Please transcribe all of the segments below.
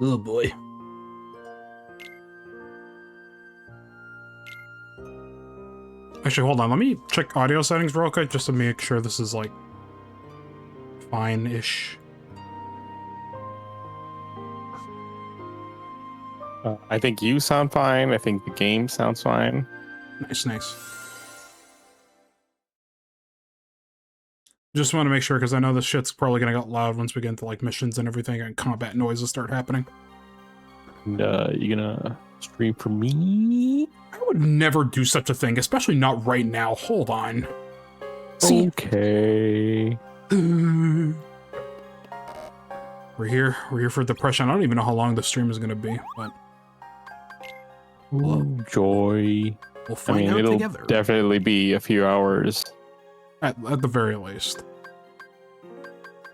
Oh boy. Actually, hold on. Let me check audio settings real quick just to make sure this is like fine-ish. I think you sound fine. I think the game sounds fine. Nice, nice. Just want to make sure because I know this shit's probably gonna get loud once we get into like missions and everything and combat noises start happening. And, you gonna stream for me? I would never do such a thing, especially not right now. Hold on. See, Okay. we're here. We're here for depression. I don't even know how long the stream is gonna be, but Ooh, joy. we'll find out it'll together. definitely be a few hours. At the very least.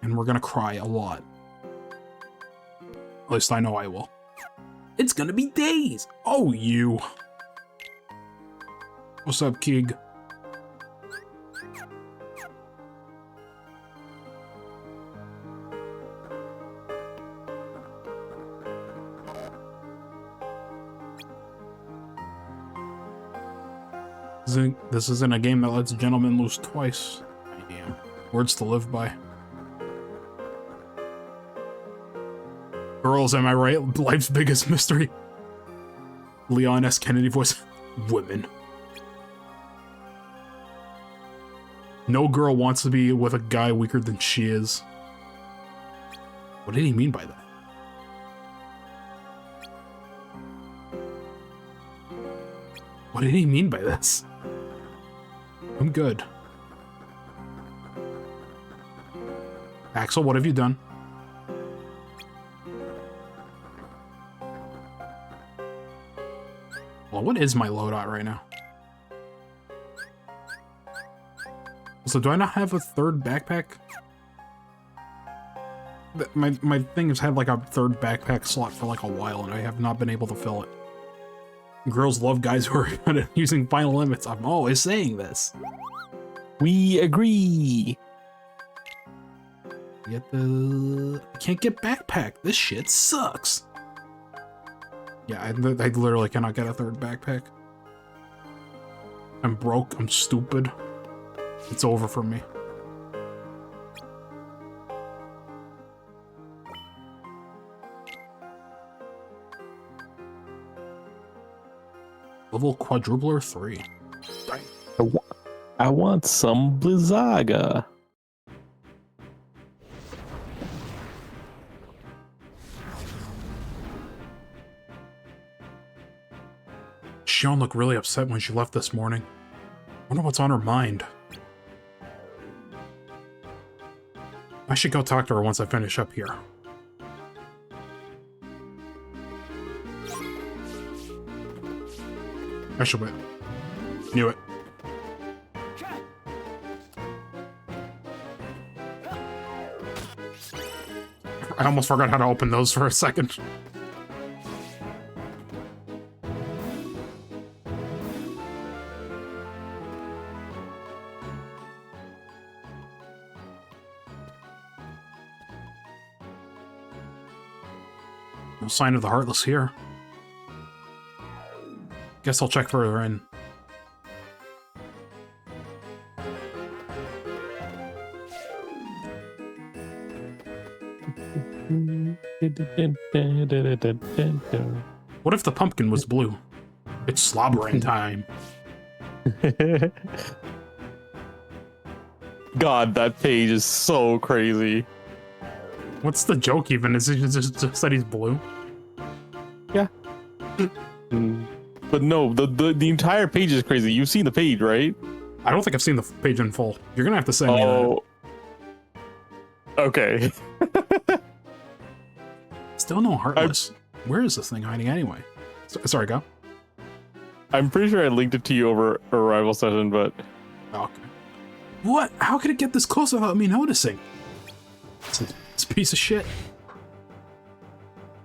And we're gonna cry a lot. At least I know I will. It's gonna be days! Oh, you. What's up, Keeg? This isn't a game that lets gentlemen lose twice. Damn. Words to live by. Girls, am I right? Life's biggest mystery. Leon S. Kennedy voice. Women. No girl wants to be with a guy weaker than she is. What did he mean by that? What did he mean by this? I'm good. Axel, what have you done? Well, what is my loadout right now? So do I not have a third backpack? My thing has had like a third backpack slot for like a while and I have not been able to fill it. Girls love guys who are good at using final limits. I'm always saying this. We agree. I can't get backpack. This shit sucks. Yeah, I literally cannot get a third backpack. I'm broke. I'm stupid. It's over for me. Level quadrupler 3. I want some Blizzaga. She don't look really upset when she left this morning. Wonder what's on her mind. I should go talk to her once I finish up here. I should wait. Knew it. I almost forgot how to open those for a second. No sign of the Heartless here. Guess I'll check further in. What if the pumpkin was blue? It's slobbering time. God, that page is so crazy. What's the joke even? Is it just that he's blue? Yeah. But no, the entire page is crazy. You've seen the page, right? I don't think I've seen the page in full. You're gonna have to send me that. Okay. Still no Heartless. Where is this thing hiding anyway? Sorry, go. I'm pretty sure I linked it to you over a rival session, but... Okay. What? How could it get this close without me noticing? It's a piece of shit.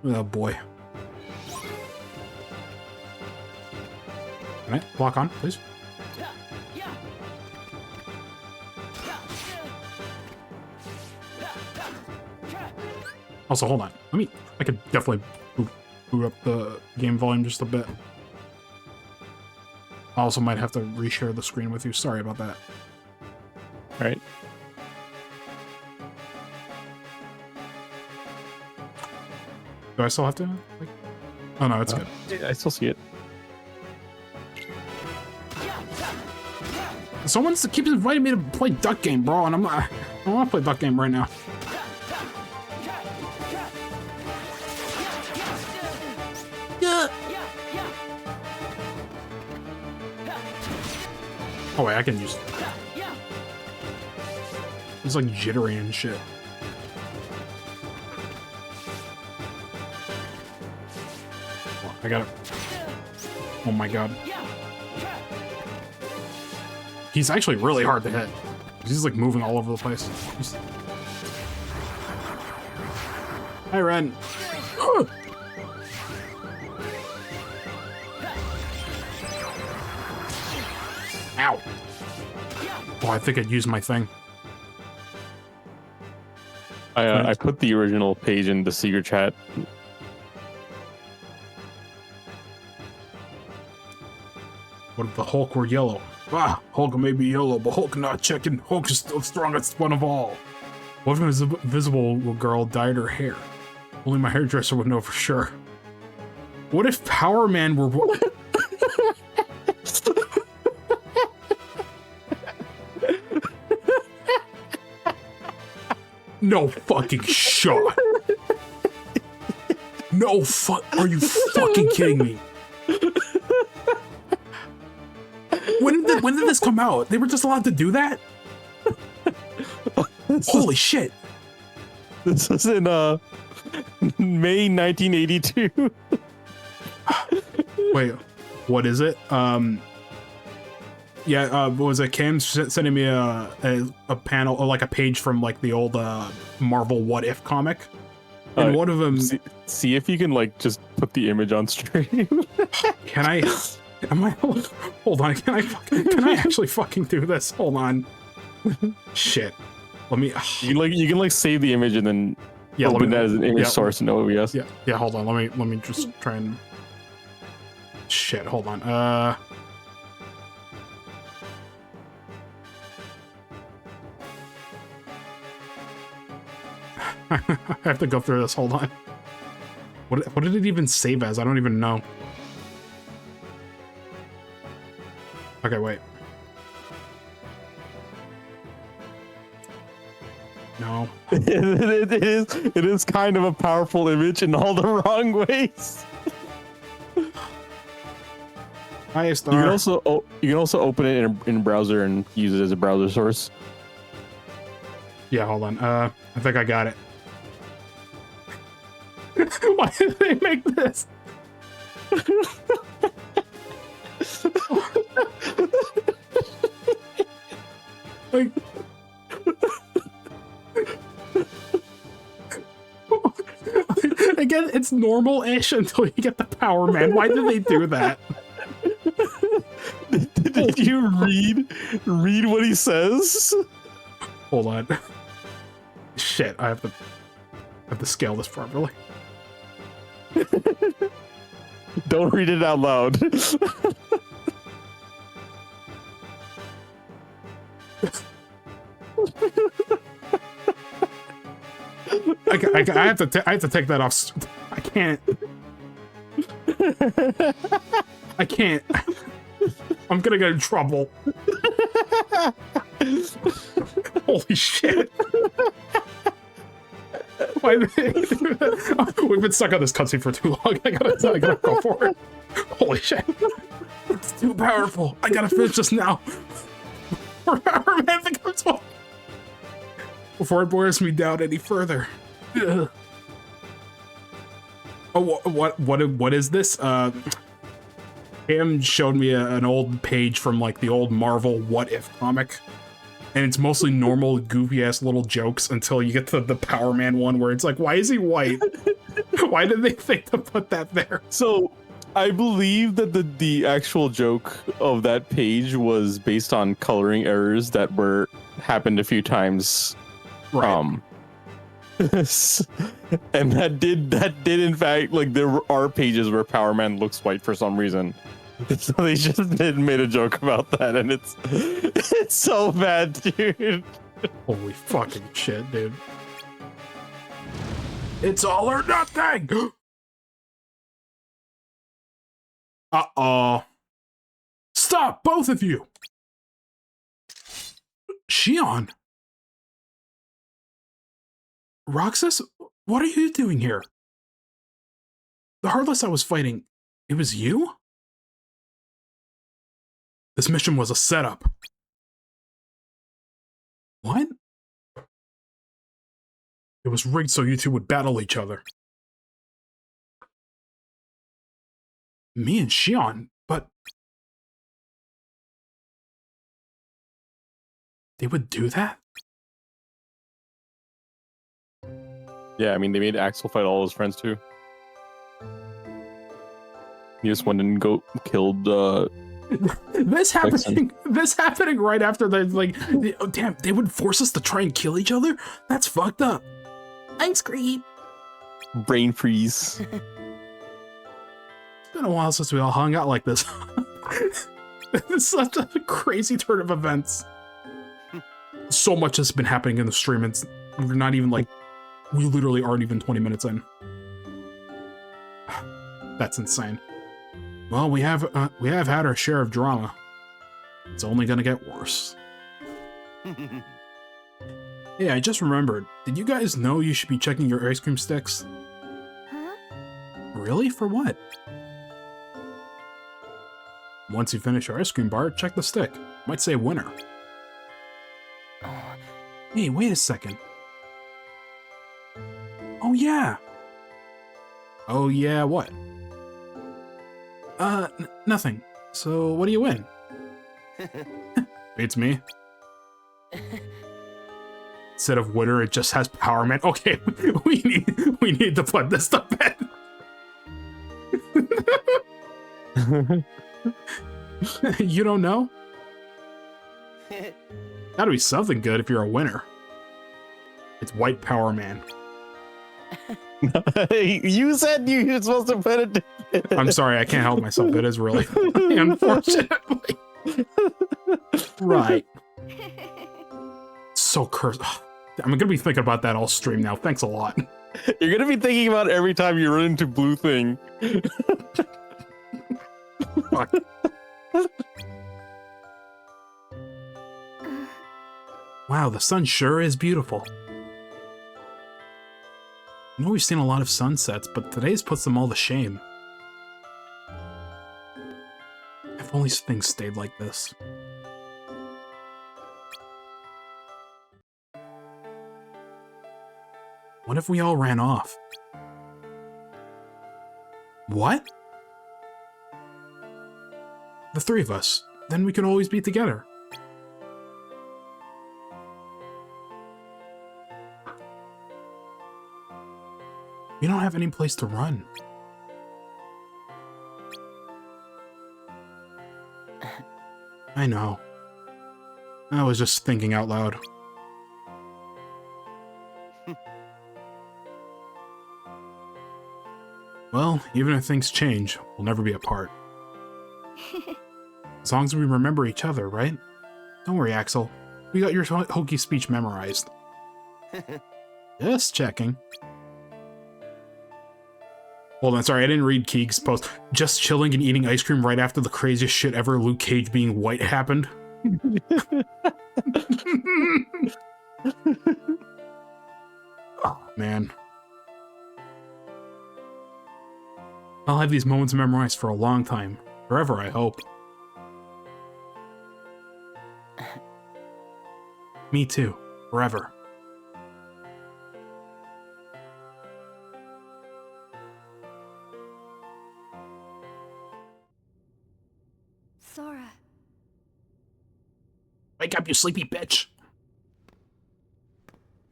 Oh boy. Can I lock on, please? Also, hold on. I could definitely boot up the game volume just a bit. I also might have to reshare the screen with you. Sorry about that. All right. Do I still have to? Like... Oh no, it's good. Yeah, I still see it. Someone keeps inviting me to play Duck Game, bro, and I'm not. I don't want to play Duck Game right now. Yeah. Oh wait, I can use. It's like jittery and shit. I got it. Oh my god. He's actually really hard to hit. He's like moving all over the place. Hi, Ren. Ow. Oh, I think I'd use my thing. I put the original page in the secret chat. What if the Hulk were yellow? Ah, Hulk may be yellow, but Hulk not checking. Hulk is still the strongest one of all. What if an invisible girl dyed her hair? Only my hairdresser would know for sure. What if Power Man were... No fucking shot. No fuck. Are you fucking kidding me? When did this come out? They were just allowed to do that? Holy shit. This was in May 1982. Wait, what is it? Yeah, what was it? Cam's sending me a panel, or like a page from like the old Marvel What If comic. And one of them... See if you can like just put the image on stream. Can I... Am I... Hold on, can I actually fucking do this? Hold on. Shit. Let me... You can like save the image and then open that as an image source in OBS. Yeah, hold on. Let me just try and... Shit, hold on. I have to go through this. Hold on. What did it even save as? I don't even know. Okay, wait. No. It is kind of a powerful image in all the wrong ways. Hi, Star. You can also open it in a browser and use it as a browser source. Yeah, hold on. I think I got it. Why did they make this? Like, again, it's normal-ish until you get the Power Man. Why did they do that? Did you read what he says? Hold on. Shit, I have to scale this properly. Don't read it out loud. I have to take that off. I can't. I can't. I'm gonna get in trouble. Holy shit. Why did they do that? We've been stuck on this cutscene for too long. I gotta go for it. Holy shit. It's too powerful. I gotta finish this now. Power Man becomes one. Before it bores me down any further. Ugh. Oh, what is this? Cam showed me an old page from like the old Marvel What If comic. And it's mostly normal, goofy-ass little jokes until you get to the Power Man one where it's like, why is he white? Why did they think to put that there? So, I believe that the actual joke of that page was based on coloring errors that happened a few times. Right. And that did in fact, like, there are pages where Power Man looks white for some reason. So they just made a joke about that, and it's so bad, dude. Holy fucking shit, dude. It's all or nothing! Uh-oh. Stop, both of you! Shion! Roxas, what are you doing here? The Heartless I was fighting, it was you? This mission was a setup. What? It was rigged so you two would battle each other. Me and Shion, but... They would do that? Yeah, I mean, they made Axel fight all his friends too. He just went and killed This happening right after the, like, oh, damn, they would force us to try and kill each other? That's fucked up. Ice cream. brain freeze. It's been a while since we all hung out like this. It's such a crazy turn of events. So much has been happening in the stream, and we're not even like, we literally aren't even 20 minutes in. That's insane. Well, we have had our share of drama. It's only gonna get worse. Hey, I just remembered. Did you guys know you should be checking your ice cream sticks? Huh? Really? For what? Once you finish your ice cream bar, check the stick. Might say winner. Hey, wait a second. Oh yeah. Oh yeah, what? Nothing. So, what do you win? Beats me. Instead of winner, it just has Power Man. Okay, we need to put this to bed. You don't know? Gotta be something good if you're a winner. It's White Power Man. You said you were supposed to put it. I'm sorry, I can't help myself. It is really funny, unfortunately. Right. So cursed. I'm gonna be thinking about that all stream now. Thanks a lot. You're gonna be thinking about it every time you run into Blue Thing. Fuck. Wow, the sun sure is beautiful. I know we've seen a lot of sunsets, but today's puts them all to shame. If only things stayed like this. What if we all ran off? What? The three of us. Then we can always be together. We don't have any place to run. I know. I was just thinking out loud. Well, even if things change, we'll never be apart. As long as we remember each other, right? Don't worry, Axel. We got your hokey speech memorized. Just checking. Hold on, sorry, I didn't read Keeg's post. Just chilling and eating ice cream right after the craziest shit ever, Luke Cage being white, happened. Oh, man. I'll have these moments memorized for a long time. Forever, I hope. Me too. Forever. Sora. Wake up, you sleepy bitch!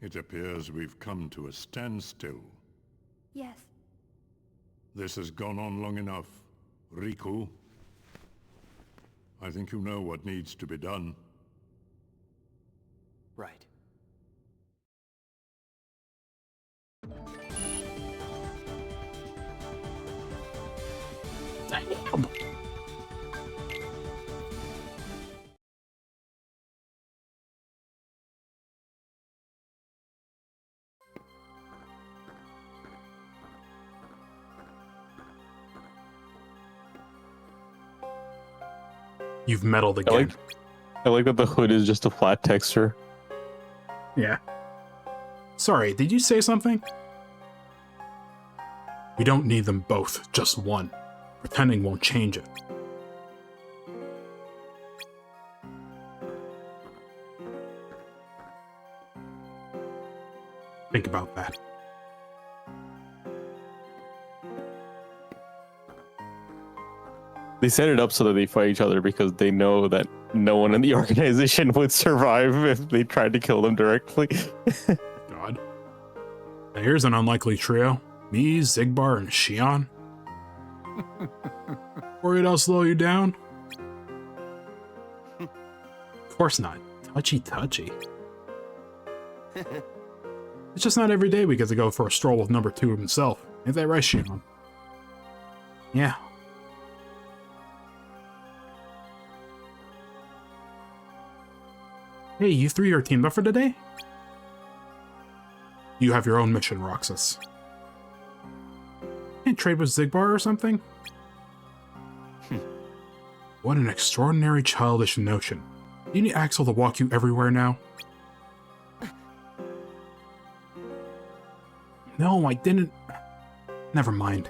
It appears we've come to a standstill. Yes. This has gone on long enough. Riku, I think you know what needs to be done. Right. You've meddled I again. like that the hood is just a flat texture. Yeah. Sorry, did you say something? We don't need them both, just one. Pretending won't change it. Think about that. They set it up so that they fight each other because they know that no one in the organization would survive if they tried to kill them directly. God. Now here's an unlikely trio. Me, Zigbar, and Shion. Worried I'll slow you down? Of course not. Touchy. It's just not every day we get to go for a stroll with number 2 himself. Ain't that right, Shion? Yeah. Hey, you three are teamed up for today? You have your own mission, Roxas. Can't trade with Zigbar or something? What an extraordinary childish notion. You need Axel to walk you everywhere now? No, I didn't. Never mind.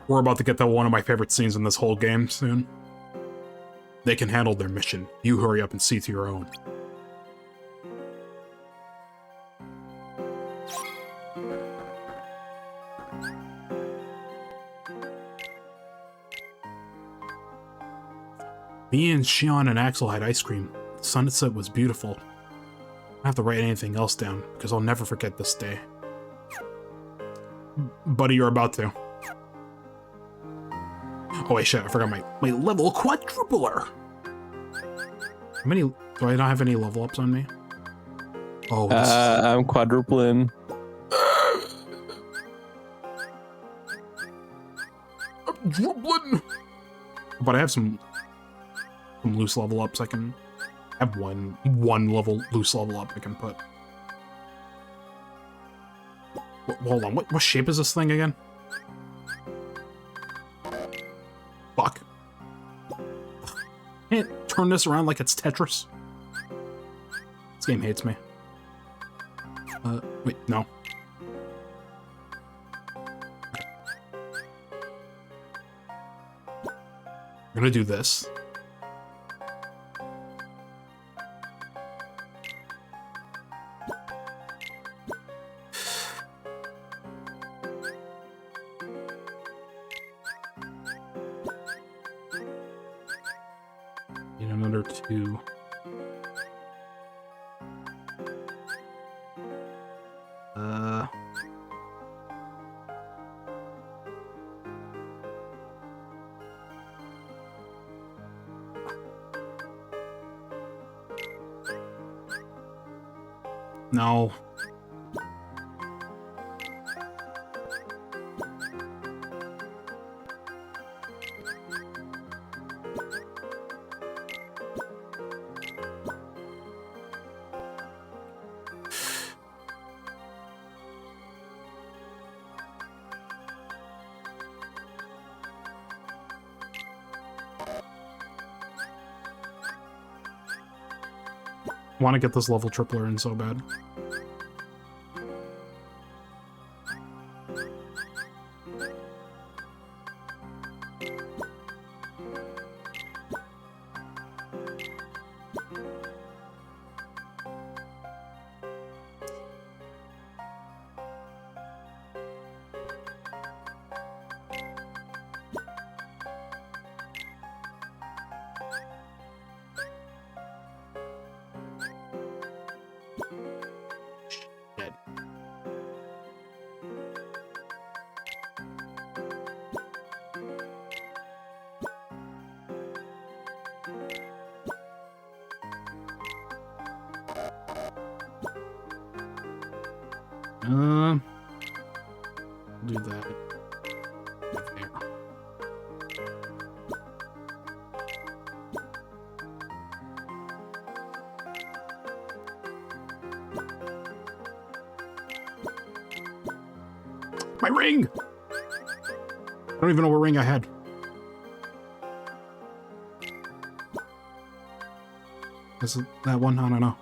We're about to get to one of my favorite scenes in this whole game soon. They can handle their mission. You hurry up and see to your own. Me and Shion and Axel had ice cream. The sunset was beautiful. I don't have to write anything else down, because I'll never forget this day. Buddy, you're about to. Oh wait, shit, I forgot my level quadrupler! How many... do I not have any level ups on me? Oh, this I'm quadrupling. I'm dribbling! But I have some loose level ups I can... I have one loose level up I can put. Hold on, what shape is this thing again? Fuck. Can't turn this around like it's Tetris. This game hates me. Wait, no. I'm gonna do this. Need another 2. No. Want to get this level tripler in so bad. Do that. There. My ring! I don't even know what ring I had. Is it that one? I don't know.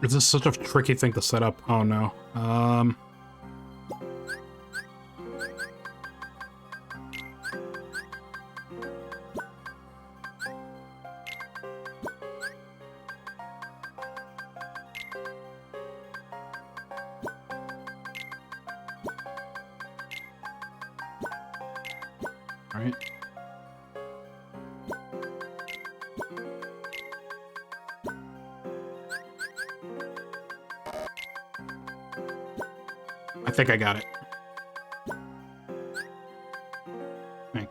Is this such a tricky thing to set up? Oh no. All right. I think I got it. Right.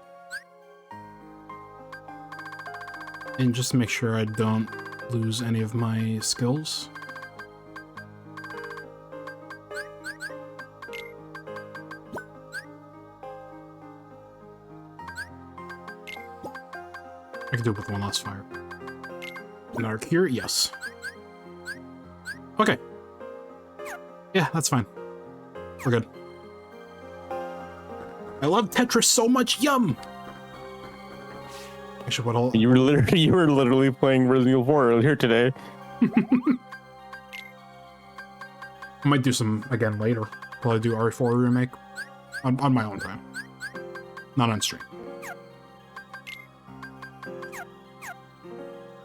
And just to make sure I don't lose any of my skills. I can do it with one last fire. Another cure? Yes. Okay. Yeah, that's fine. We're good. I love Tetris so much. Yum. Actually, what all? You were literally playing Resident Evil 4 earlier today. I might do some again later. Probably do RE4 remake on my own time, not on stream.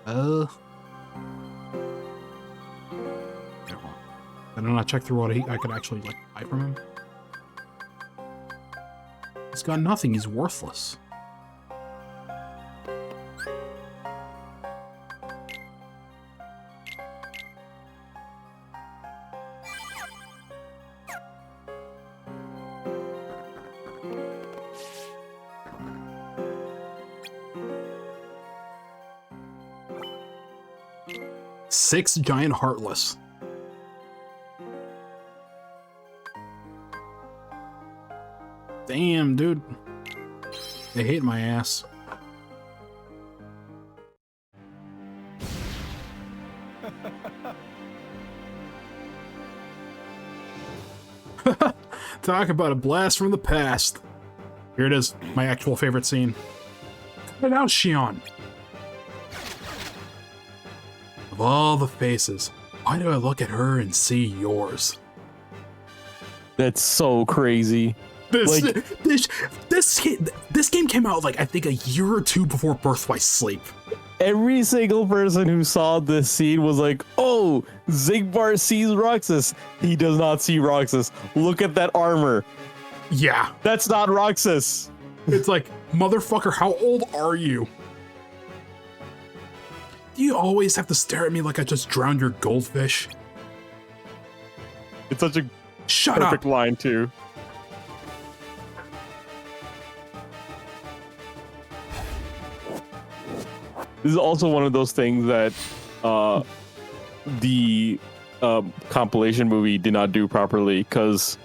Yeah, hold on. I did not check through what I could actually like buy from him. He's got nothing. He's worthless. Six giant heartless. Damn, dude. They hate my ass. Talk about a blast from the past. Here it is, my actual favorite scene. Cut it out, Xion. Of all the faces, why do I look at her and see yours? That's so crazy. This Like- this game came out like I think a year or two before Birthright Sleep. Every single person who saw this scene was like, oh, Zigbar sees Roxas. He does not see Roxas. Look at that armor. Yeah, That's not Roxas. it's like, motherfucker, how old are you? Do you always have to stare at me like I just drowned your goldfish? It's such a Shut perfect up. line, too. This is also one of those things that the compilation movie did not do properly because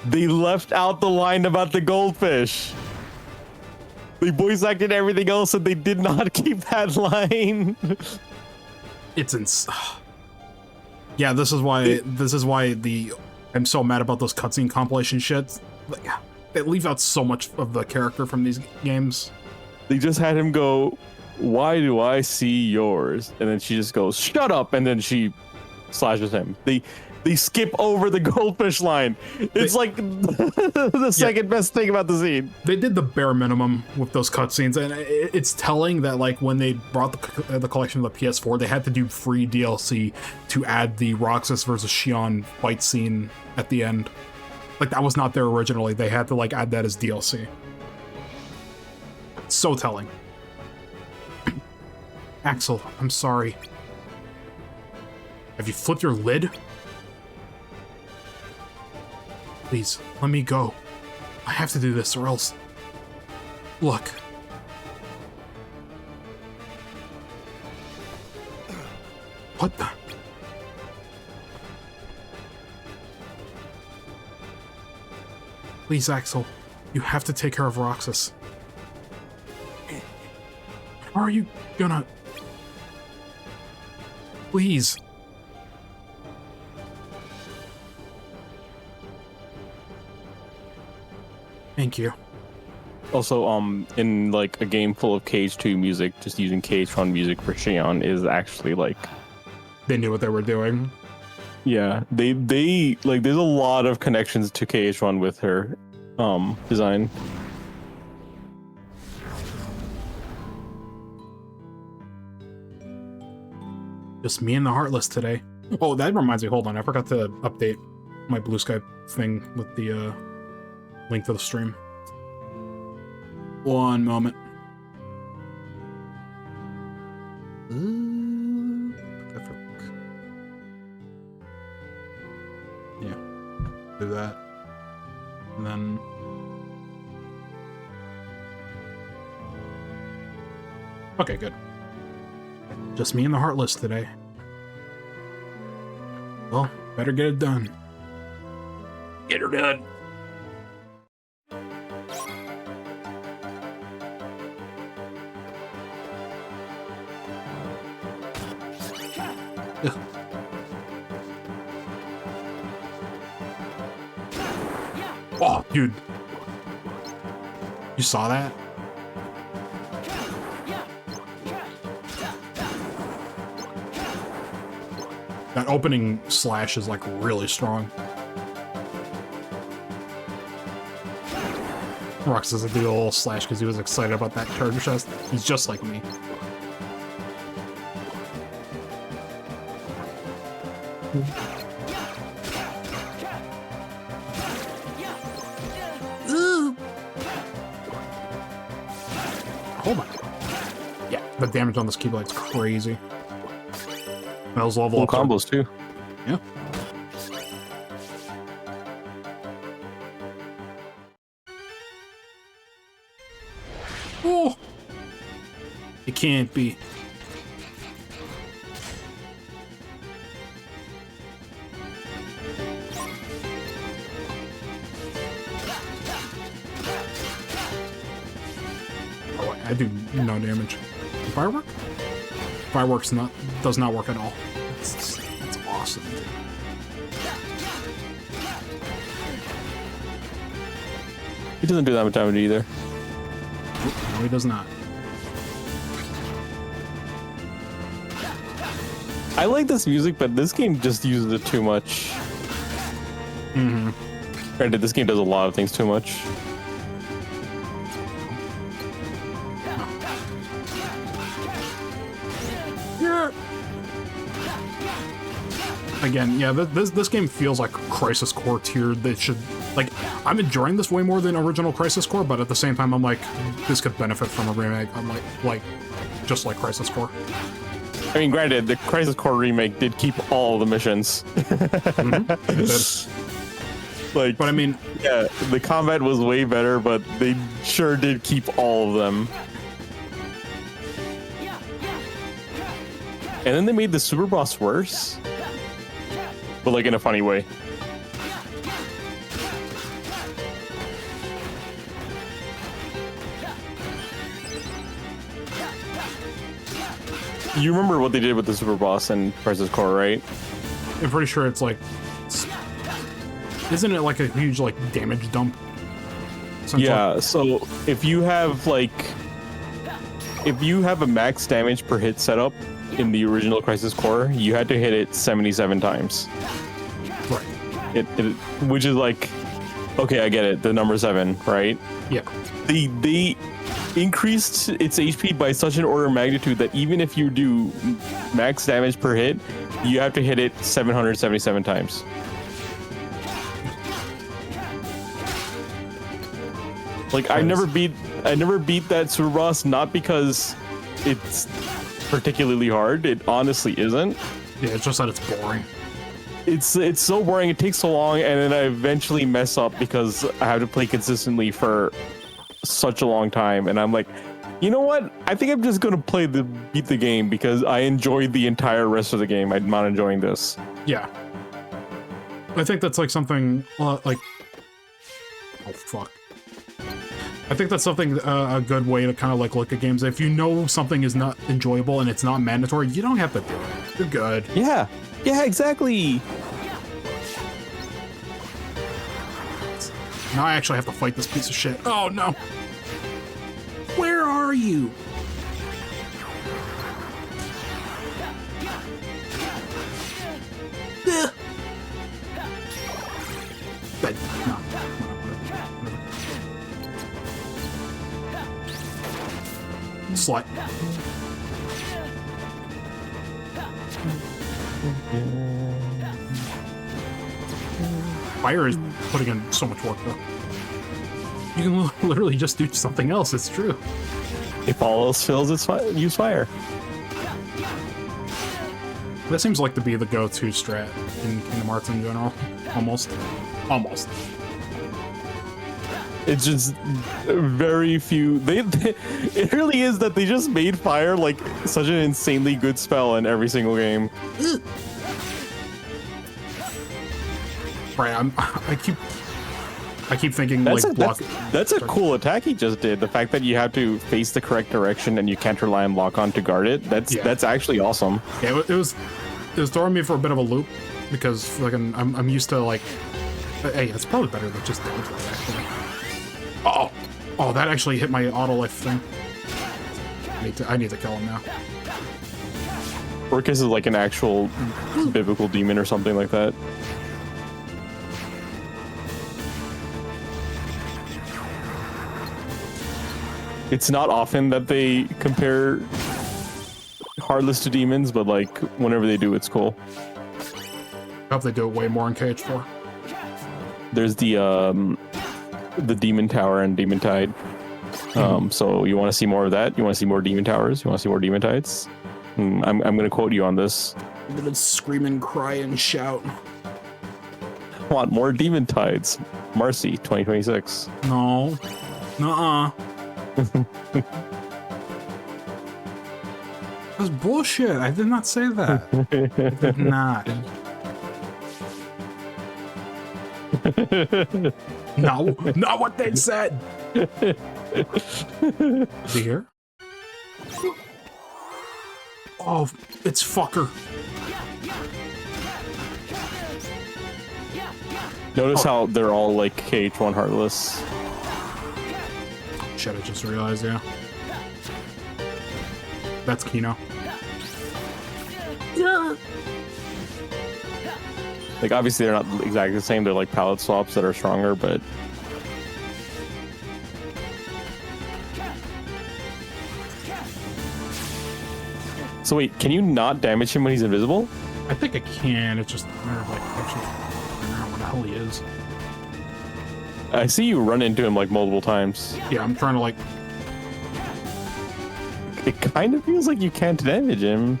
they left out the line about the goldfish. They voice acted everything else and they did not keep that line. It's yeah, this is why I'm so mad about those cutscene compilation shit. Like, they leave out so much of the character from these games. They just had him go, why do I see yours? And then she just goes, shut up, and then she slashes him. They skip over the goldfish line. It's like the second best thing about the scene. They did the bare minimum with those cutscenes, and it's telling that like when they brought the collection of the PS4, they had to do free DLC to add the Roxas versus Xion fight scene at the end. Like that was not there originally. They had to like add that as DLC. So telling. Axel, I'm sorry. Have you flipped your lid? Please, let me go. I have to do this or else... Look. What the... Please, Axel. You have to take care of Roxas. How are you gonna... Please. Thank you. Also, in like a game full of KH2 music, just using KH1 music for Xion is actually like, They knew what they were doing. yeah, they like there's a lot of connections to KH1 with her design. Just me and the Heartless today. Oh, that reminds me. Hold on. I forgot to update my Blue Sky thing with the link to the stream. One moment. Yeah. Do that. And then... Okay, good. Just me and the Heartless today. Well, better get it done. Get her done. Ugh. Oh, dude. You saw that? That opening slash is like really strong. Rox does a little slash because he was excited about that charger chest. He's just like me. Oh my. Yeah, the damage on this Keyblade's crazy. That was level Cool up. combos too. Yeah. Oh! It can't be. Oh, I do no damage. Firework? Fireworks does not work at all. That's awesome. He doesn't do that much damage either. No, he does not. I like this music, but this game just uses it too much. Mm-hmm. Granted, this game does a lot of things too much. Yeah. Again, yeah, this game feels like Crisis Core tier. That should, like, I'm enjoying this way more than original Crisis Core, but at the same time, I'm like, this could benefit from a remake. I'm like, just like Crisis Core. I mean, granted, the Crisis Core remake did keep all the missions. Mm-hmm. It did. Like, But I mean, yeah, the combat was way better, but they sure did keep all of them. And then they made the super boss worse, but like in a funny way. You remember what they did with the super boss in Crisis Core, right? I'm pretty sure it's like, isn't it like a huge like damage dump? Essentially? Yeah, so if you have like, if you have a max damage per hit setup in the original Crisis Core, you had to hit it 77 times. Right. Which is like, okay, I get it, the number 7, right? Yeah. They increased its HP by such an order of magnitude that even if you do max damage per hit, you have to hit it 777 times. Like, I never beat that super boss, not because it's particularly hard. It honestly isn't. Yeah, it's just that it's boring. It's so boring. It takes so long, and then I eventually mess up because I have to play consistently for such a long time. And I'm like, you know what? I think I'm just gonna beat the game because I enjoyed the entire rest of the game. I'm not enjoying this. Yeah. I think that's like something like Oh, fuck. I think that's something, a good way to kind of like look at games. If you know something is not enjoyable and it's not mandatory, you don't have to do it. You're good. Yeah. Yeah, exactly. Now I actually have to fight this piece of shit. Oh, no. Where are you? Ugh. But, no. Slut. Fire is putting in so much work, though. You can literally just do something else, it's true. If all else fails, use fire. That seems like to be the go-to strat in Kingdom Hearts in general. Almost. Almost. It's just very few. It really is that they just made fire like such an insanely good spell in every single game. Right, I keep thinking like block. That's a cool attack he just did. The fact that you have to face the correct direction and you can't rely on lock on to guard it. That's actually awesome. Yeah, it was throwing me for a bit of a loop because like I'm used to like. Hey, it's probably better than just damage roll, actually. Oh, that actually hit my auto life thing. I need to kill him now. Orcus is like an actual biblical demon or something like that. It's not often that they compare Heartless to demons, but like whenever they do, it's cool. I hope they do it way more in KH4. There's the Demon Tower and Demon Tide. So you want to see more of that? You want to see more Demon Towers? You want to see more Demon Tides? I'm going to quote you on this. I'm gonna scream and cry and shout. I want more Demon Tides. Marcy, 2026. No. Nuh-uh. That's bullshit. I did not say that. I did not. No, not what they said. Here. Oh, it's fucker. Notice how they're all like KH1 Heartless. Shit, I just realized, yeah. That's Kino. Yeah. Like, obviously they're not exactly the same. They're like palette swaps that are stronger, but... So wait, can you not damage him when he's invisible? I think I can. It's just a matter of like actually figuring out where the hell he is. I see you run into him like multiple times. Yeah, I'm trying to like. It kind of feels like you can't damage him.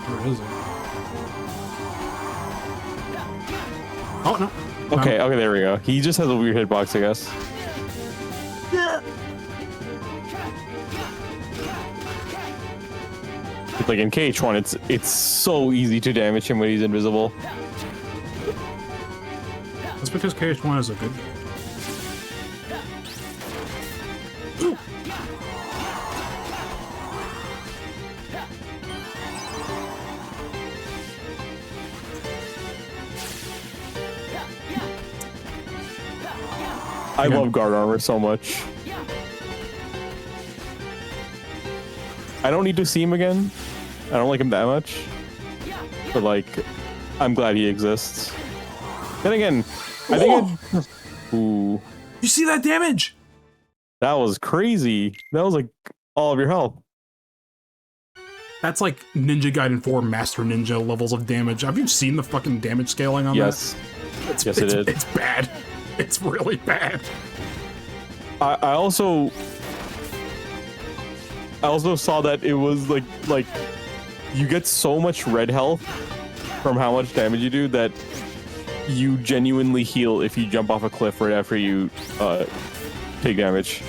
Where is he? Oh no. Okay, okay, there we go. He just has a weird hitbox, I guess. Like in KH1, it's so easy to damage him when he's invisible. That's because KH1 is a good. I love guard armor so much. I don't need to see him again. I don't like him that much. But like, I'm glad he exists. Then again, I think ooh, You see that damage? that was crazy. That was like all of your health. That's like Ninja Gaiden 4 Master Ninja levels of damage. Have you seen the fucking damage scaling on Yes. that? Yes, it is. It's bad. It's really bad. I also saw that it was like you get so much red health from how much damage you do that you genuinely heal if you jump off a cliff right after you take damage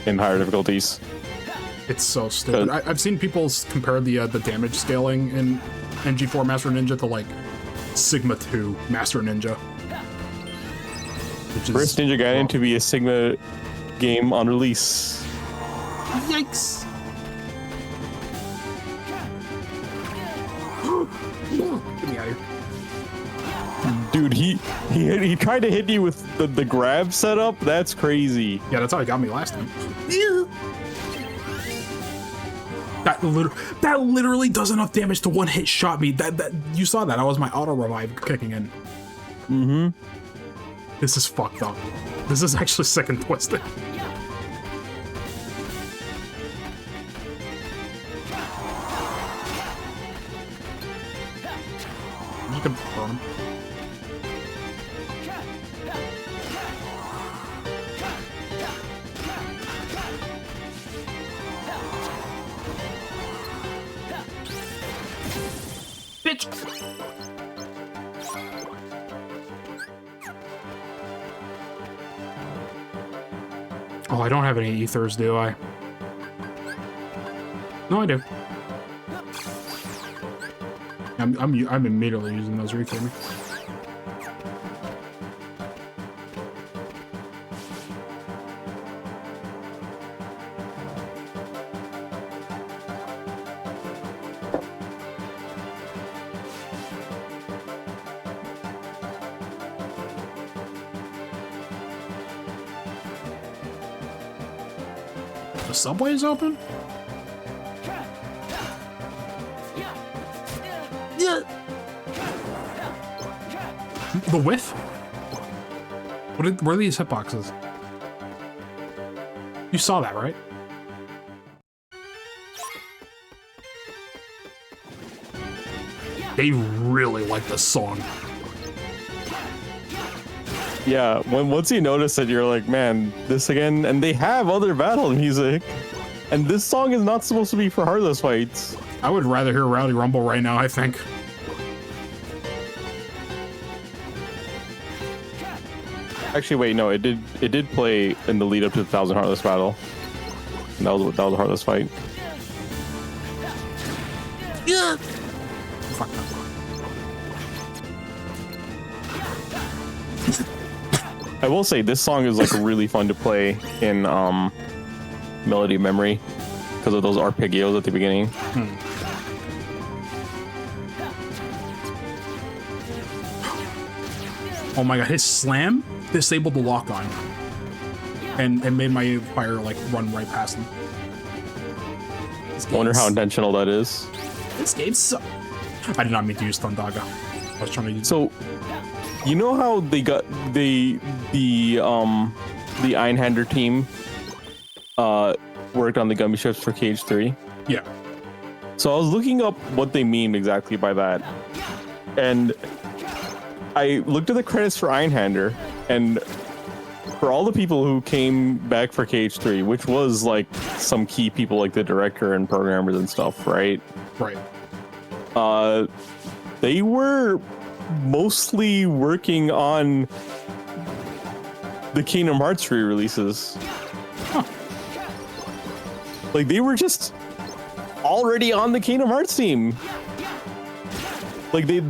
in higher difficulties. It's so stupid. I've seen people compare the damage scaling in NG4 Master Ninja to like Sigma 2 Master Ninja. which is First Ninja Gaiden to be a Sigma game on release. Yikes! Get me out of here. Dude, he tried to hit you with the grab setup. That's crazy. Yeah, that's how he got me last time. That literally does enough damage to one hit shot me. That you saw that. That was my auto revive kicking in. Mm-hmm. This is fucked up. This is actually sick and twisted. You can burn him. Bitch! Oh, I don't have any ethers, do I? No, I do. I'm immediately using those. Are you kidding me? The subway is open? Yeah. The whiff? What are these hitboxes? You saw that, right? They really like this song. Yeah, once you notice it, you're like, man, this again. And they have other battle music, and this song is not supposed to be for Heartless fights. I would rather hear Rowdy Rumble right now, I think. Actually, wait, no, it did play in the lead up to the 1000 Heartless battle. And that was a Heartless fight. Yeah. Fuck that. I will say this song is like really fun to play in Melody of Memory because of those arpeggios at the beginning. Oh my god, his slam disabled the lock on and made my fire like run right past him. I wonder how intentional that is. This game's so... I did not mean to use Thundaga. I was trying to use... So, you know how they got the Einhander team worked on the gummy ships for KH3? Yeah. So I was looking up what they mean exactly by that. And I looked at the credits for Einhander, and for all the people who came back for KH3, which was like some key people like the director and programmers and stuff, right? Right. They were mostly working on the Kingdom Hearts re-releases. Huh. Like they were just already on the Kingdom Hearts team. Like they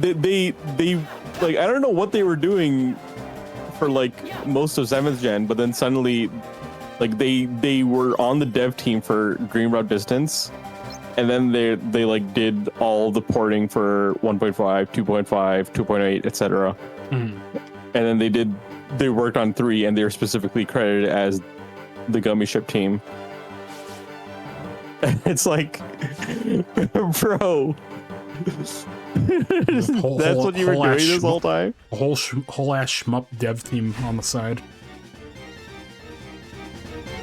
like I don't know what they were doing for like most of 7th gen, but then suddenly like they were on the dev team for Green Route Distance, and then they like did all the porting for 1.5, 2.5, 2.8, etc. Mm. And then they worked on 3, and they were specifically credited as the Gummy Ship team. It's like, bro, that's what you were doing this whole time? A whole ass shmup dev team on the side.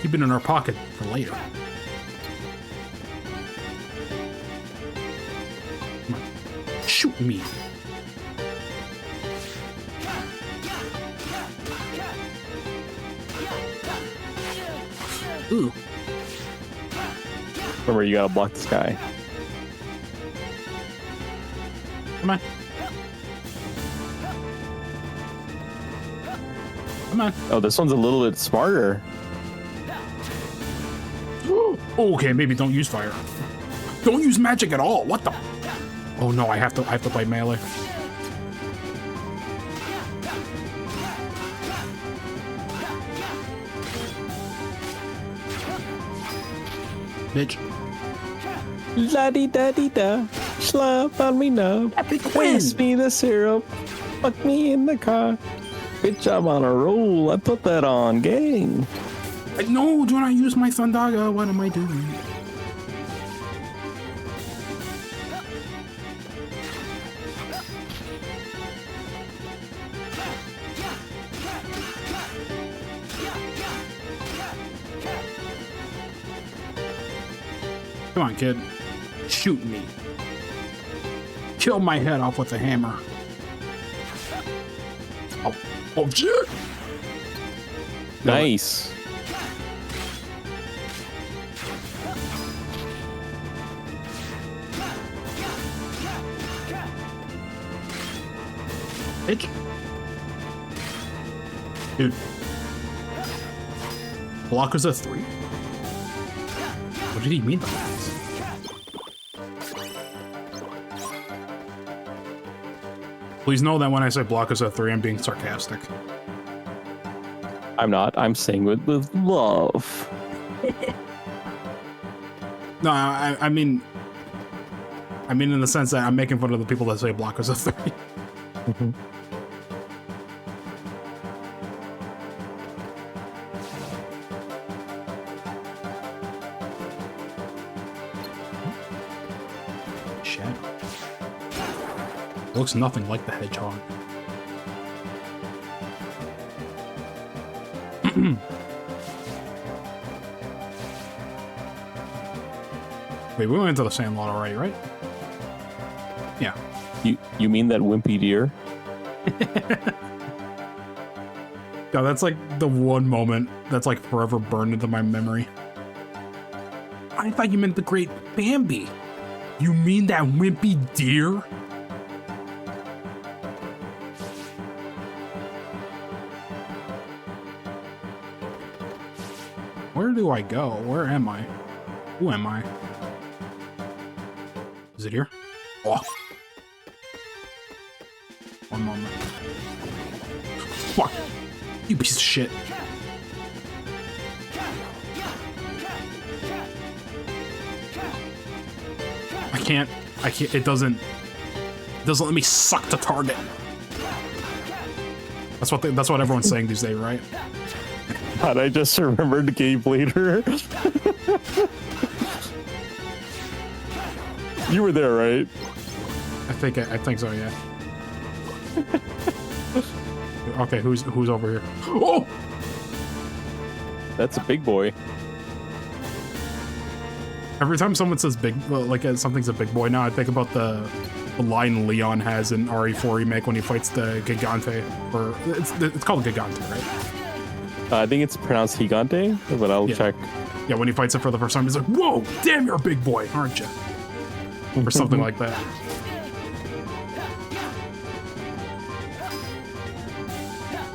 Keep it in our pocket for later. Come on. Shoot me. Ooh. Remember, you gotta block this guy. Come on. Come on. Oh, this one's a little bit smarter. Okay, maybe don't use fire. Don't use magic at all. What the? Oh no, I have to play melee. Bitch. La di da di da. Slap on me now. Pass me the syrup. Fuck me in the car. Bitch, I'm on a roll. I put that on, gang. No, do not use my Thundaga. What am I doing? Come on, kid. Shoot me. Kill my head off with a hammer. Oh shit! Nice. Bitch. Dude. Block was a 3? What did he mean by that? Please know that when I say block is a 3, I'm being sarcastic. I'm not. I'm saying it with love. No, I mean in the sense that I'm making fun of the people that say block is a 3. Shadow. Looks nothing like the hedgehog. Wait, we went into the Sandlot already, right? Yeah. You mean that wimpy deer? Yeah, that's like the one moment that's like forever burned into my memory. I thought you meant the great Bambi. You mean that wimpy deer? Where do I go? Where am I? Who am I? Is it here? Oh. One moment. Fuck. You piece of shit. I can't, it doesn't let me suck the target. That's what everyone's saying these days, right? God, I just remembered Gabe later. You were there, right? I think so, yeah. Okay, who's over here? Oh! That's a big boy. Every time someone says big, like something's a big boy now, I think about the line Leon has in RE4 Remake when he fights the Gigante. Or it's called Gigante, right? I think it's pronounced Gigante, but I'll check. Yeah, when he fights it for the first time, he's like, "Whoa, damn, you're a big boy, aren't you?" Or something like that.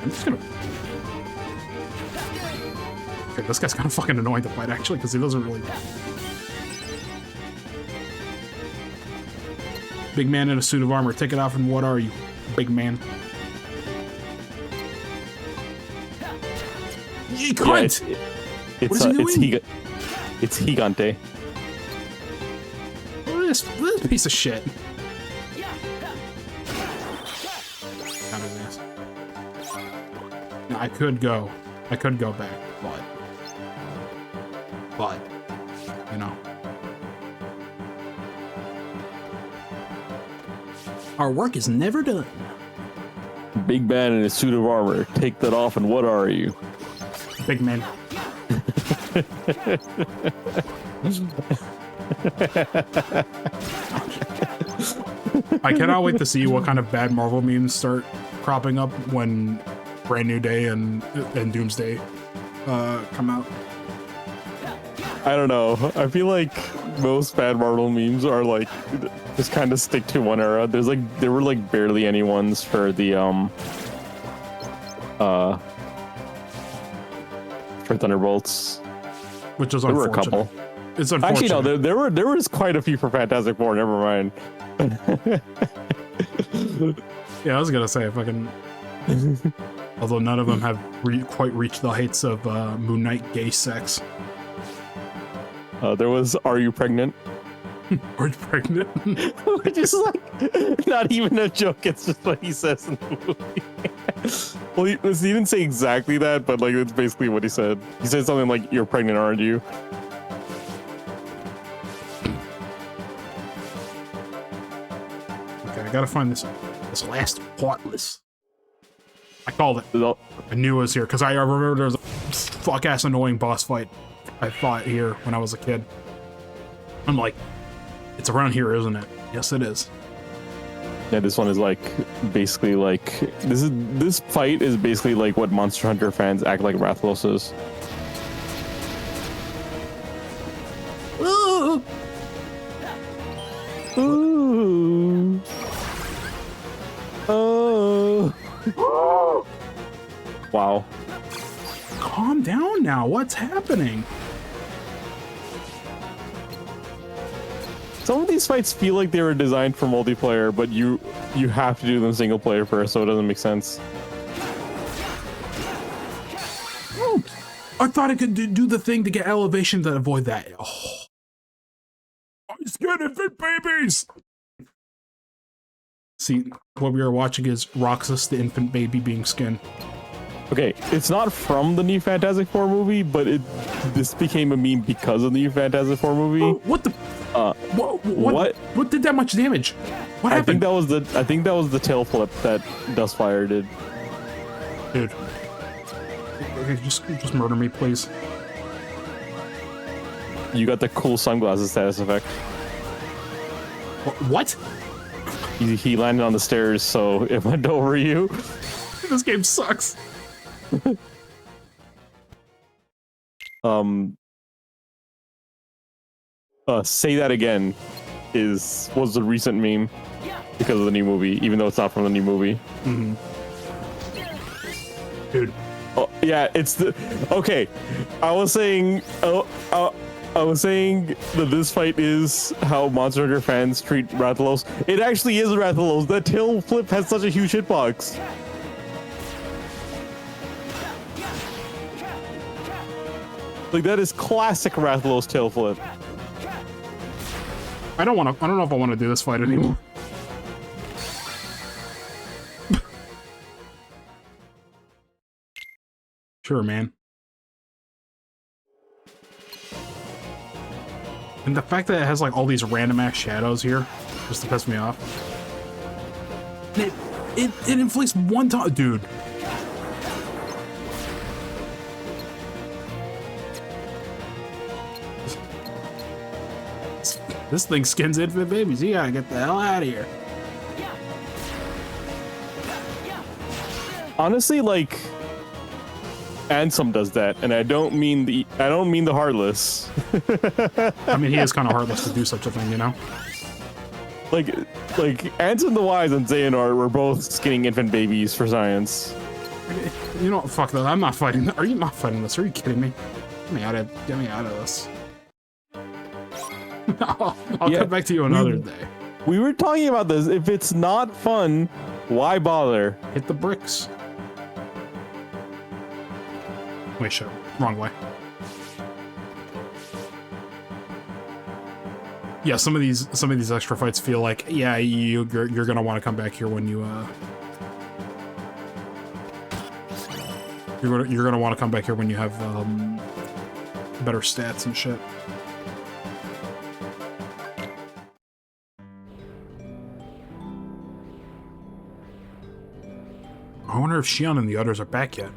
I'm just gonna. Okay, this guy's kind of fucking annoying to fight actually, because he doesn't really. Big man in a suit of armor. Take it off, and what are you, big man? You cunt! Yeah, What is he doing? It's Gigante. This piece of shit. Out of this. Now, I could go back, but, you know. Our work is never done. Big man in a suit of armor. Take that off, and what are you? Big man. I cannot wait to see what kind of bad Marvel memes start cropping up when Brand New Day and Doomsday come out. I don't know. I feel like most bad Marvel memes are like just kind of stick to one era. There were like barely any ones for the for Thunderbolts. Which is there were a unfortunate. couple. It's unfortunate. Actually, no. There was quite a few for Fantastic Four. Never mind. Yeah, I was gonna say fucking. Although none of them have quite reached the heights of Moon Knight gay sex. There was "Are you pregnant?" Are you pregnant? Which is like not even a joke. It's just what he says in the movie. Well, he didn't say exactly that, but like it's basically what he said. He said something like, "You're pregnant, aren't you?" Okay, I gotta find this last Heartless. I called it. No, I knew it was here because I remember there was a fuck ass annoying boss fight I fought here when I was a kid. I'm like, it's around here, isn't it? Yes, it is. Yeah, this one is like basically like this fight is basically like what Monster Hunter fans act like Rathalos is. Ooh. Ooh. Oh. Wow. Calm down now. What's happening? Some of these fights feel like they were designed for multiplayer, but you have to do them single player first, so it doesn't make sense. Oh, I thought I could do the thing to get elevation to avoid that. Oh. I'm scared of it, babies! See, what we are watching is Roxas, the infant baby, being skinned. Okay, it's not from the new Fantastic Four movie, but this became a meme because of the new Fantastic Four movie. Oh, what the? What did that much damage? What I happened? think that was the tail flip that Dustfire did. Dude. Okay, just murder me, please. You got the cool sunglasses status effect. What? He landed on the stairs, so it went over you. This game sucks. Say that again was the recent meme because of the new movie, even though it's not from the new movie. Mm-hmm. Dude. Oh, yeah, it's the okay. I was saying that this fight is how Monster Hunter fans treat Rathalos. It actually is Rathalos. That tail flip has such a huge hitbox. Like that is classic Rathalos tail flip. I don't know if I want to do this fight anymore. Sure, man. And the fact that it has like all these random ass shadows here, just to piss me off. It inflicts one time, dude. This thing skins infant babies. You gotta get the hell out of here. Honestly, like Ansem does that, and I don't mean the Heartless. I mean, he is kind of heartless to do such a thing, you know. Like Ansem the Wise and Xehanort were both skinning infant babies for science. You know what? Fuck that. I'm not fighting. Are you not fighting this? Are you kidding me? Get me out of this. I'll come back to you another day. We were talking about this. If it's not fun, why bother? Hit the bricks. Wait, shit. Wrong way. Yeah, some of these extra fights feel like, yeah, you're gonna want to come back here when you you're gonna want to come back here when you have better stats and shit. I wonder if Xion and the others are back yet.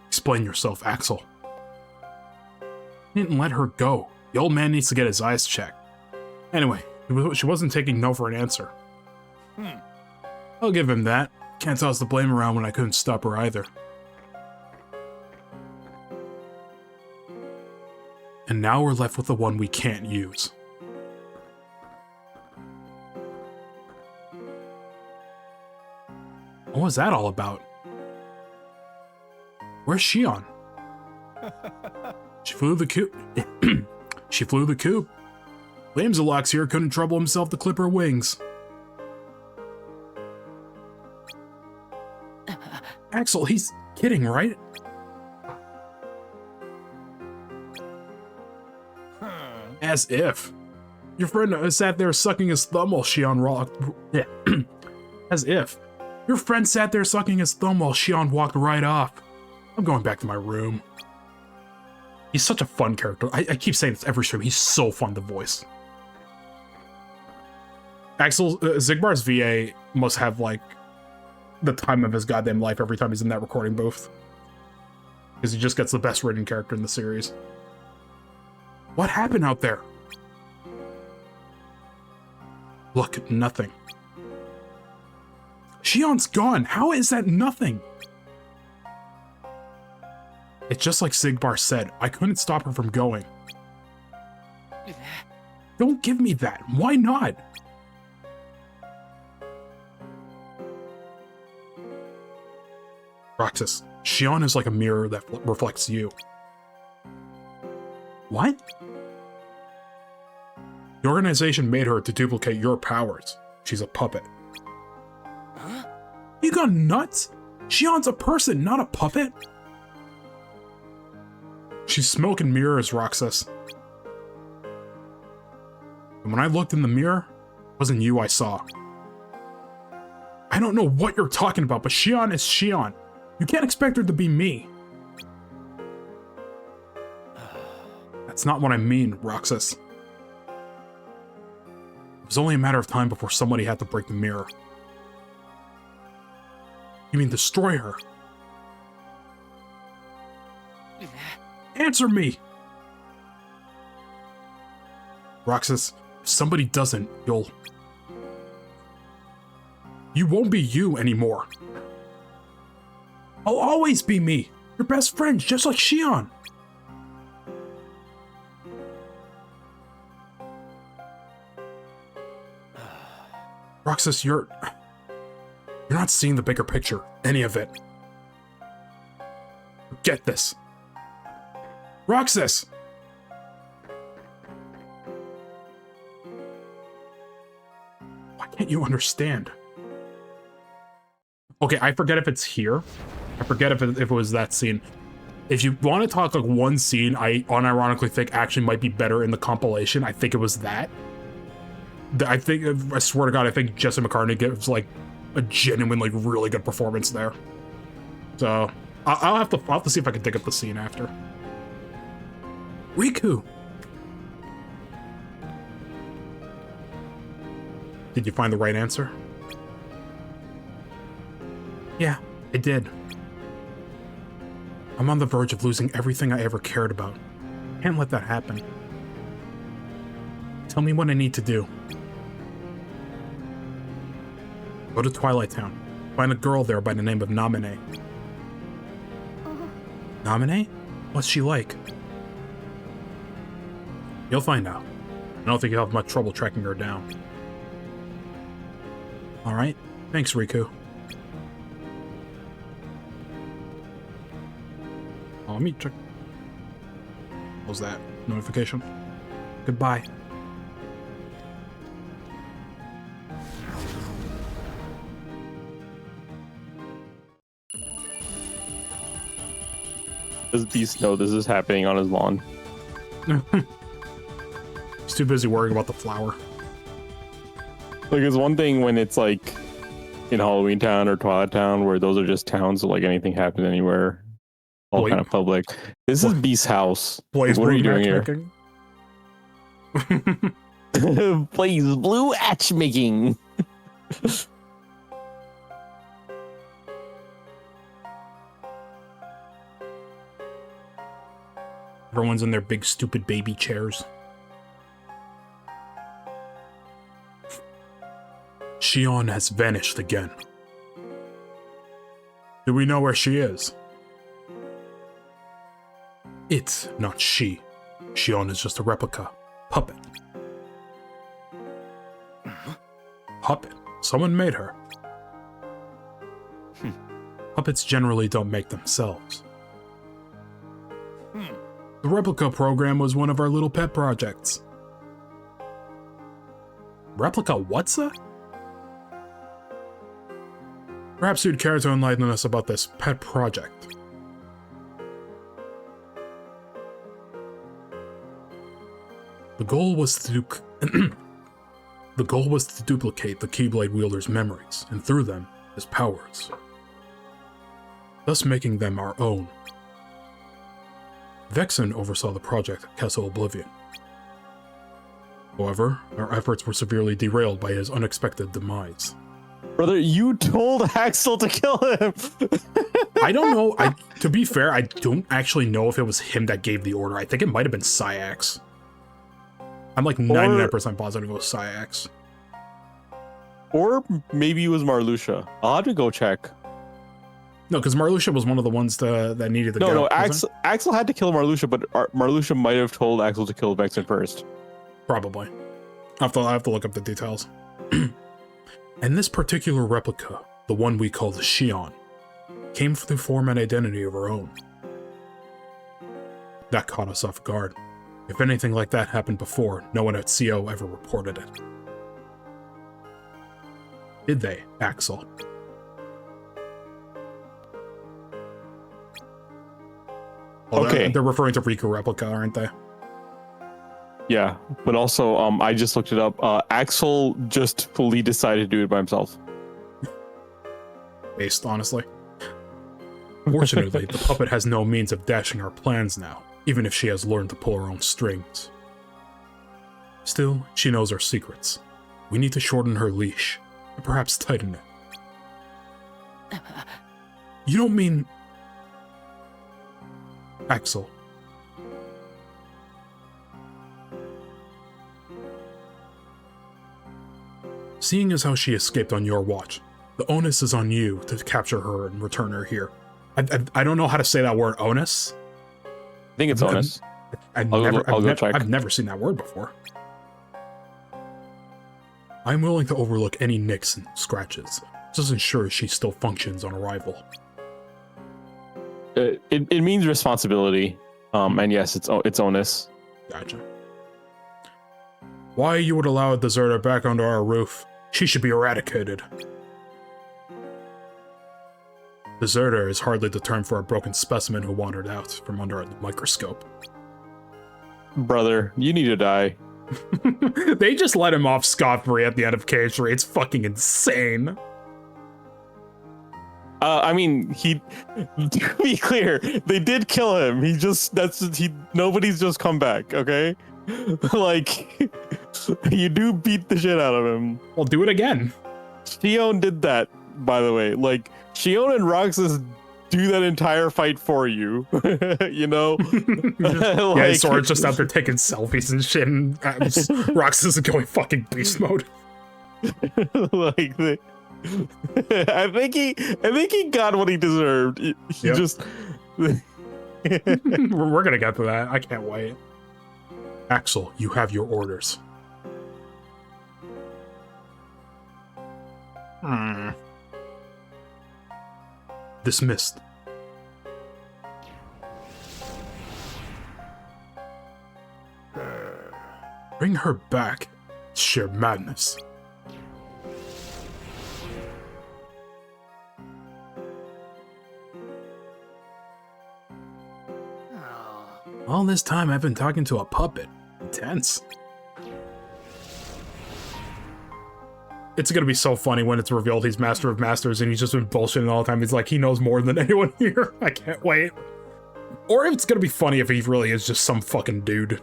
Explain yourself, Axel. Didn't let her go. The old man needs to get his eyes checked. Anyway, she wasn't taking no for an answer. I'll give him that. Can't toss the blame around when I couldn't stop her either. And now we're left with the one we can't use. What was that all about? Where's Xion? She flew the coop. She flew the coop. Lamsalok's here couldn't trouble himself to clip her wings. Axel, he's kidding, right? As if. Your friend sat there sucking his thumb while Shion rocked. Yeah. As if. Your friend sat there sucking his thumb while Shion walked right off. I'm going back to my room. He's such a fun character. I keep saying this every stream. He's so fun to voice. Axel, Zigbar's VA must have, like, the time of his goddamn life every time he's in that recording booth. Because he just gets the best written character in the series. What happened out there? Look, nothing. Shion's gone. How is that nothing? It's just like Zigbar said. I couldn't stop her from going. Don't give me that. Why not? Roxas, Shion is like a mirror that reflects you. What? The organization made her to duplicate your powers. She's a puppet. Huh? You got nuts? Shion's a person, not a puppet. She's smoke and mirrors, Roxas. And when I looked in the mirror, it wasn't you I saw. I don't know what you're talking about, but Shion is Shion. You can't expect her to be me. That's not what I mean, Roxas. It was only a matter of time before somebody had to break the mirror. You mean destroy her? Answer me! Roxas, if somebody doesn't, you won't be you anymore. I'll always be me, your best friend, just like Shion. Roxas, you're not seeing the bigger picture, any of it. Get this. Roxas! Why can't you understand? Okay, I forget if it's here. I forget if it was that scene. If you want to talk like one scene I unironically think actually might be better in the compilation, I think it was that. I swear to God, I think Jesse McCartney gives like a genuine, like really good performance there. So I'll have to see if I can dig up the scene after. Riku! Did you find the right answer? Yeah, I did. I'm on the verge of losing everything I ever cared about. Can't let that happen. Tell me what I need to do. Go to Twilight Town. Find a girl there by the name of Naminé. Naminé? What's she like? You'll find out. I don't think you'll have much trouble tracking her down. Alright. Thanks, Riku. Oh, let me check. What was that? Notification? Goodbye. Does Beast know this is happening on his lawn? He's too busy worrying about the flower. Like, it's one thing when it's like in Halloween Town or Twilight Town, where those are just towns, so like anything happens anywhere, all kind of public. This is Beast's house. Blaze, what are you doing here? Blaze Blue matchmaking. Everyone's in their big stupid baby chairs. Shion has vanished again. Do we know where she is? It's not she. Shion is just a replica. Puppet. Puppet? Someone made her. Puppets generally don't make themselves. The replica program was one of our little pet projects. Replica what's that? Perhaps you'd care to enlighten us about this pet project. The goal was to duplicate the Keyblade wielder's memories, and through them, his powers, thus making them our own. Vexen oversaw the project at Castle Oblivion. However, our efforts were severely derailed by his unexpected demise. Brother, you told Axel to kill him. I don't know. To be fair, I don't actually know if it was him that gave the order. I think it might have been Syax. I'm like 99% positive it was Syax. Or maybe it was Marluxia. I'll have to go check. No, because Marluxia was one of the ones that needed the No, wasn't it? Axel had to kill Marluxia, but Marluxia might have told Axel to kill Vexen first. Probably. I have to look up the details. And this particular replica, the one we call the Xion, came to form an identity of her own. That caught us off guard. If anything like that happened before, no one at CO ever reported it. Did they, Axel? Okay. They're referring to Riku replica, aren't they? Yeah, but also, I just looked it up. Axel just fully decided to do it by himself. Based, honestly. Fortunately, the puppet has no means of dashing our plans now, even if she has learned to pull her own strings. Still, she knows our secrets. We need to shorten her leash, and perhaps tighten it. You don't mean... Axel. Seeing as how she escaped on your watch, the onus is on you to capture her and return her here. I don't know how to say that word, onus. I think it's honest. I've I'll go check. never seen that word before. I'm willing to overlook any nicks and scratches, just ensure she still functions on arrival. It means responsibility, and yes, it's onus. Gotcha. Why you would allow a deserter back under our roof? She should be eradicated. Deserter is hardly the term for a broken specimen who wandered out from under the microscope. Brother, you need to die. They just let him off scot-free at the end of KH3. It's fucking insane. I mean, to be clear, they did kill him. Nobody's just come back, okay? Like, you do beat the shit out of him. Well, do it again. Xion did that, by the way. Like, Xion and Roxas do that entire fight for you. You know? Yeah, Sora's just out there taking selfies and shit, and Roxas is going fucking beast mode. Like, I think he got what he deserved. He just... We're gonna get to that. I can't wait. Axel, you have your orders. Dismissed. Bring her back. Sheer madness. All this time I've been talking to a puppet. Intense. It's gonna be so funny when it's revealed he's Master of Masters and he's just been bullshitting all the time. He's like, he knows more than anyone here. I can't wait. Or it's gonna be funny if he really is just some fucking dude.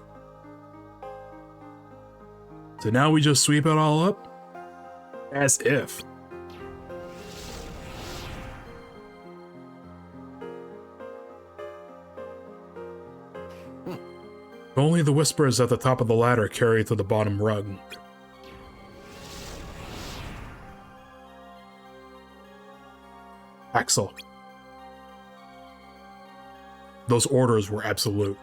So now we just sweep it all up? As if. Only the whispers at the top of the ladder carry to the bottom rug. Axel. Those orders were absolute.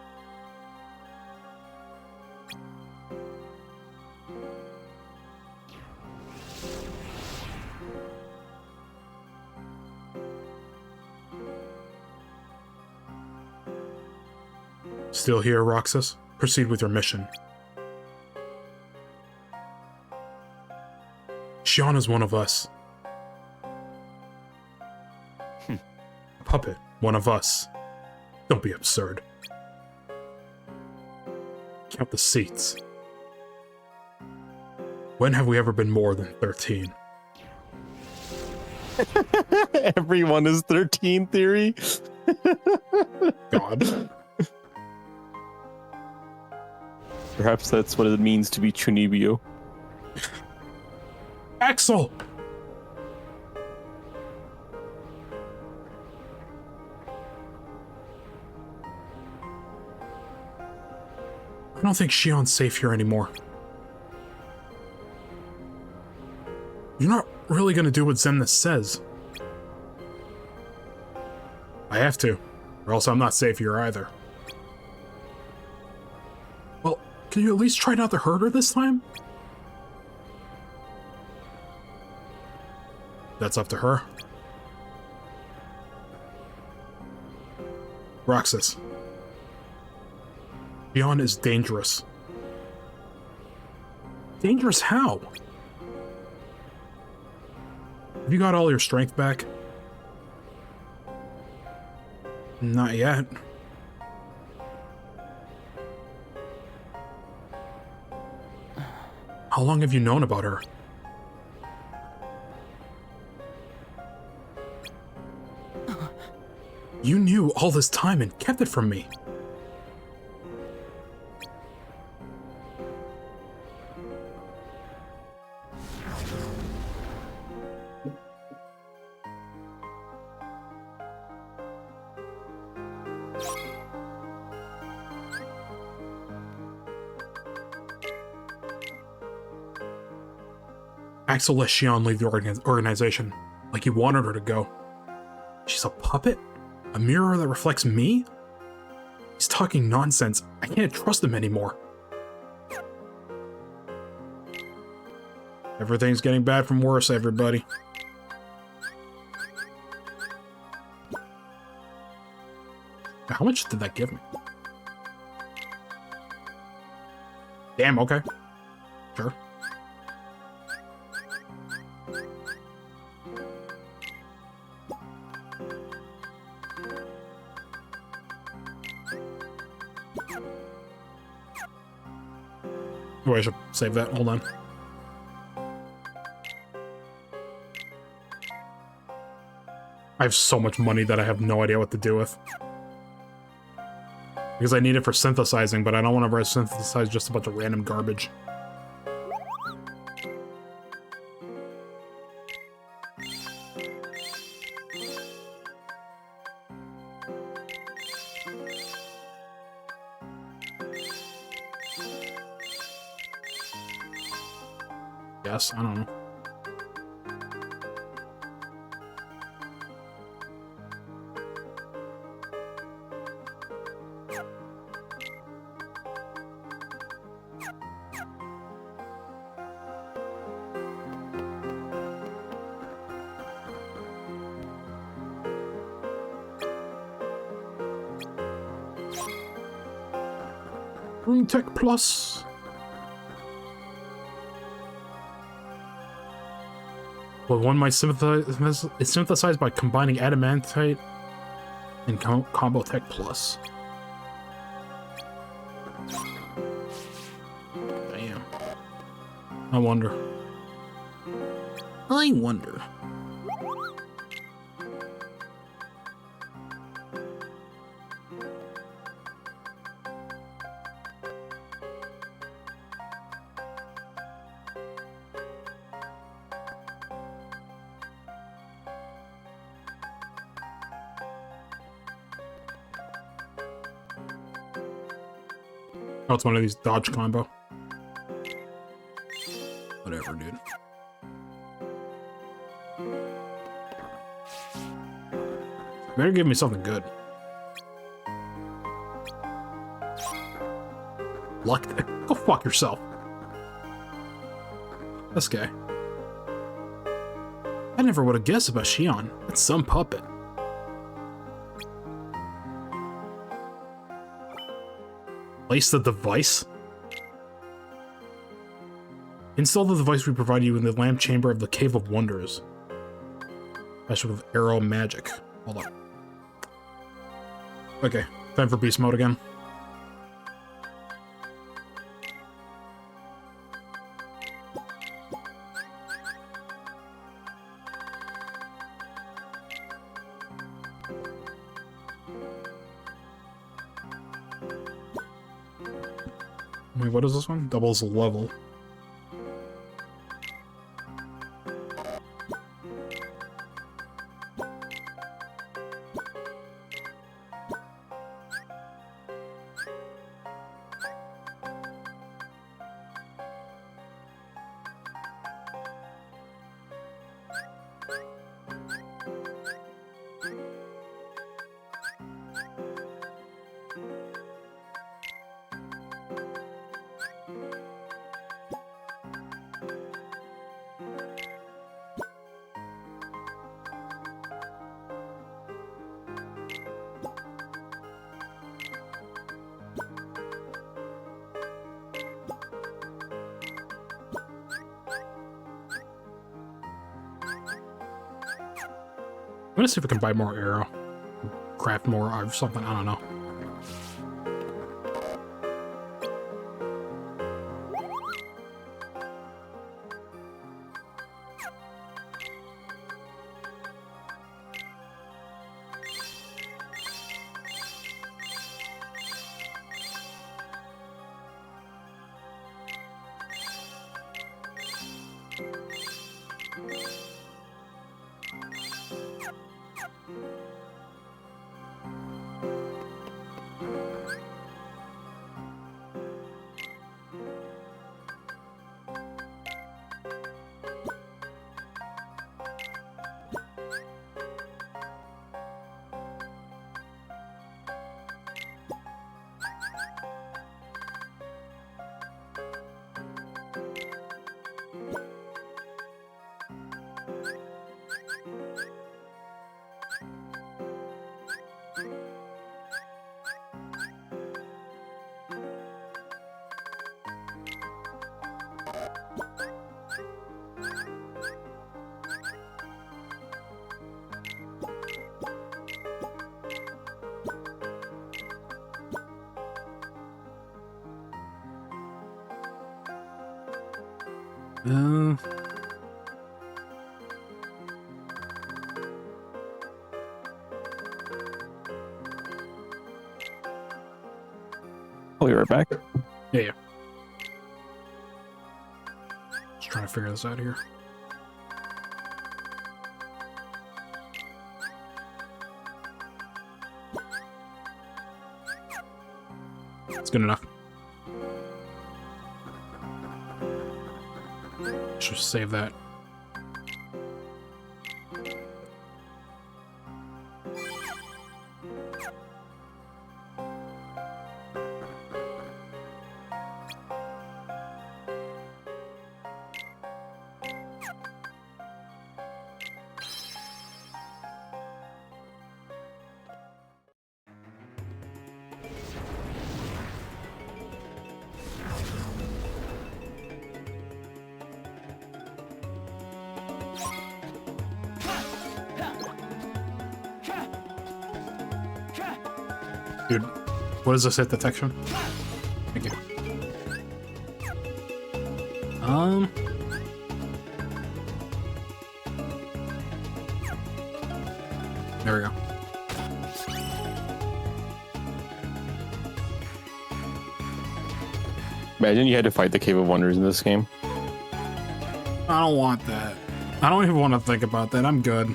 Still here, Roxas? Proceed with your mission. Xion is one of us. puppet, one of us. Don't be absurd. Count the seats. When have we ever been more than 13? Everyone is 13 theory. God. Perhaps that's what it means to be Chunibyo. Axel! I don't think Shion's safe here anymore. You're not really gonna do what Xemnas says. I have to, or else I'm not safe here either. Well, can you at least try not to hurt her this time? That's up to her. Roxas. Shion is dangerous. Dangerous how? Have you got all your strength back? Not yet. How long have you known about her? You knew all this time and kept it from me. Axel let Shion leave the organization, like he wanted her to go. She's a puppet? A mirror that reflects me? He's talking nonsense. I can't trust him anymore. Everything's getting bad from worse, everybody. How much did that give me? Damn, okay. Sure. Oh, I should save that. Hold on. I have so much money that I have no idea what to do with. Because I need it for synthesizing, but I don't want to synthesize just a bunch of random garbage. Yes, I don't know. Rune Tech Plus. Well, one might synthetized is synthesized by combining adamantite and combo tech plus. Damn. I wonder. Oh, it's one of these dodge combo. Whatever, dude. Better give me something good. Luck. Go fuck yourself. This guy. I never would have guessed about Shion. It's some puppet. Place the device? Install the device we provide you in the lamp chamber of the Cave of Wonders. Especially with arrow magic. Hold on. Okay, time for beast mode again. Wait, what is this one? Doubles the level. I'm gonna see if I can buy more arrow. Craft more or something, I don't know. I'll be right back. Yeah. Just trying to figure this out here. It's good enough. Just save that. Dude, what does this hit detection? Thank you. There we go. Imagine you had to fight the Cave of Wonders in this game. I don't want that. I don't even want to think about that. I'm good.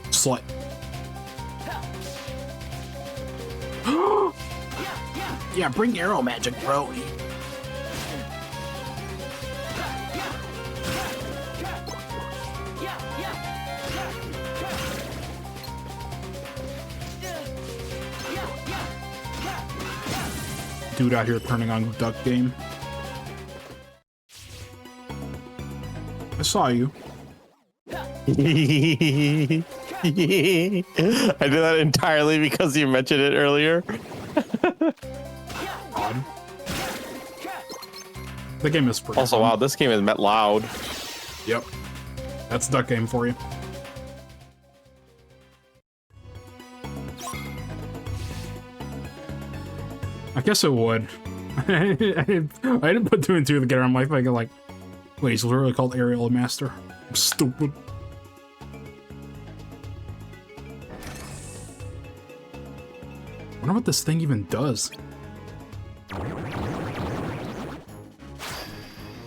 Slut. Yeah, bring arrow magic, bro. Dude out here turning on duck game. I saw you. did that entirely because you mentioned it earlier. Odd. The game is pretty Also, fun. wow, this game is met loud. Yep. That's Duck Game for you. I guess it would. I didn't put two and two together. I'm like thinking like, wait, he's literally called Ariel Master. I'm stupid. I wonder what this thing even does.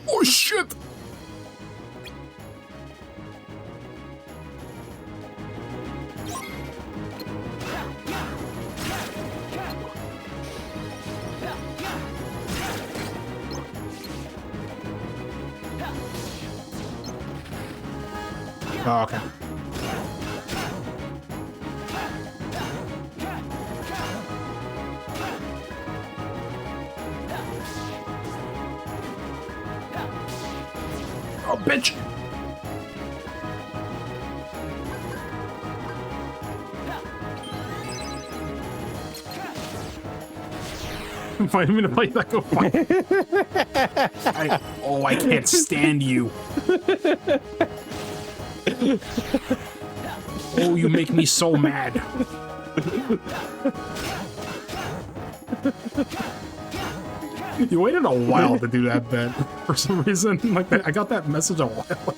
Oh shit! Oh, okay. Oh, bitch! Invite me to play that. Go fight. I can't stand you. Oh, you make me so mad. You waited a while to do that bit for some reason. Like I got that message a while ago.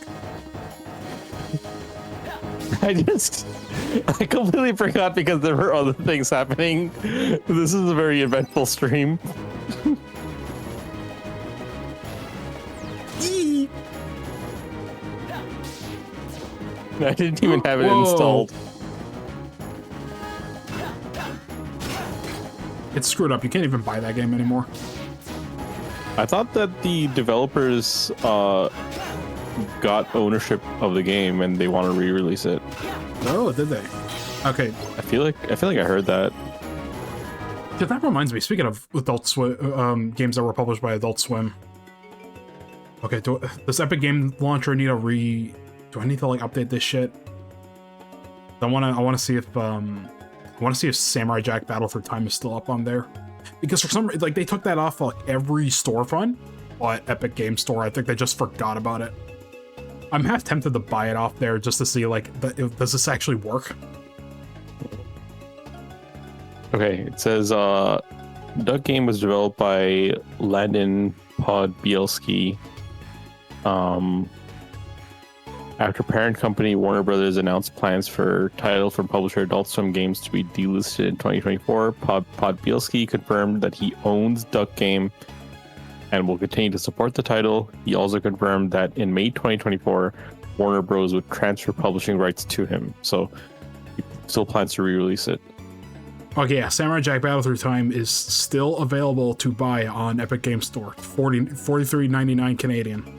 I completely forgot because there were other things happening. This is a very eventful stream. I didn't even have it Whoa. installed. It's screwed up. You can't even buy that game anymore. I thought that the developers got ownership of the game and they want to re-release it. Oh, did they? Okay. I feel like I heard that. Yeah, that reminds me. Speaking of Adult Swim games that were published by Adult Swim. Okay, does Epic Game Launcher need a Do I need to like update this shit? I want to see if Samurai Jack Battle for Time is still up on there, because for some reason, like, they took that off like every storefront, but Epic Game Store, I think they just forgot about it. I'm half tempted to buy it off there just to see like, does this actually work? Okay, it says Duck Game was developed by Landon Podbielski. After parent company Warner Brothers announced plans for title from publisher Adult Swim Games to be delisted in 2024, Podbielski confirmed that he owns Duck Game and will continue to support the title. He also confirmed that in May 2024, Warner Bros. Would transfer publishing rights to him. So he still plans to re-release it. Okay, yeah, Samurai Jack Battle Through Time is still available to buy on Epic Game Store. $43.99 Canadian.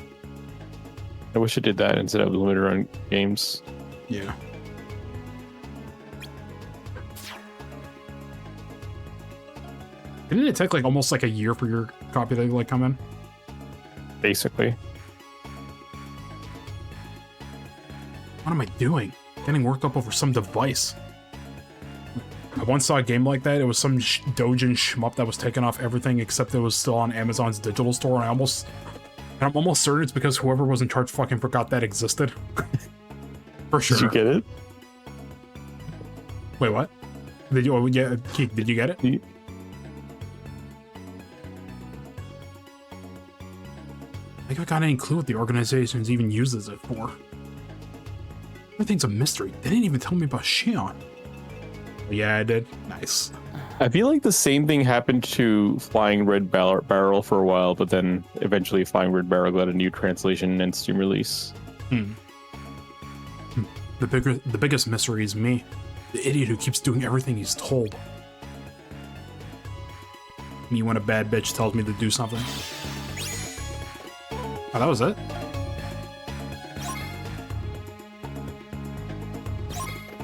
I wish it did that instead of limited run games. Yeah. Didn't it take like almost like a year for your copy to like come in? Basically. What am I doing? Getting worked up over some device. I once saw a game like that. It was some Dojin shmup that was taken off everything except it was still on Amazon's digital store, and I'm almost certain it's because whoever was in charge fucking forgot that existed. For sure. Did you get it? Wait, what? Did you? Oh, yeah, Keith, did you get it? Yeah. I think I got any clue what the organizations even uses it for. Everything's a mystery. They didn't even tell me about Shion. Yeah, I did. Nice. I feel like the same thing happened to Flying Red Barrel for a while, but then eventually Flying Red Barrel got a new translation and Steam release. The biggest mystery is me, the idiot who keeps doing everything he's told. Me when a bad bitch tells me to do something. Oh, that was it?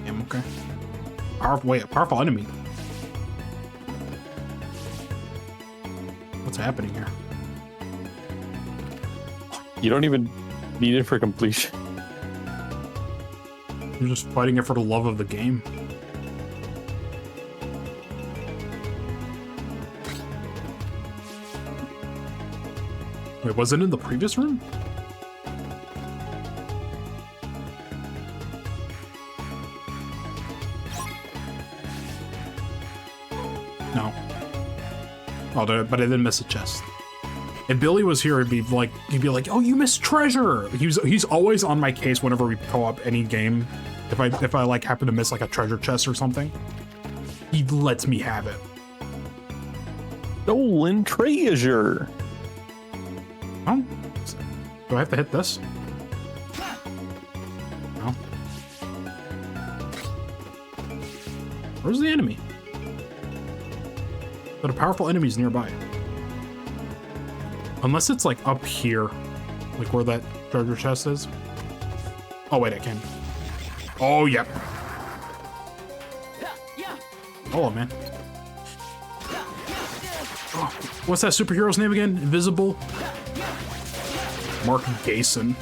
Damn, okay. Powerful enemy. What's happening here? You don't even need it for completion. You're just fighting it for the love of the game. Wait, was it in the previous room? No. Oh, but I didn't miss a chest. If Billy was here, he'd be like, "Oh, you missed treasure." He's always on my case whenever we co-op any game. If I like happen to miss like a treasure chest or something, he lets me have it. Stolen treasure. Oh, do I have to hit this? No. Where's the enemy? There are powerful enemies nearby. Unless it's like up here, like where that treasure chest is. Oh wait, I can. Oh yep. Oh man. Oh, what's that superhero's name again? Invisible. Mark Gason.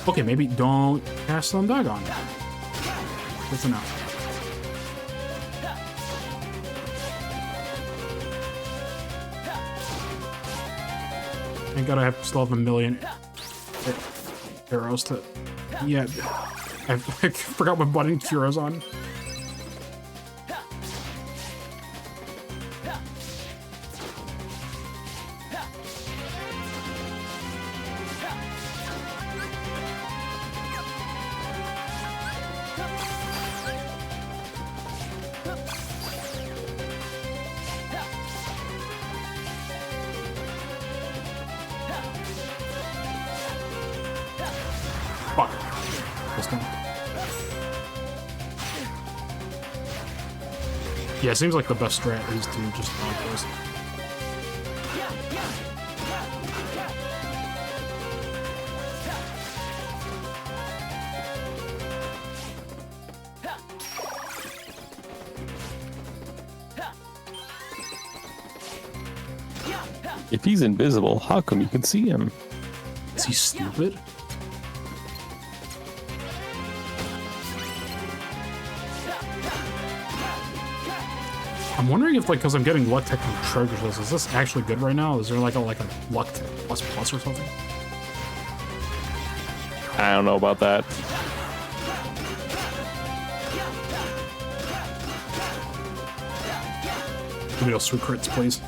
Okay, maybe don't cast Undagon. Good to know. Thank God I still have a million arrows to... Yeah, I forgot what button Kuro's on. Fuck. This one. Yeah, it seems like the best strat is to just dodge those. If he's invisible, how come you can see him? Is he stupid? I'm wondering if, like, because I'm getting luck tech from treasure chests, is this actually good right now? Is there like a luck tech plus or something? I don't know about that. Give me those sweet crits, please.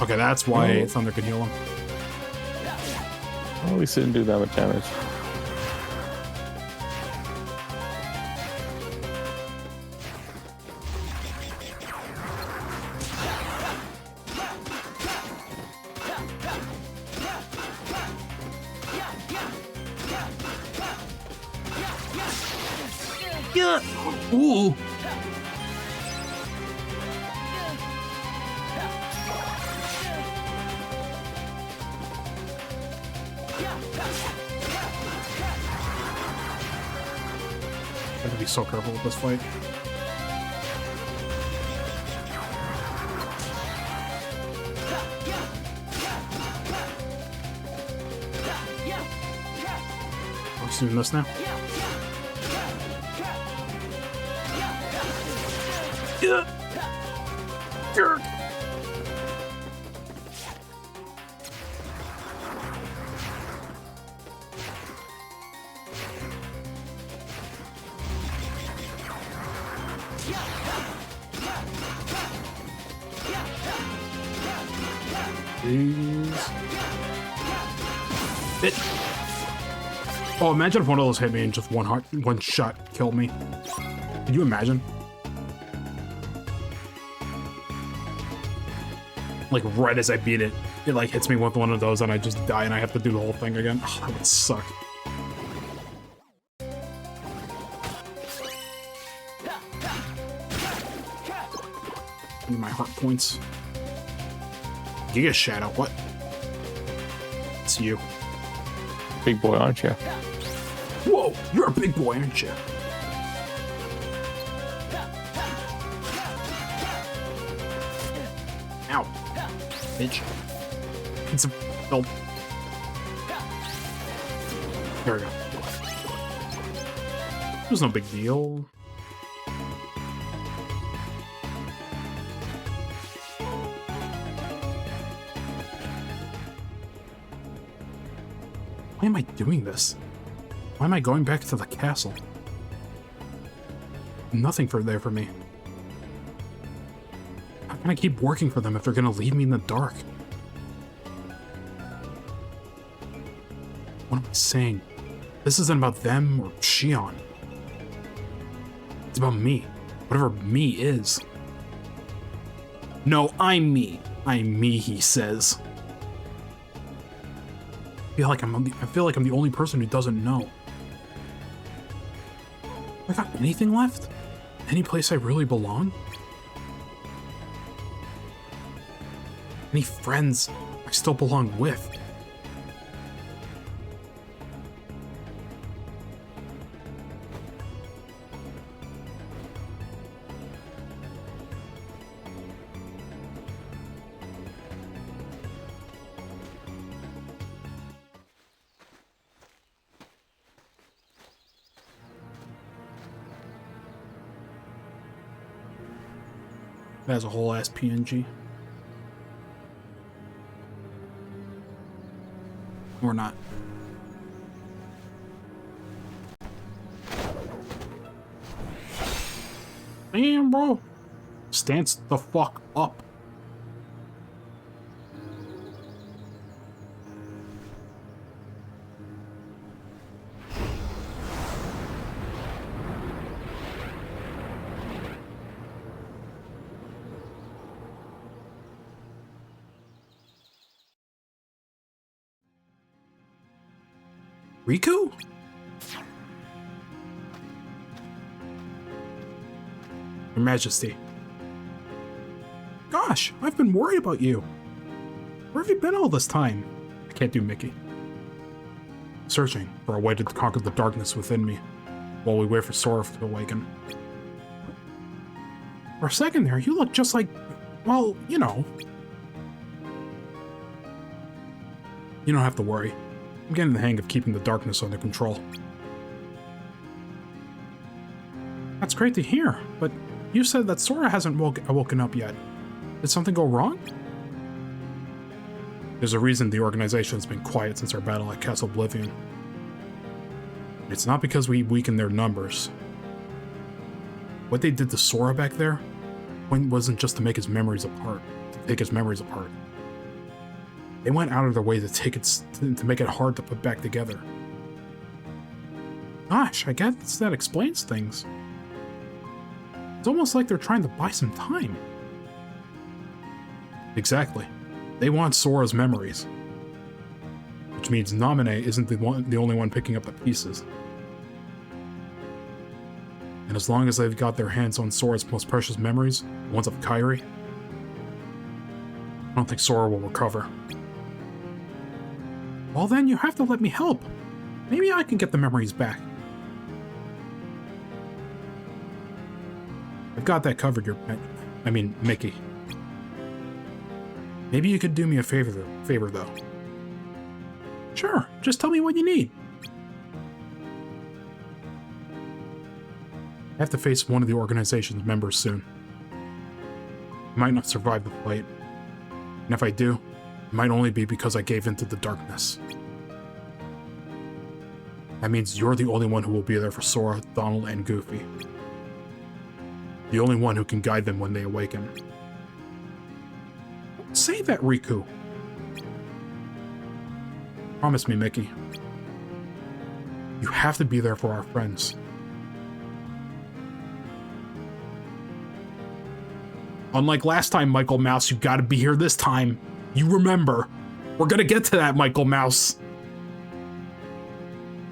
Okay, that's why Thunder could heal him. Well, at least it didn't do that much damage. Ooh. Gotta be so careful with this fight. I'm just doing this now. Jerk. Oh, imagine if one of those hit me and just one shot killed me. Can you imagine? Like right as I beat it, it like hits me with one of those and I just die and I have to do the whole thing again. Oh, that would suck. Need my heart points. Giga Shadow, what? It's you. Big boy, aren't you? Whoa, you're a big boy, aren't you? Ow. Bitch. It's a... Oh. There we go. It was no big deal. Why am I doing this? Why am I going back to the castle? Nothing there for me. How can I keep working for them if they're gonna leave me in the dark? What am I saying? This isn't about them or Shion. It's about me. Whatever me is. No, I'm me. I'm me, he says. I feel like I'm the only person who doesn't know. Have I got anything left? Any place I really belong? Any friends I still belong with? That has a whole ass PNG. Or not. Damn, bro. Stance the fuck up. Riku? Your Majesty. Gosh, I've been worried about you. Where have you been all this time? I can't do Mickey. Searching for a way to conquer the darkness within me, while we wait for Sora to awaken. For a second there, you look just like, well, you know. You don't have to worry. I'm getting the hang of keeping the darkness under control. That's great to hear, but you said that Sora hasn't woken up yet. Did something go wrong? There's a reason the organization's been quiet since our battle at Castle Oblivion. It's not because we weakened their numbers. What they did to Sora back there wasn't just to make his memories apart, They went out of their way to make it hard to put back together. Gosh, I guess that explains things. It's almost like they're trying to buy some time. Exactly. They want Sora's memories. Which means Naminé isn't the only one picking up the pieces. And as long as they've got their hands on Sora's most precious memories, the ones of Kairi, I don't think Sora will recover. Well then, you have to let me help. Maybe I can get the memories back. I've got that covered, Mickey. Maybe you could do me a favor though. Sure, just tell me what you need. I have to face one of the organization's members soon. I might not survive the fight. And if I do, it might only be because I gave into the darkness. That means you're the only one who will be there for Sora, Donald, and Goofy. The only one who can guide them when they awaken. Don't say that, Riku. Promise me, Mickey. You have to be there for our friends. Unlike last time, Michael Mouse, you gotta be here this time. You remember. We're gonna get to that, Michael Mouse.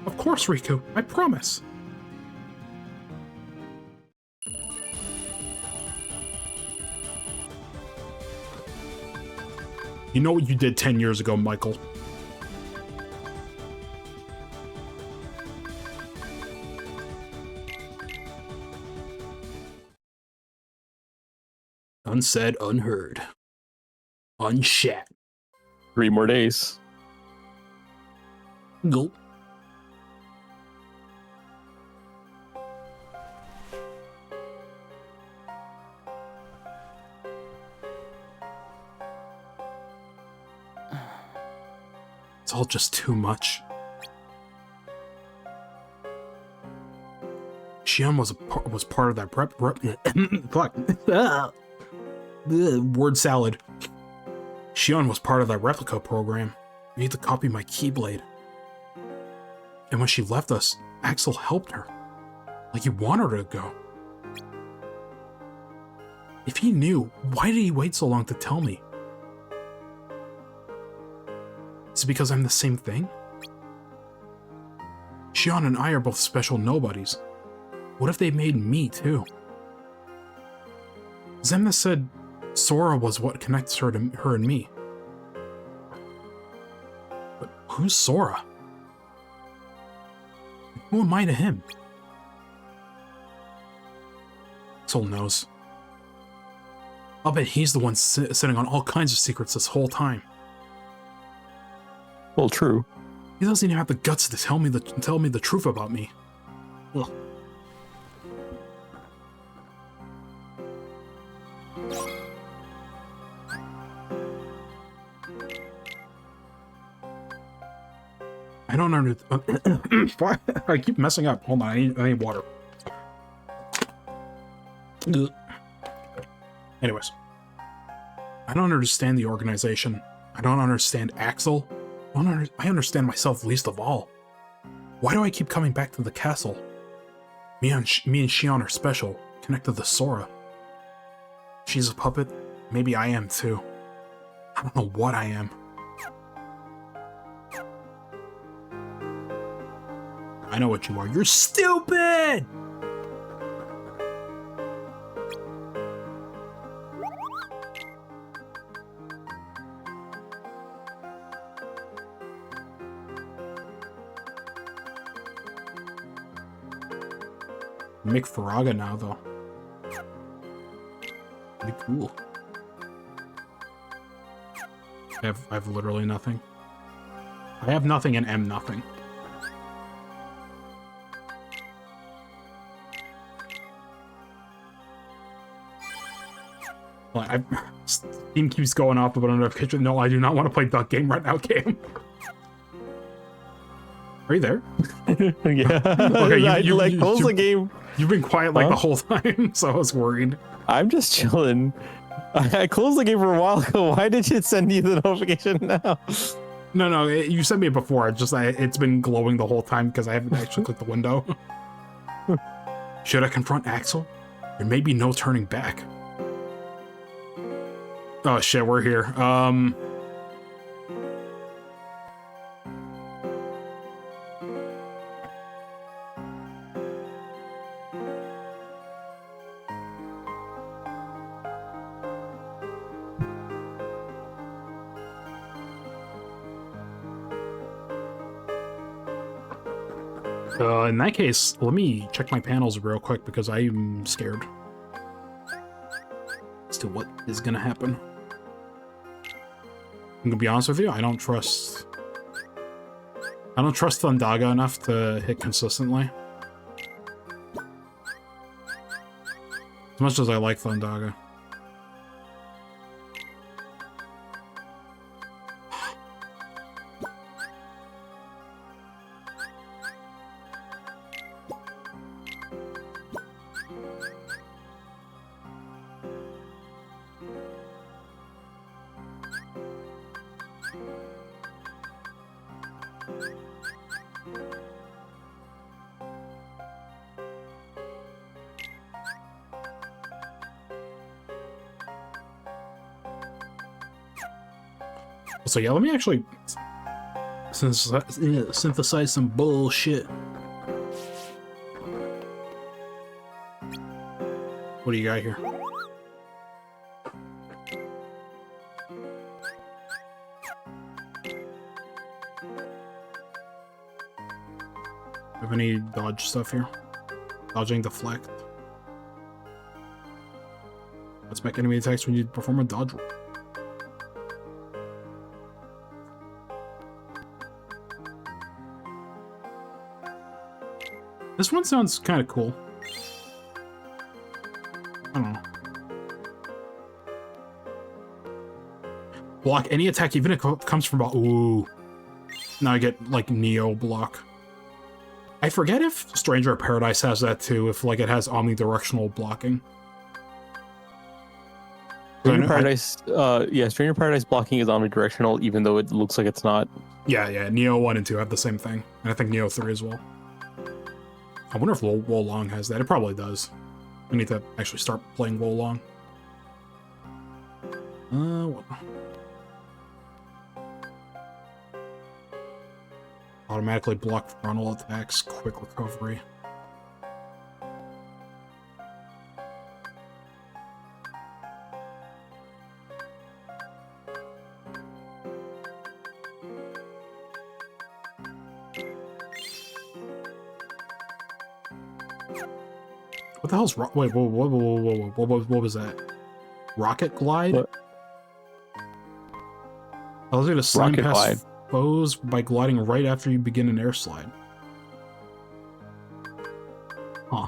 Of course, Riku. I promise. You know what you did 10 years ago, Michael. Unsaid, unheard. Unshat. 3 more days. Gulp. It's all just too much. Shion was part of that word salad. Shion was part of that replica program. I need to copy my Keyblade. And when she left us, Axel helped her. Like he wanted her to go. If he knew, why did he wait so long to tell me? Is it because I'm the same thing? Shion and I are both special nobodies. What if they made me too? Zemna said Sora was what connects her and me. But who's Sora? Who am I to him? Soul knows. I'll bet he's the one sitting on all kinds of secrets this whole time. Well, true. He doesn't even have the guts to tell me the truth about me. Ugh. I don't understand. I keep messing up. Hold on, I need water. Ugh. Anyways, I don't understand the organization. I don't understand Axel. I understand myself least of all. Why do I keep coming back to the castle? Me and Shion are special, connected to Sora. She's a puppet. Maybe I am too. I don't know what I am. I know what you are. You're stupid! Mick Faraga now, though. Pretty cool. I have literally nothing. I have nothing and am nothing. Like, Steam keeps going off about a notification. No, I do not want to play Duck Game right now, Cam. Are you there? Yeah. Okay, close the game. You've been quiet like the whole time, so I was worried. I'm just chilling. I closed the game for a while ago. Why did it send you the notification now? No, you sent me it before. It's been glowing the whole time because I haven't actually clicked the window. Should I confront Axel? There may be no turning back. Oh shit, we're here. In that case, let me check my panels real quick because I'm scared as to what is gonna happen. I'm gonna be honest with you, I don't trust Thundaga enough to hit consistently. As much as I like Thundaga. So yeah, let me actually synthesize some bullshit. What do you got here? Have any dodge stuff here? Dodging, deflect. Let's make enemy attacks when you perform a dodge roll. This one sounds kind of cool. I don't know. Block any attack, even if it comes from... Ooh. Now I get, like, Neo block. I forget if Stranger of Paradise has that, too. If, like, it has omnidirectional blocking. Stranger Paradise, Stranger Paradise blocking is omnidirectional, even though it looks like it's not. Yeah, Neo 1 and 2 have the same thing. And I think Neo 3 as well. I wonder if Wo Long has that. It probably does. I need to actually start playing Wo Long. What? Automatically block frontal attacks, quick recovery. What the hell's wait? Whoa! What was that? Rocket glide? What? Allows you to slam Rocket past glide. foes by gliding right after you begin an air slide. Huh?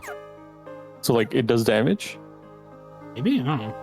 So like it does damage. Maybe, I don't know.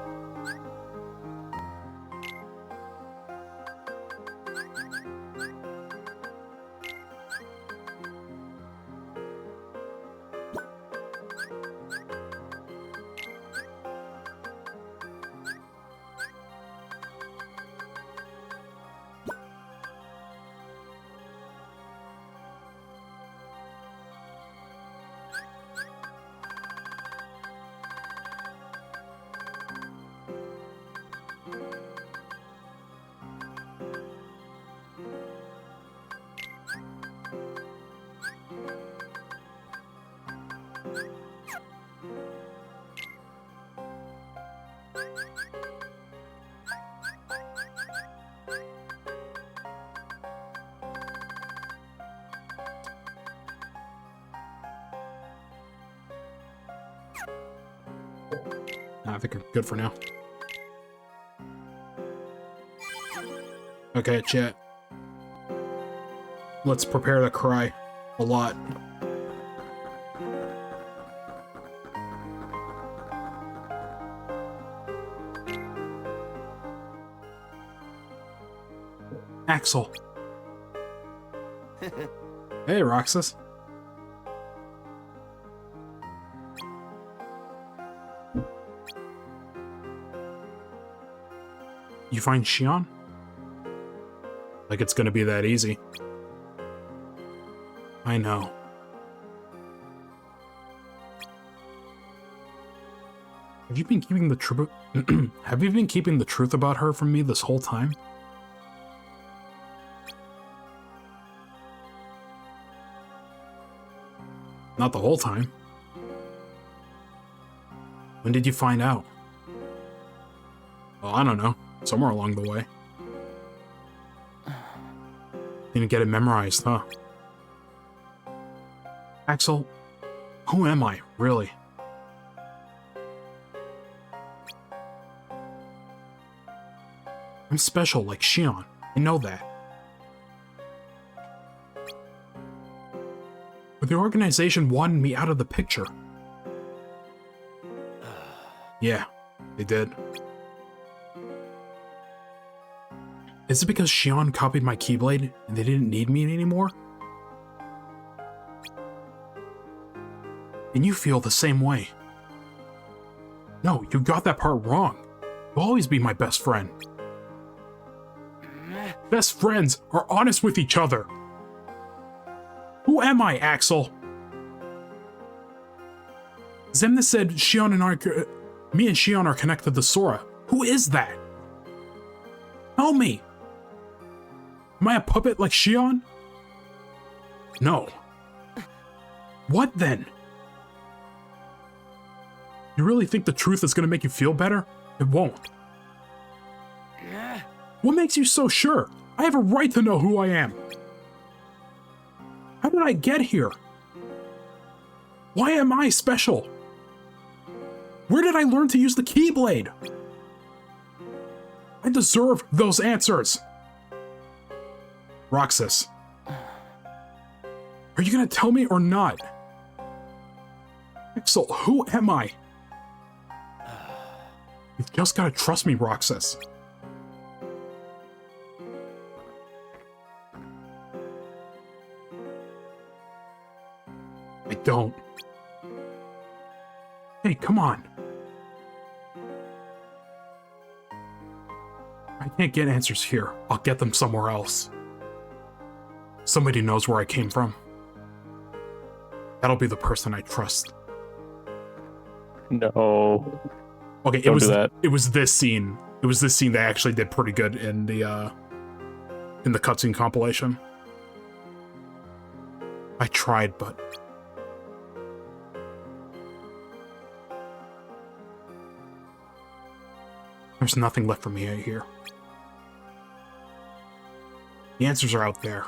I think I'm good for now. Okay, chat. Let's prepare to cry a lot. Axel. Hey, Roxas. You find Xion? Like it's gonna be that easy. I know. Have you been keeping the truth? Have you been keeping the truth about her from me this whole time? Not the whole time. When did you find out? Well, I don't know. Somewhere along the way. Didn't get it memorized, huh? Axel, who am I, really? I'm special like Xion. I know that. But the organization wanted me out of the picture. Yeah, they did. Is it because Xion copied my Keyblade and they didn't need me anymore? And you feel the same way. No, you got that part wrong. You'll always be my best friend. Best friends are honest with each other. Who am I, Axel? Xemnas said Xion and me and Xion are connected to Sora. Who is that? Tell me. Am I a puppet like Xion? No. What then? You really think the truth is gonna make you feel better? It won't. What makes you so sure? I have a right to know who I am. How did I get here? Why am I special? Where did I learn to use the Keyblade? I deserve those answers. Roxas. Are you gonna tell me or not? Axel, who am I? You've just gotta trust me, Roxas. I don't. Hey, come on. I can't get answers here. I'll get them somewhere else. Somebody knows where I came from. That'll be the person I trust. No. Okay, Don't do that. It was this scene. It was this scene that actually did pretty good in the cutscene compilation. I tried, but there's nothing left for me out here. The answers are out there.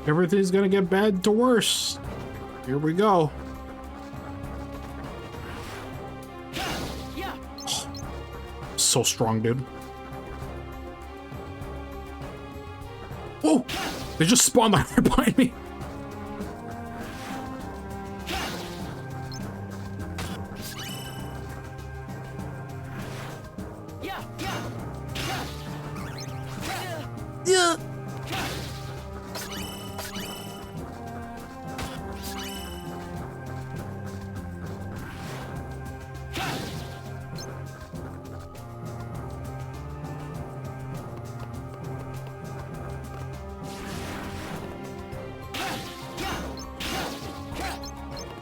Everything's gonna get bad to worse. Here we go. Oh, so strong, dude. Oh! They just spawned right behind me. Yeah.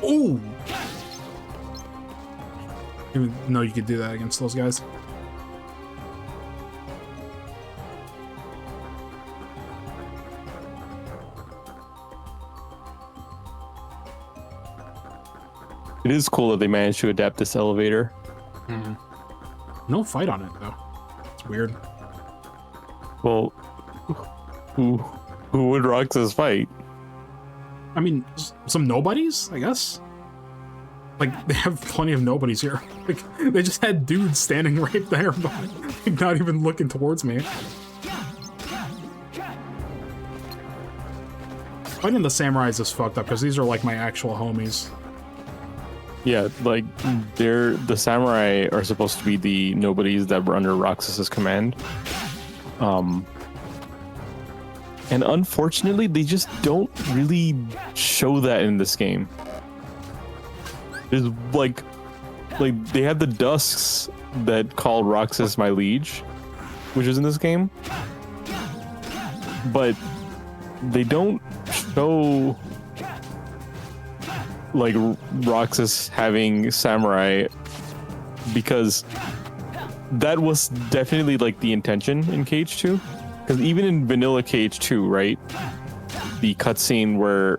Oh! Didn't know you could do that against those guys. It is cool that they managed to adapt this elevator. No fight on it, though. It's weird. Well, who would Roxas fight? I mean, some nobodies, I guess? Like, they have plenty of nobodies here. Like, they just had dudes standing right there, but like, not even looking towards me. Fighting the samurais is fucked up, because these are, like, my actual homies. Yeah, like, the samurai are supposed to be the nobodies that were under Roxas's command. And unfortunately, they just don't really show that in this game. There's like they have the Dusks that call Roxas my liege, which is in this game, but they don't show like Roxas having samurai, because that was definitely like the intention in Cage 2. Because even in vanilla Cage 2, right, the cutscene where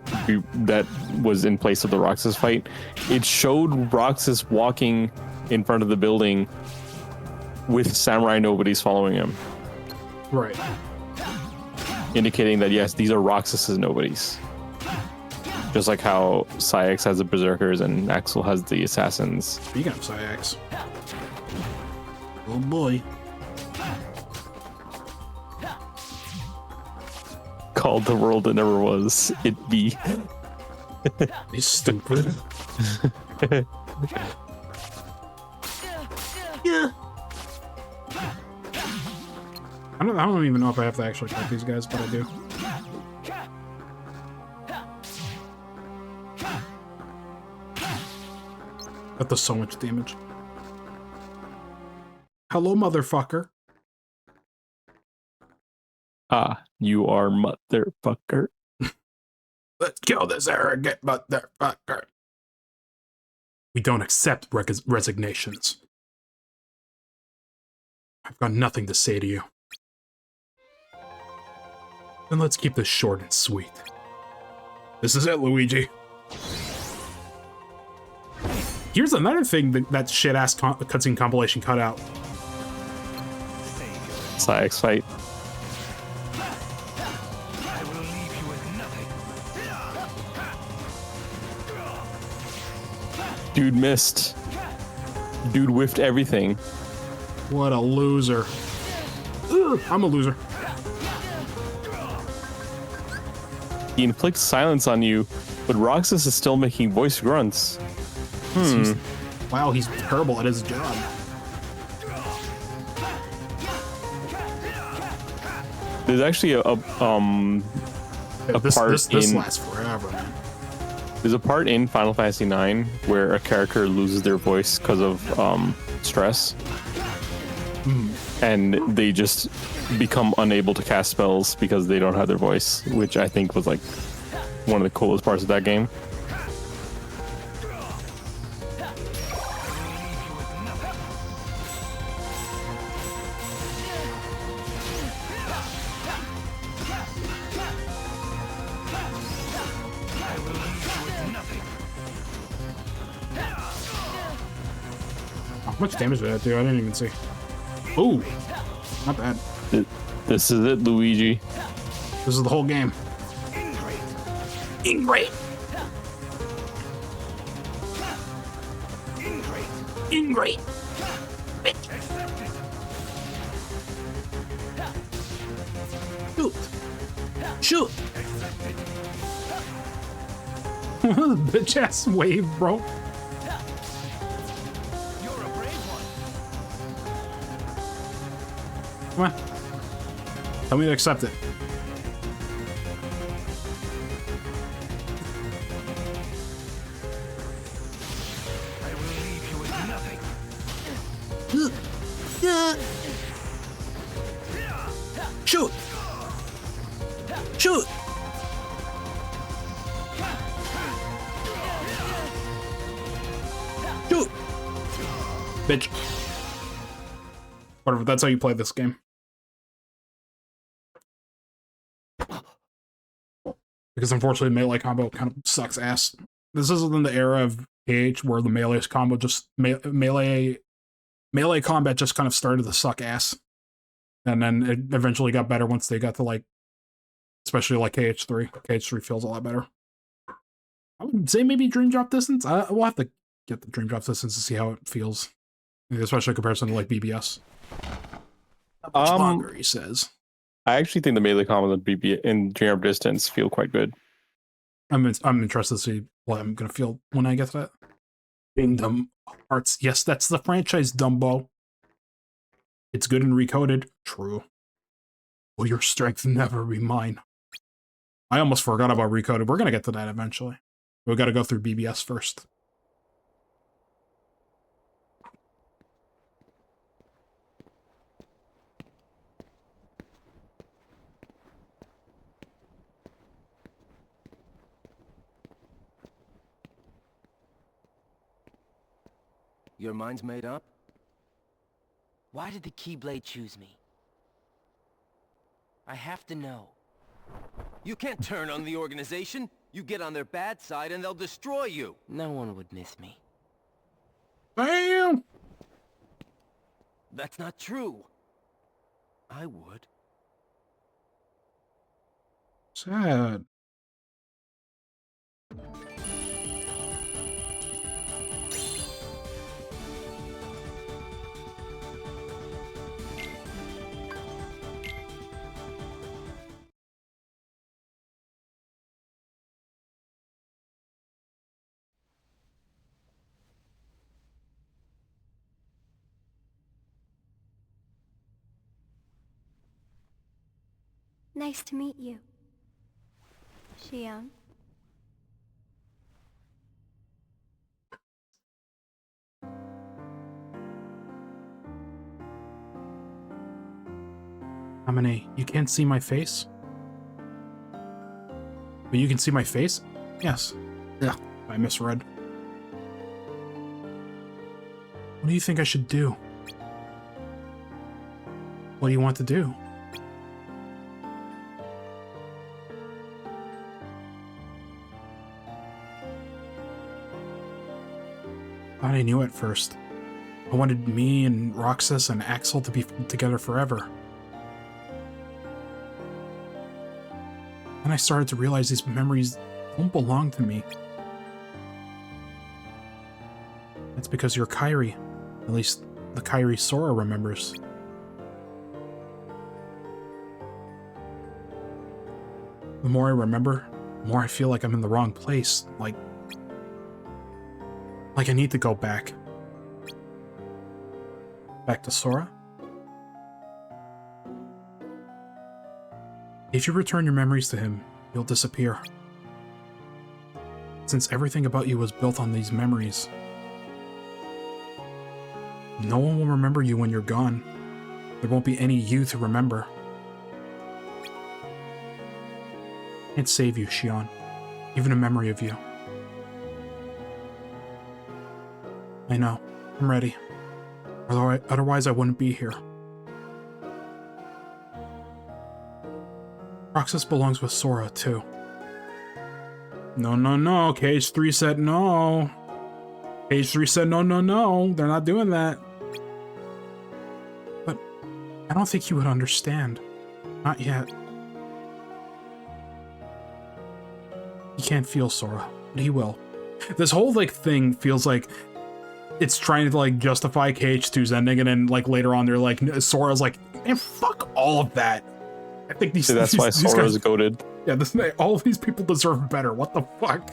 that was in place of the Roxas fight, it showed Roxas walking in front of the building with samurai nobodies following him. Right. Indicating that, yes, these are Roxas's nobodies. Just like how Saïx has the Berserkers and Axel has the Assassins. Speaking of Saïx. Oh boy. Called the world that never was. It be. He's stupid. Yeah. I don't even know if I have to actually fight these guys, but I do. That does so much damage. Hello, motherfucker. Ah, you are motherfucker. Let's kill this arrogant motherfucker. We don't accept resignations. I've got nothing to say to you. Then let's keep this short and sweet. This is it, Luigi. Here's another thing that shit-ass cutscene compilation cut out. Saïx fight. Dude missed. Dude whiffed everything. What a loser. Ugh, I'm a loser. He inflicts silence on you, but Roxas is still making voice grunts. Wow, he's terrible at his job. There's actually a This part in lasts forever, man. there's a part in Final Fantasy IX where a character loses their voice because of stress, and they just become unable to cast spells because they don't have their voice, which I think was like one of the coolest parts of that game. How much damage did that do? I didn't even see. Ooh, not bad. This is it, Luigi. This is the whole game. Ingrate. Ingrate. Shoot. Shoot. Bitch ass wave, bro. Come on. Tell me to accept it. Shoot! Shoot! Shoot! Bitch. Whatever, that's how you play this game. Because unfortunately, melee combo kind of sucks ass. This isn't in the era of KH where the melee combo just melee combat just kind of started to suck ass, and then it eventually got better once they got to like, especially like KH3. KH3 feels a lot better. I would say maybe Dream Drop Distance. We'll have to get the Dream Drop Distance to see how it feels, especially in comparison to like BBS. Much longer, he says. I actually think the melee combos in BB in Dream Drop Distance feel quite good. I'm interested to see what I'm gonna feel when I get to that. Kingdom Hearts. Yes, that's the franchise, Dumbo. It's good and recoded. True. Will your strength never be mine? I almost forgot about recoded. We're gonna get to that eventually. We gotta go through BBS first. Your mind's made up? Why did the Keyblade choose me? I have to know. You can't turn on the organization. You get on their bad side and they'll destroy you. No one would miss me. Bam! That's not true. I would. Sad. Nice to meet you, Xion. Amine, you can't see my face? But you can see my face? Yes. Yeah, I misread. What do you think I should do? What do you want to do? thought I knew at first. I wanted me and Roxas and Axel to be together forever. Then I started to realize these memories don't belong to me. That's because you're Kairi. At least the Kairi Sora remembers. The more I remember, the more I feel like I'm in the wrong place. Like I need to go back. Back to Sora? If you return your memories to him, you'll disappear. Since everything about you was built on these memories, no one will remember you when you're gone. There won't be any you to remember. I can't save you, Xion. Even a memory of you. I know. I'm ready. Otherwise I wouldn't be here. Roxas belongs with Sora, too. No, no, no. Cage 3 said no. Cage 3 said no, no, no. They're not doing that. But I don't think he would understand. Not yet. He can't feel Sora, but he will. This whole, like, thing feels like it's trying to, like, justify KH2's ending, and then, like, later on they're like, Sora's like, man, fuck all of that. I think these. See, that's why Sora's goated. Yeah, all of these people deserve better. What the fuck?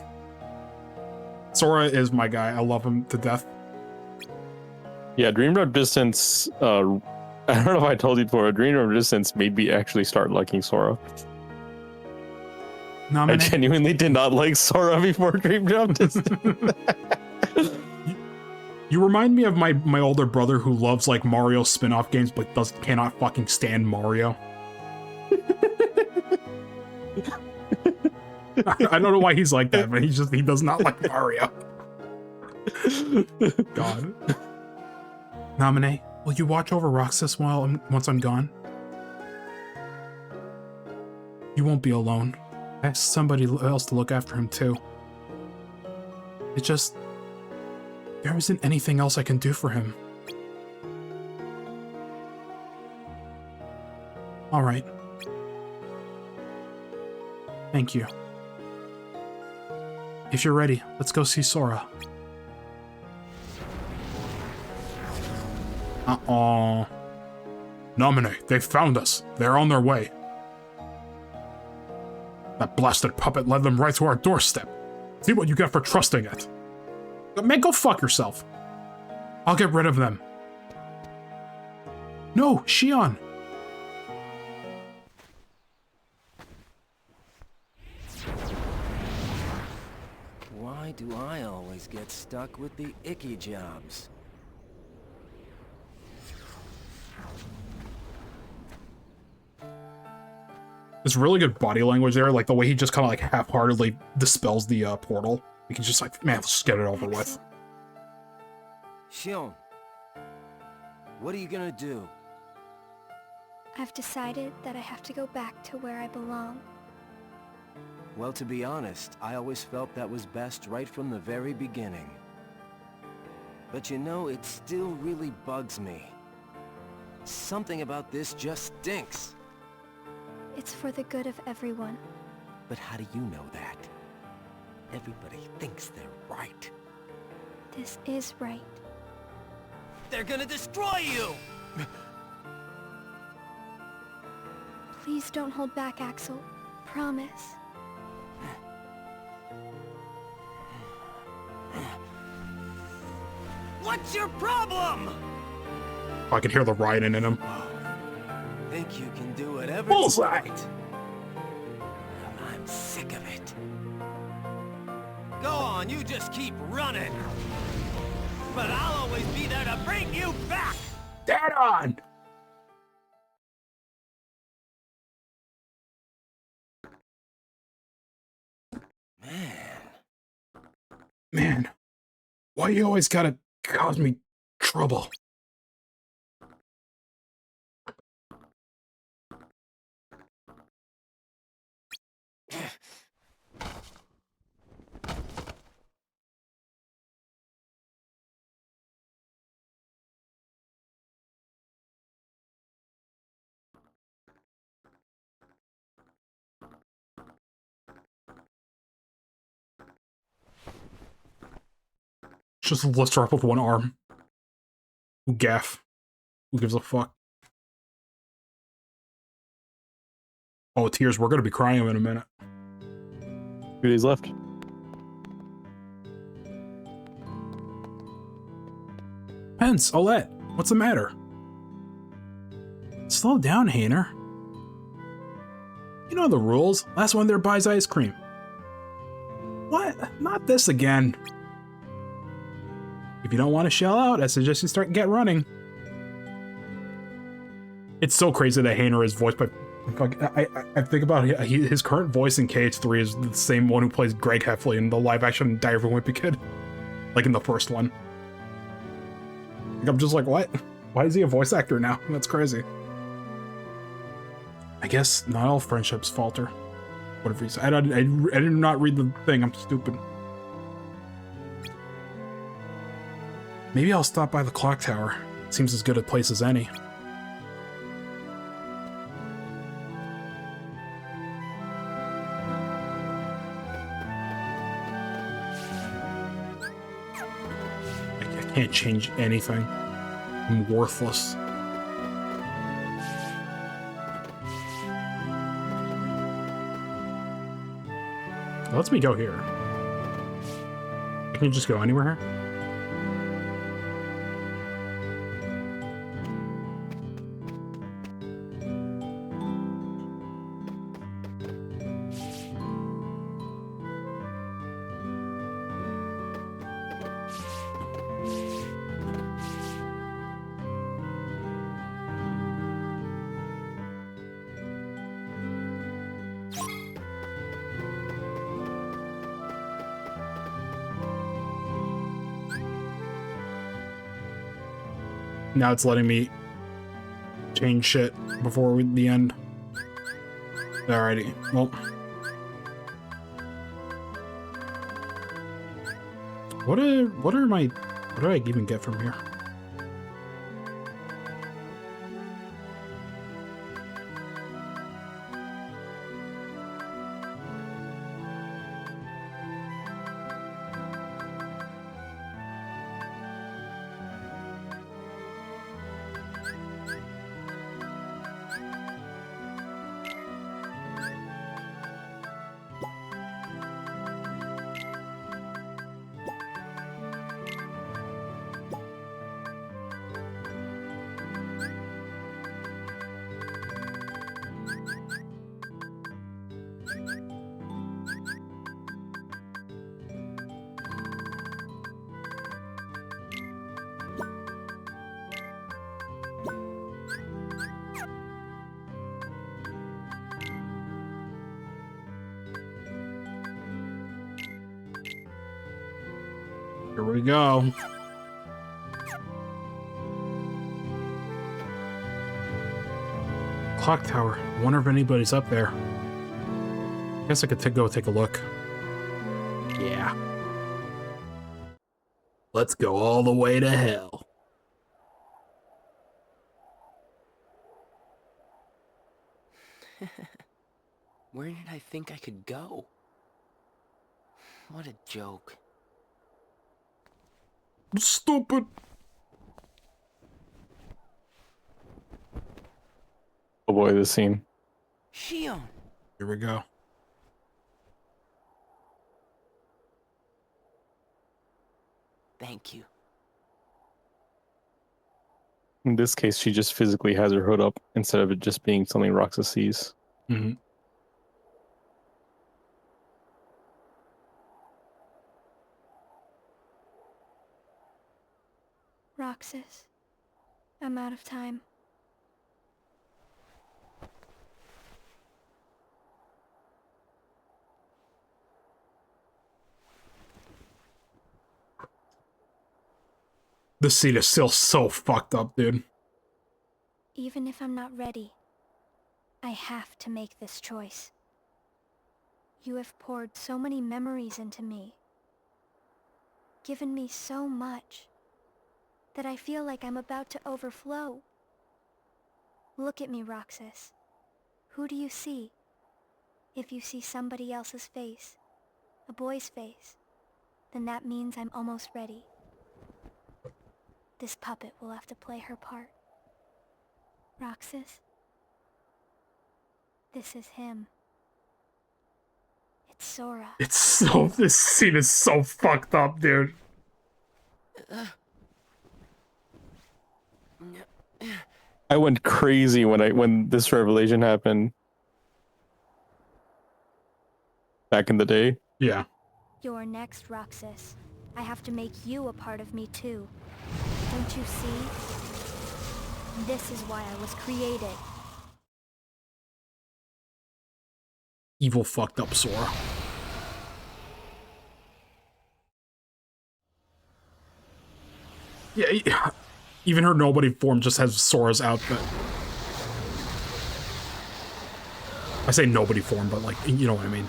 Sora is my guy. I love him to death. Yeah, Dream Drop Distance. I don't know if I told you before. Dream Drop Distance made me actually start liking Sora. I genuinely did not like Sora before Dream Drop Distance. You remind me of my older brother who loves like Mario spin-off games but cannot fucking stand Mario. I don't know why he's like that, but he does not like Mario. God. Naminé, will you watch over Roxas once I'm gone? You won't be alone. I asked somebody else to look after him too. There isn't anything else I can do for him. All right. Thank you. If you're ready, let's go see Sora. Uh-oh. Naminé, they found us. They're on their way. That blasted puppet led them right to our doorstep. See what you get for trusting it. Man, go fuck yourself. I'll get rid of them. No, Xion. Why do I always get stuck with the icky jobs? There's really good body language there, like the way he just kind of like half-heartedly dispels the portal. We can just like, man, let's just get it over with. Xion, what are you gonna do? I've decided that I have to go back to where I belong. Well, to be honest, I always felt that was best right from the very beginning. But you know, it still really bugs me. Something about this just stinks. It's for the good of everyone. But how do you know that? Everybody thinks they're right. This is right. They're gonna destroy you! Please don't hold back, Axel. Promise. What's your problem? I can hear the riding in him. Think you can do whatever Bullseye! you want. I'm sick of it. Go on, you just keep running. But I'll always be there to bring you back! Dead on! Man, why you always gotta cause me trouble? Just lifts her up with one arm. Who gaff? Who gives a fuck? Oh, tears. We're gonna be crying in a minute. 2 days left. Pence, Olette, what's the matter? Slow down, Hayner. You know the rules. Last one there buys ice cream. What? Not this again. If you don't want to shell out, I suggest you get running. It's so crazy that Hayner is voiced by... I think about his current voice in KH3 is the same one who plays Greg Heffley in the live-action Diary of a Wimpy Kid. Like in the first one. Like, I'm just like, what? Why is he a voice actor now? That's crazy. I guess not all friendships falter. Whatever he said. I did not read the thing. I'm stupid. Maybe I'll stop by the clock tower. Seems as good a place as any. I can't change anything. I'm worthless. It lets me go here. Can you just go anywhere here? Now it's letting me change shit before the end. Alrighty, well. What do I even get from here? Here we go. Clock tower. Wonder if anybody's up there. Guess I could go take a look. Yeah. Let's go all the way to hell. Where did I think I could go? What a joke. Stupid. Oh boy, this scene. Shion! Here we go. Thank you. In this case, she just physically has her hood up instead of it just being something Roxas sees. Mm-hmm. Roxas, I'm out of time. This scene is still so fucked up, dude. Even if I'm not ready, I have to make this choice. You have poured so many memories into me, given me so much, that I feel like I'm about to overflow. Look at me, Roxas. Who do you see? If you see somebody else's face, a boy's face, then that means I'm almost ready. This puppet will have to play her part. Roxas? This is him. It's Sora. It's so, this scene is so fucked up, dude. I went crazy when this revelation happened back in the day. Yeah. You're next, Roxas. I have to make you a part of me too. Don't you see? This is why I was created. Evil fucked up Sora. Yeah, even her nobody form just has Sora's outfit. I say nobody form, but like, you know what I mean.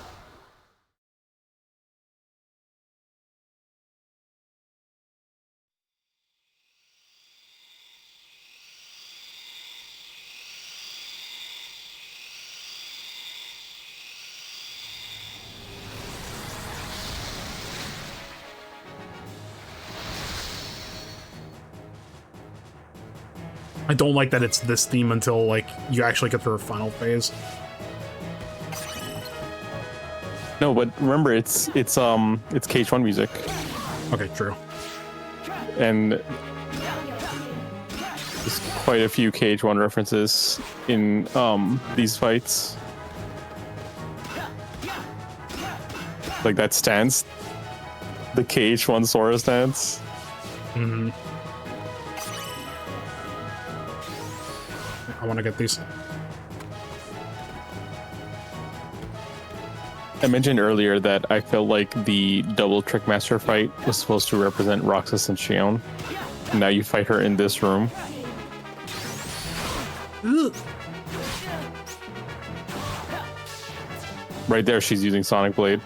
I don't like that it's this theme until like you actually get through a final phase. No, but remember it's KH1 music, Okay, true. and there's quite a few KH1 references in these fights. Like that stance, the KH1 Sora stance. Mm-hmm. I want to get these. I mentioned earlier that I felt like the double Trickmaster fight was supposed to represent Roxas and Xion. Now you fight her in this room. Ugh. Right there, she's using Sonic Blade.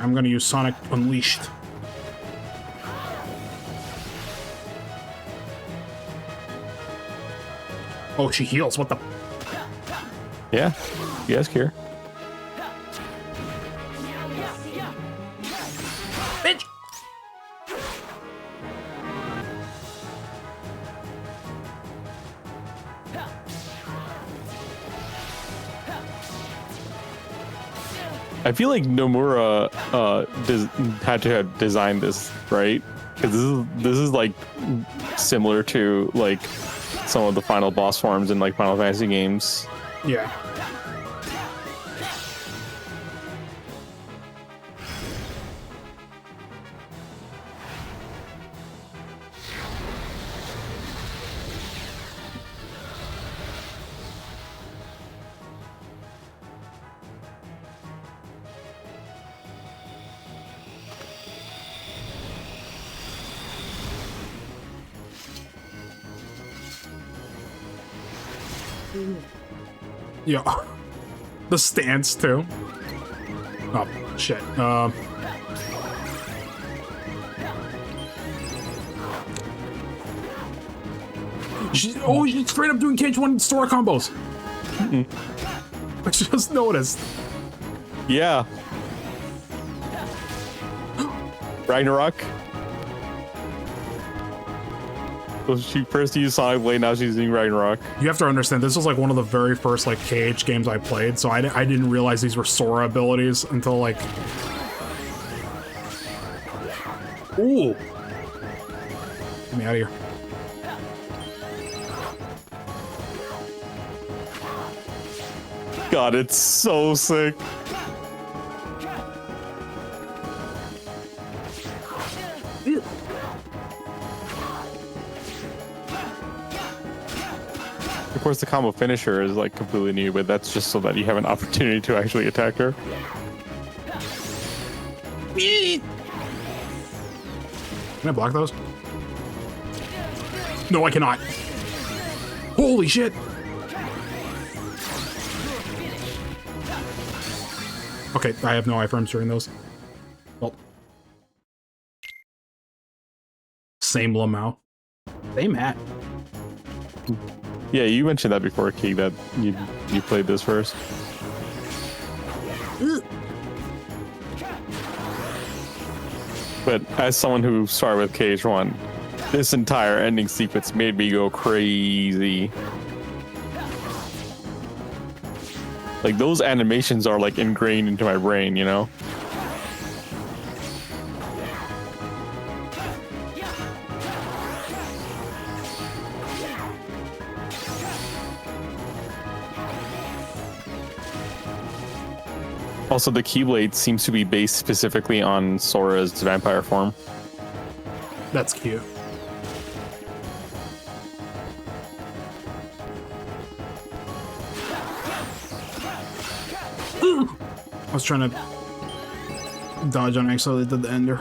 I'm gonna use Sonic Unleashed. Oh, she heals. What the? Yeah, you ask here. Bitch! I feel like Nomura had to have designed this, right? Because this is like similar to like some of the final boss forms in like Final Fantasy games. Yeah. Yeah. The stance too. Oh shit. She's straight up doing KH1 Sora combos. I just noticed. Yeah. Ragnarok. So she first used Sonic Blade, now she's using Ragnarok. You have to understand, this was like one of the very first like KH games I played, so I didn't realize these were Sora abilities until like... Ooh! Get me out of here. God, it's so sick. Of course, the combo finisher is like completely new, but that's just so that you have an opportunity to actually attack her. Can I block those? No, I cannot. Holy shit! Okay, I have no iframes during those. Well. Same Lamau. Same hat. Yeah, you mentioned that before, Key, that you played this first. But as someone who started with KH1, this entire ending sequence made me go crazy. Like those animations are like ingrained into my brain, you know? Also, the Keyblade seems to be based specifically on Sora's vampire form. That's cute. I was trying to dodge on accident, did the ender.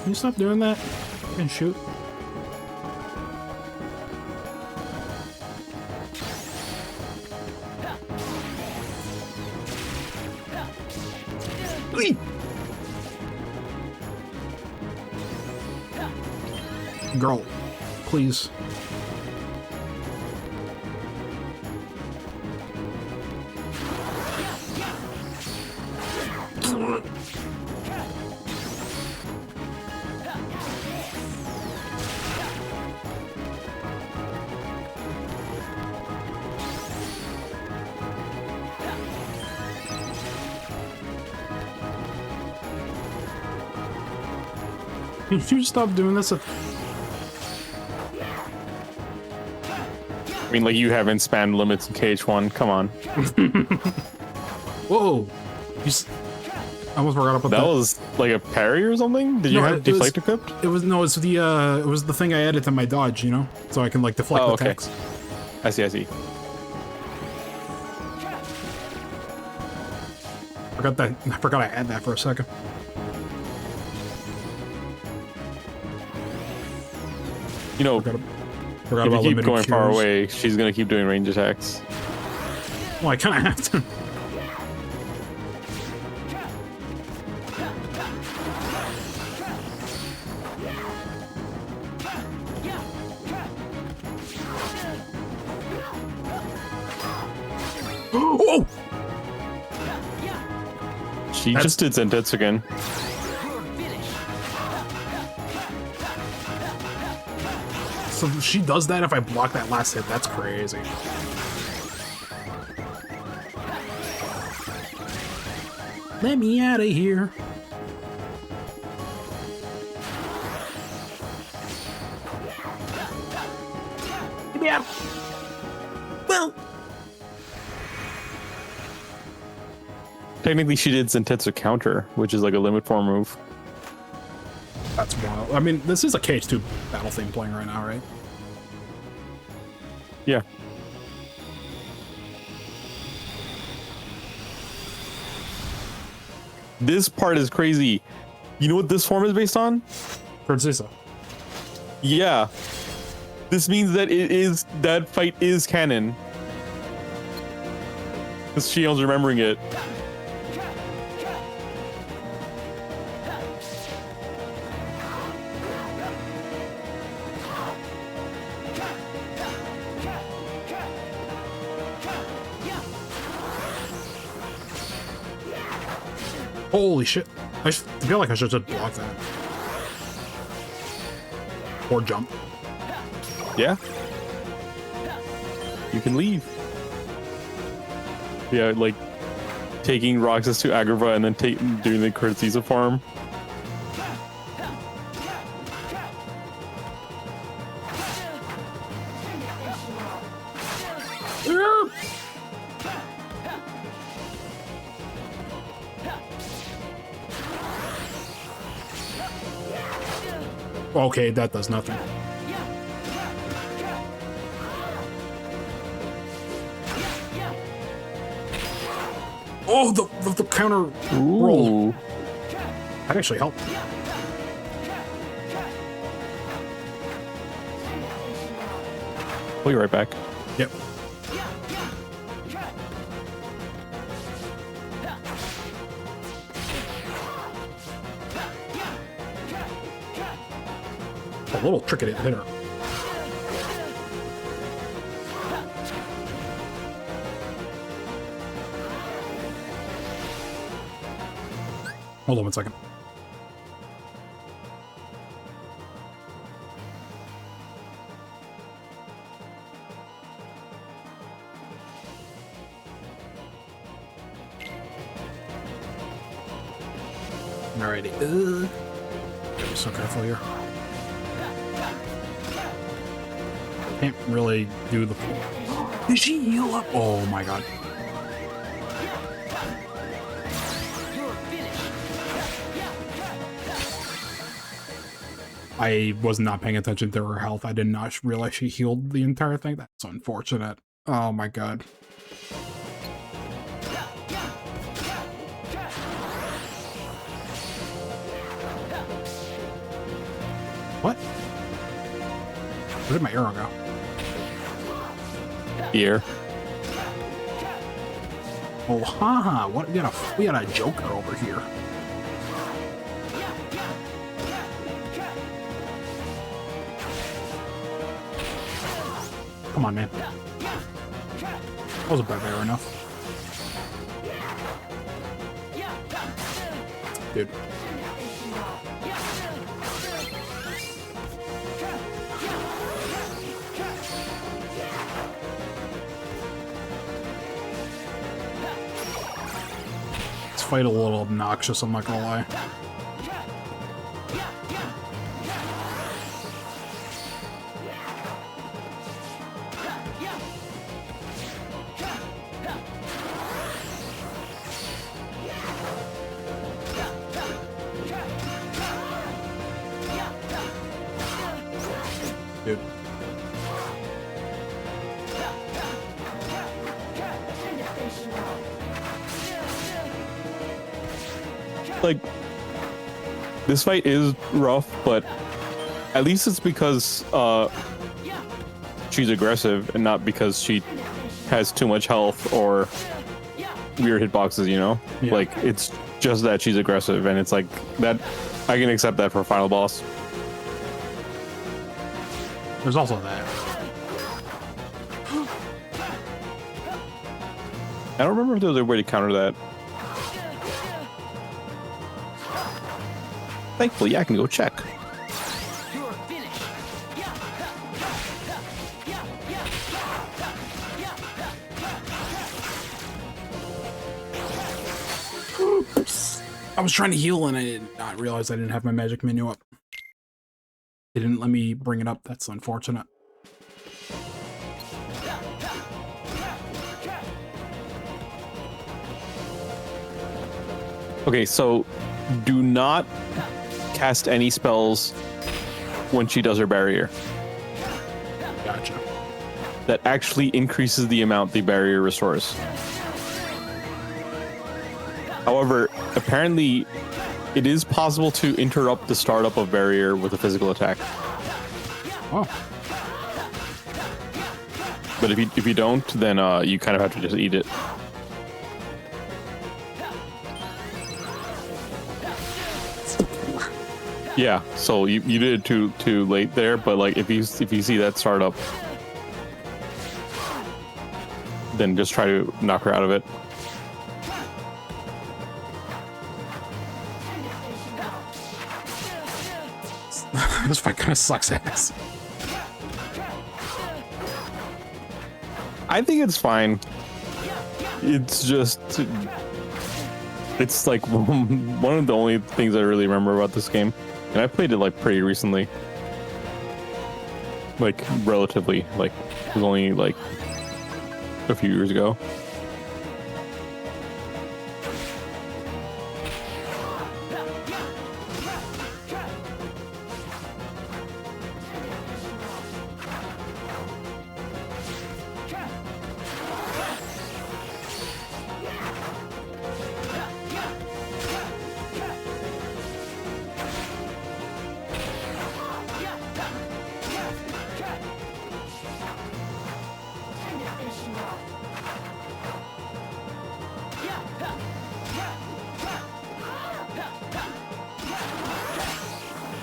Can you stop doing that and shoot? Girl, please. Can you stop doing this? I mean, like, you haven't spammed limits in KH1. Come on. Whoa! I almost forgot about that. That was like a parry or something? Did you have deflect equipped? It was the thing I added to my dodge, you know, so I can like deflect Oh, the okay. attacks. I see, I see. I forgot I had that for a second. You know, Forgot if about you keep limited going far cures. away, she's gonna keep doing range attacks. Well, I kind of have to. Oh! She just did Zentetsu again. So she does that if I block that last hit. That's crazy. Let me out of here. Get me out. Well, Technically, she did Zentetsu counter, which is like a limit form move. that's wild. I mean, this is a KH2 battle theme playing right now, right? Yeah. This part is crazy. You know what this form is based on? Princessa. Yeah. This means that that fight is canon. Because Shion's remembering it. Holy shit. I feel like I should just block that. Or jump. Yeah. You can leave. Yeah, like taking Roxas to Agrava and then doing the Kurtzisa farm. Okay, that does nothing. Oh, the counter roll. Ooh. That actually helped. We'll be right back. Yep. A little tricky hit her. Hold on 1 second. Alrighty. Be so careful here. Can't really do the. Did she heal up? Oh my god. I was not paying attention to her health. I did not realize she healed the entire thing. That's unfortunate. Oh my god. What? Where did my arrow go? Here. Oh, haha! What we got a Joker over here. Come on, man. That was about fair enough. Dude. This fight a little obnoxious, I'm not gonna lie. Dude. Like, this fight is rough, but at least it's because she's aggressive and not because she has too much health or weird hitboxes, you know? Yeah. Like, it's just that she's aggressive, and it's like that. I can accept that for a final boss. There's also that. I don't remember if there was a way to counter that. Thankfully, I can go check. Oops. I was trying to heal and I did not realize I didn't have my magic menu up. They didn't let me bring it up. That's unfortunate. Okay, so do not cast any spells when she does her barrier. Gotcha. That actually increases the amount the barrier restores. However, apparently it is possible to interrupt the startup of barrier with a physical attack. Oh. But if you don't, then you kind of have to just eat it. Yeah, so you did it too late there, but like if you see that startup, then just try to knock her out of it. This fight kind of sucks ass. I think it's fine. It's just, it's like one of the only things I really remember about this game, and I played it like pretty recently, like relatively, like it was only like a few years ago.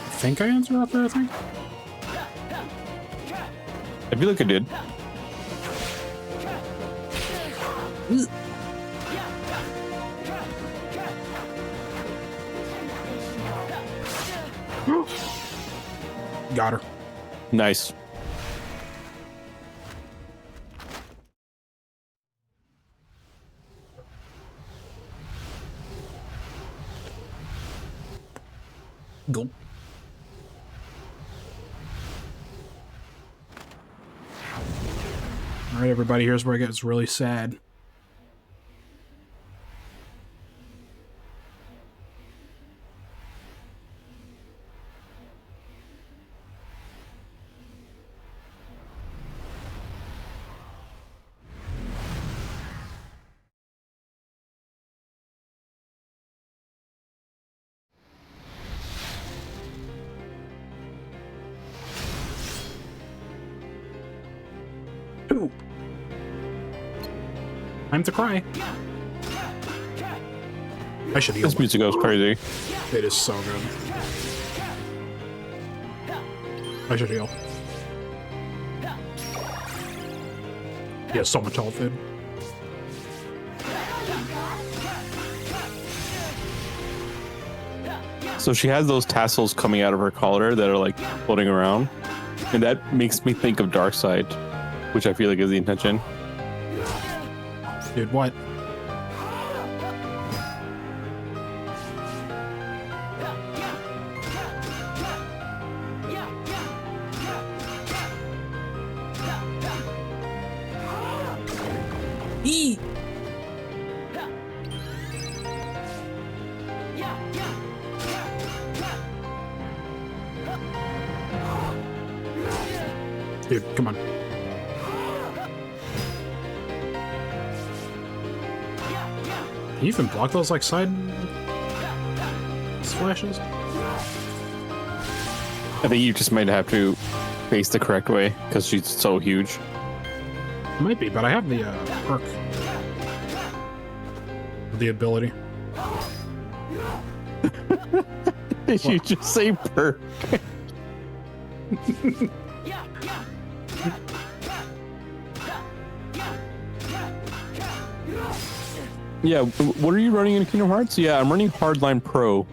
I think I interrupted her, I think. I feel like I did. Got her. Nice. Go. All right, everybody, here's where it gets really sad. Ooh. Time to cry. I should heal. This music goes crazy. It is so good. I should heal. He has so much health, dude. So she has those tassels coming out of her collar that are like floating around, and that makes me think of Darkseid, which I feel like is the intention. Dude, what? Eee! Dude, come on. Can you even block those like side splashes? I think you just might have to face the correct way because she's so huge. Might be, but I have the perk. The ability. Did you just say perk? Yeah, what are you running in Kingdom Hearts? Yeah, I'm running Hardline Pro.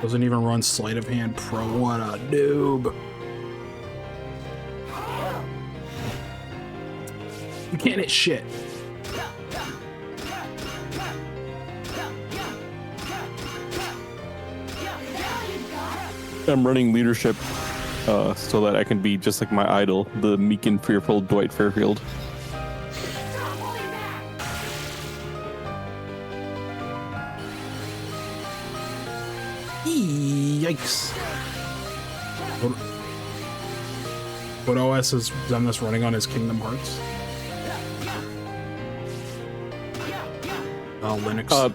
Doesn't even run Sleight of Hand Pro. What a noob. You can't hit shit. I'm running leadership so that I can be just like my idol, the meek and fearful Dwight Fairfield. Yikes. What OS is Xemnas running on his Kingdom Hearts? Linux.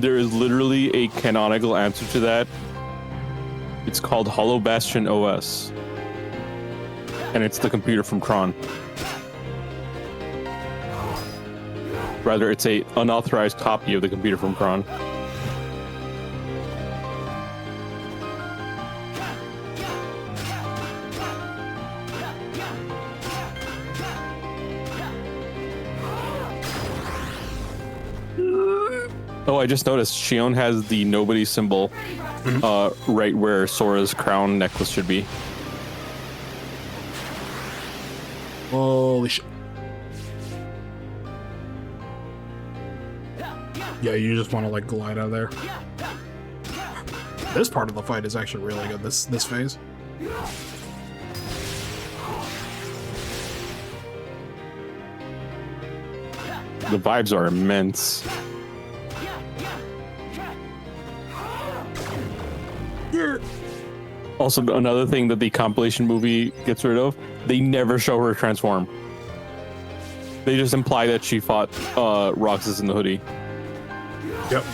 There is literally a canonical answer to that. It's called Hollow Bastion OS, and it's the computer from Tron. Rather, it's a unauthorized copy of the computer from Tron. Oh, I just noticed Shion has the nobody symbol right where Sora's crown necklace should be. Holy shit. Yeah, you just want to like glide out of there. This part of the fight is actually really good, this phase. The vibes are immense. Also, another thing that the compilation movie gets rid of, they never show her transform. They just imply that she fought Roxas in the hoodie. Yep.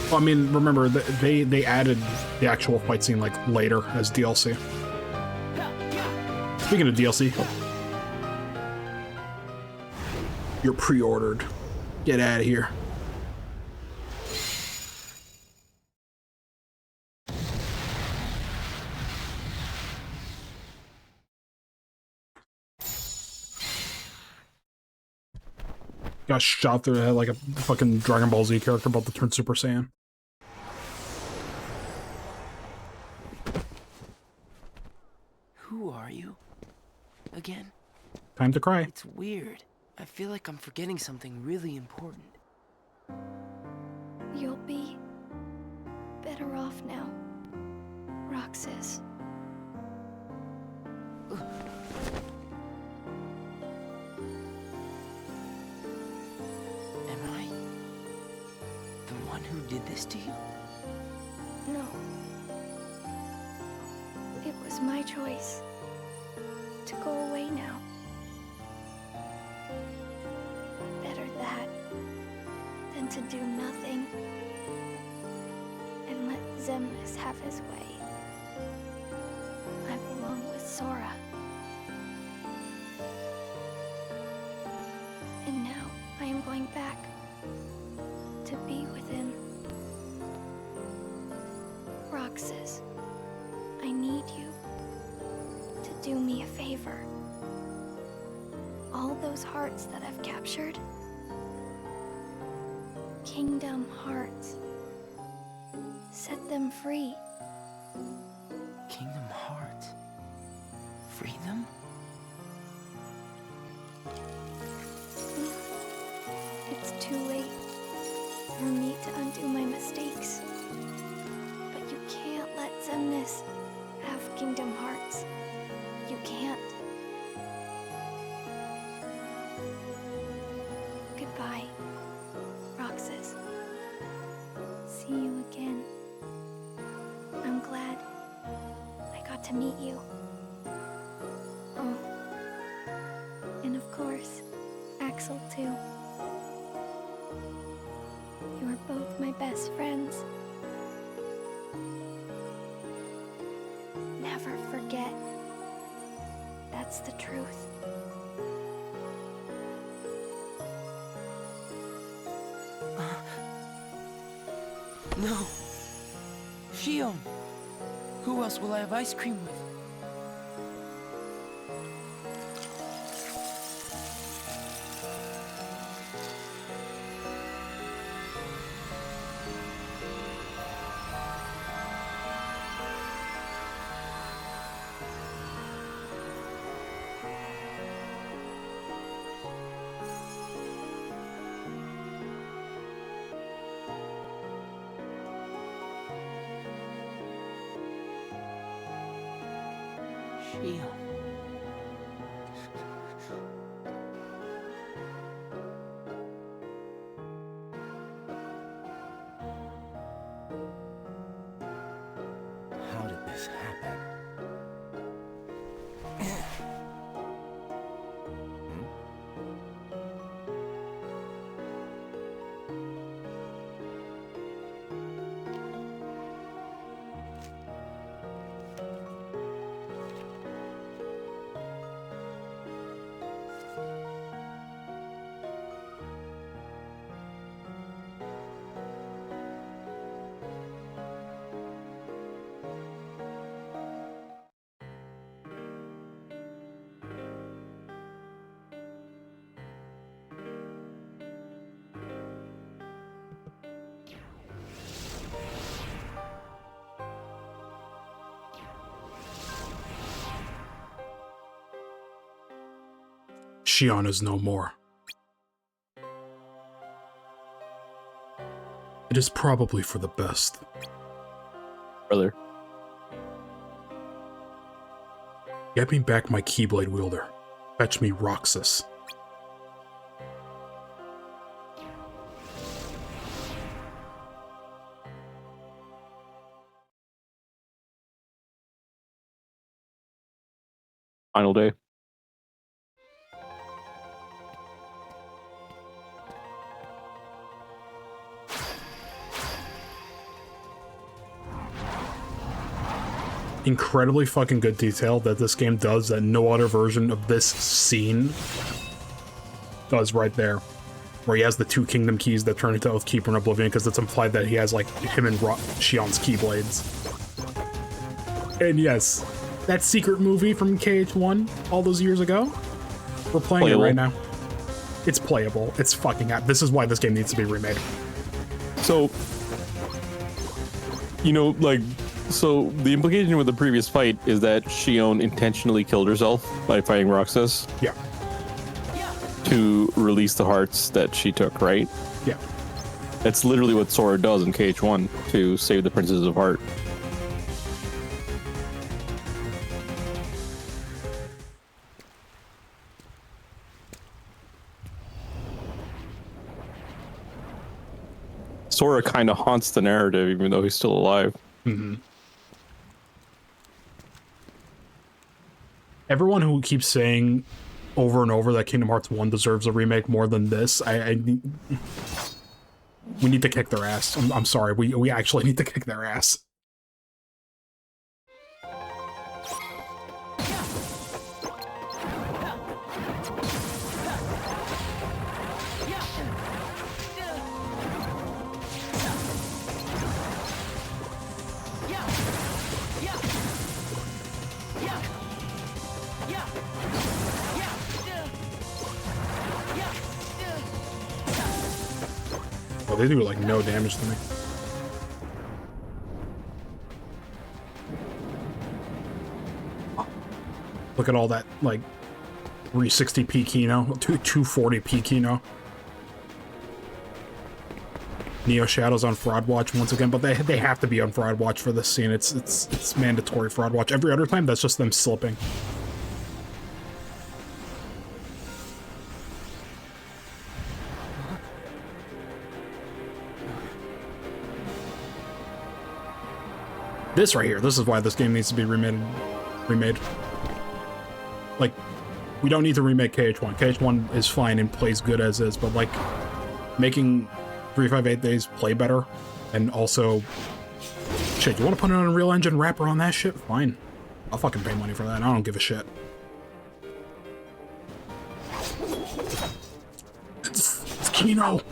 Well, I mean, remember, they added the actual fight scene like later as DLC. Speaking of DLC, you're pre-ordered. Get out of here. got shot through the head like a fucking Dragon Ball Z character about to turn Super Saiyan. Who are you? Again? Time to cry. It's weird. I feel like I'm forgetting something really important. You'll be better off now, Roxas. Am I the one who did this to you? No. It was my choice to go away now. Better that than to do nothing and let Xemnas have his way. I belong with Sora. And now I am going back to be with him. Roxas, I need you to do me a favor. All those hearts that I've captured, Kingdom Hearts, set them free. Kingdom Hearts? Free them? It's too late for me to undo my mistakes. But you can't let Xemnas have Kingdom Hearts. You can't. Goodbye, Roxas. See you again. I'm glad I got to meet you. Oh, and of course, Axel too. You are both my best friends. Never forget. That's the truth. No. Xion! Who else will I have ice cream with? Xion. How did this happen? Xion is no more. It is probably for the best. Brother. Get me back my Keyblade wielder. Fetch me Roxas. Final day. Incredibly fucking good detail that this game does that no other version of this scene does right there. Where he has the two kingdom keys that turn into Oathkeeper and Oblivion, because it's implied that he has like him and Xion's Keyblades. And yes, that secret movie from KH1 all those years ago, we're playing it right now. It's playable. It's fucking app. This is why this game needs to be remade. So, you know, like, so the implication with the previous fight is that Shion intentionally killed herself by fighting Roxas Yeah. to release the hearts that she took, right? Yeah. That's literally what Sora does in KH1 to save the Princess of Heart. Sora kind of haunts the narrative, even though he's still alive. Everyone who keeps saying over and over that Kingdom Hearts 1 deserves a remake more than this, we need to kick their ass. I'm sorry. We actually need to kick their ass. Oh, they do like no damage to me. Look at all that like 360p Kino, 240p Kino. Neo Shadow's on Fraud Watch once again, but they have to be on Fraud Watch for this scene. It's mandatory Fraud Watch. Every other time, that's just them slipping. This right here, this is why this game needs to be remade. Like, we don't need to remake KH1. KH1 is fine and plays good as is, but like, making 358 Days play better, and also, shit, you want to put it on a Unreal Engine wrapper on that shit? Fine. I'll fucking pay money for that. I don't give a shit. It's Kino.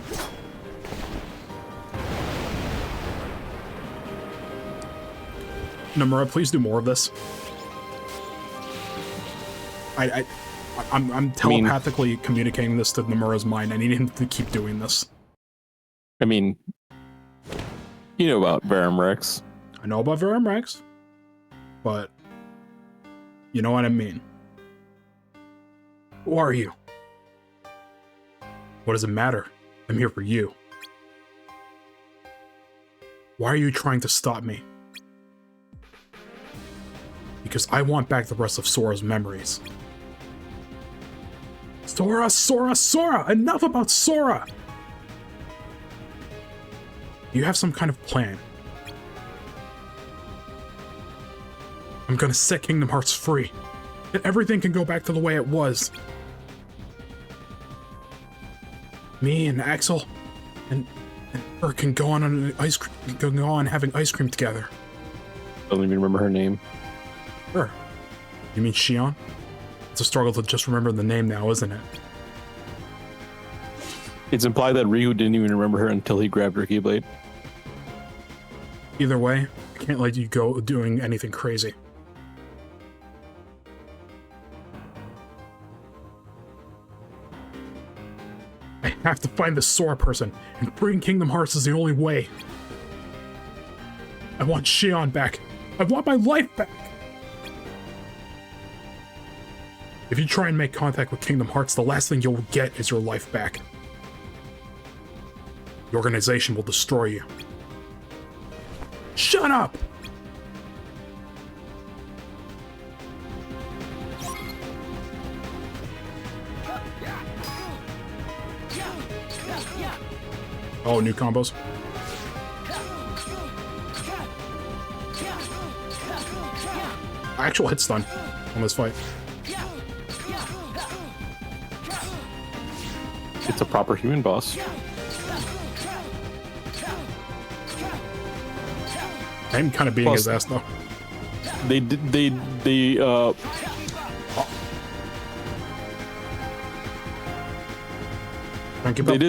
Nomura, please do more of this. I'm telepathically communicating this to Nomura's mind. I need him to keep doing this. I mean, you know about Verum Rex. I know about Verum Rex, but you know what I mean. Who are you? What does it matter? I'm here for you. Why are you trying to stop me? Because I want back the rest of Sora's memories. Sora, Sora, Sora! Enough about Sora! You have some kind of plan. I'm gonna set Kingdom Hearts free. And everything can go back to the way it was. Me and Axel and her can go on an ice cream, can go on having ice cream together. I don't even remember her name. Her. You mean Shion? It's a struggle to just remember the name now, isn't it? It's implied that Ryu didn't even remember her until he grabbed her Keyblade. Either way, I can't let you go doing anything crazy. I have to find the Sora person, and bring Kingdom Hearts is the only way. I want Shion back. I want my life back. If you try and make contact with Kingdom Hearts, the last thing you'll get is your life back. The organization will destroy you. Shut up! Oh, new combos. Actual hit stun on this fight. It's a proper human boss. I'm kind of beating his ass though. They did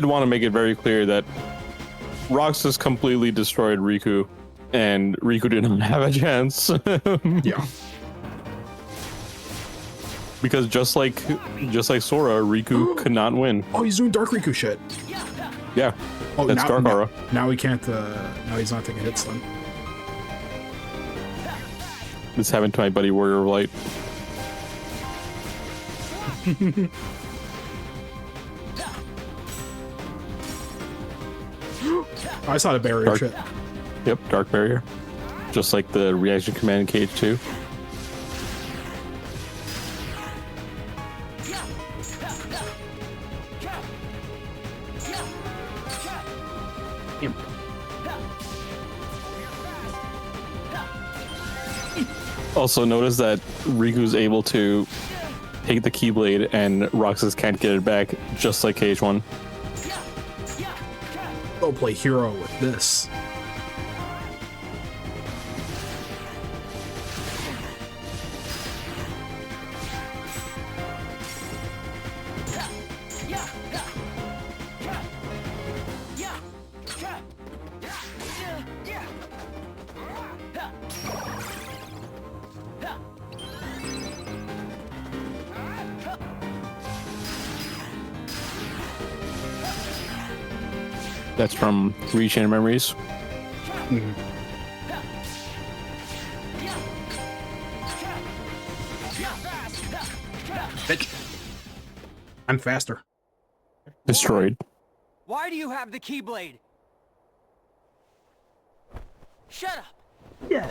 want to make it very clear that Roxas completely destroyed Riku, and Riku didn't have a chance. Yeah. Because just like Sora, Riku could not win. Oh, he's doing Dark Riku shit. Yeah, Oh, that's now, Dark Aura. now he can't. Now he's not taking hits then. This happened to my buddy Warrior of Light. I saw the barrier Dark- shit. Yep, Dark Barrier. Just like the reaction command in Cage 2. Also notice that Riku's able to take the Keyblade and Roxas can't get it back, just like Cage 1. Go play hero with this. That's from Rechain Memories. Bitch. I'm faster. Destroyed. Why do you have the Keyblade? Shut up! Yeah.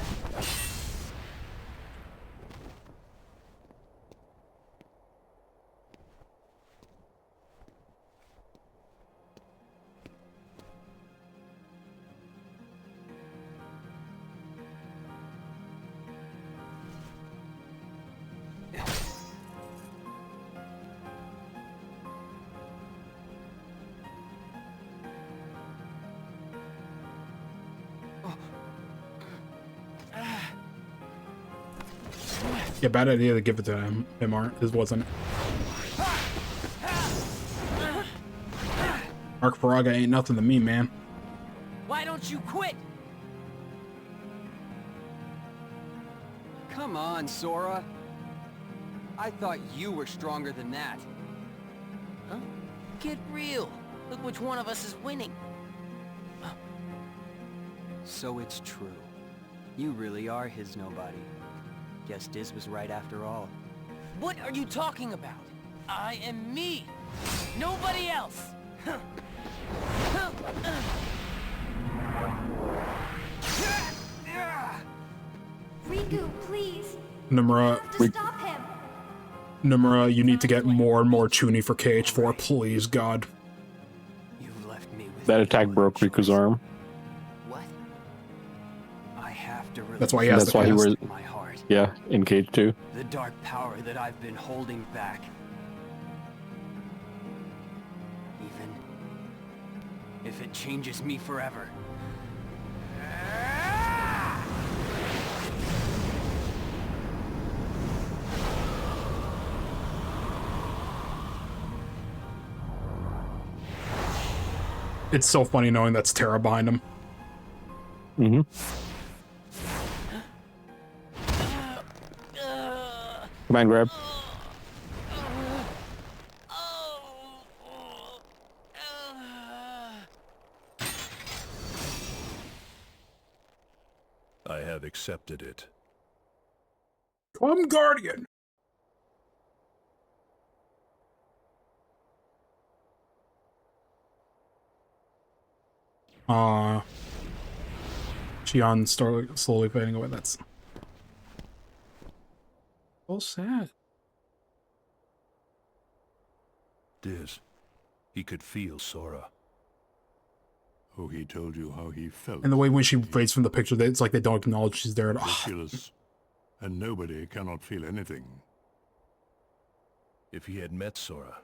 Yeah, bad idea to give it to him. His wasn't. Mark Faraga ain't nothing to me, man. Why don't you quit? Come on, Sora. I thought you were stronger than that. Huh? Get real. Look which one of us is winning. So it's true. You really are his nobody. Guess Diz was right after all. What are you talking about? I am me. Nobody else. Riku, please. Nomura, Have to stop him. Nomura, you need to get more and more Chuny for KH4, please, God. You've left me with That attack no broke choice. Riku's arm. What? I have to release That's why he has That's to why he cast. wears. my heart. Yeah, in Cage 2. The dark power that I've been holding back. Even if it changes me forever. It's so funny knowing that's Terra behind him. Mm-hmm. Command grab. I have accepted it. Come, Guardian! Xion slowly fading away. That's so sad. Diz, he could feel Sora. Oh, he told you how he felt. And the way when she fades from the picture, it's like they don't acknowledge she's there at all. Ridiculous. And nobody cannot feel anything. If he had met Sora,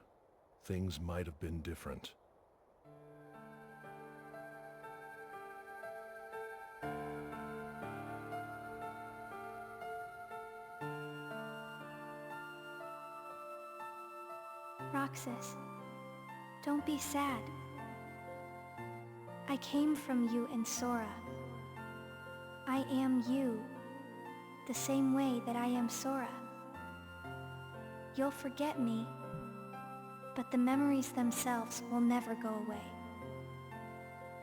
things might have been different. Roxas, don't be sad. I came from you and Sora. I am you, the same way that I am Sora. You'll forget me, but the memories themselves will never go away.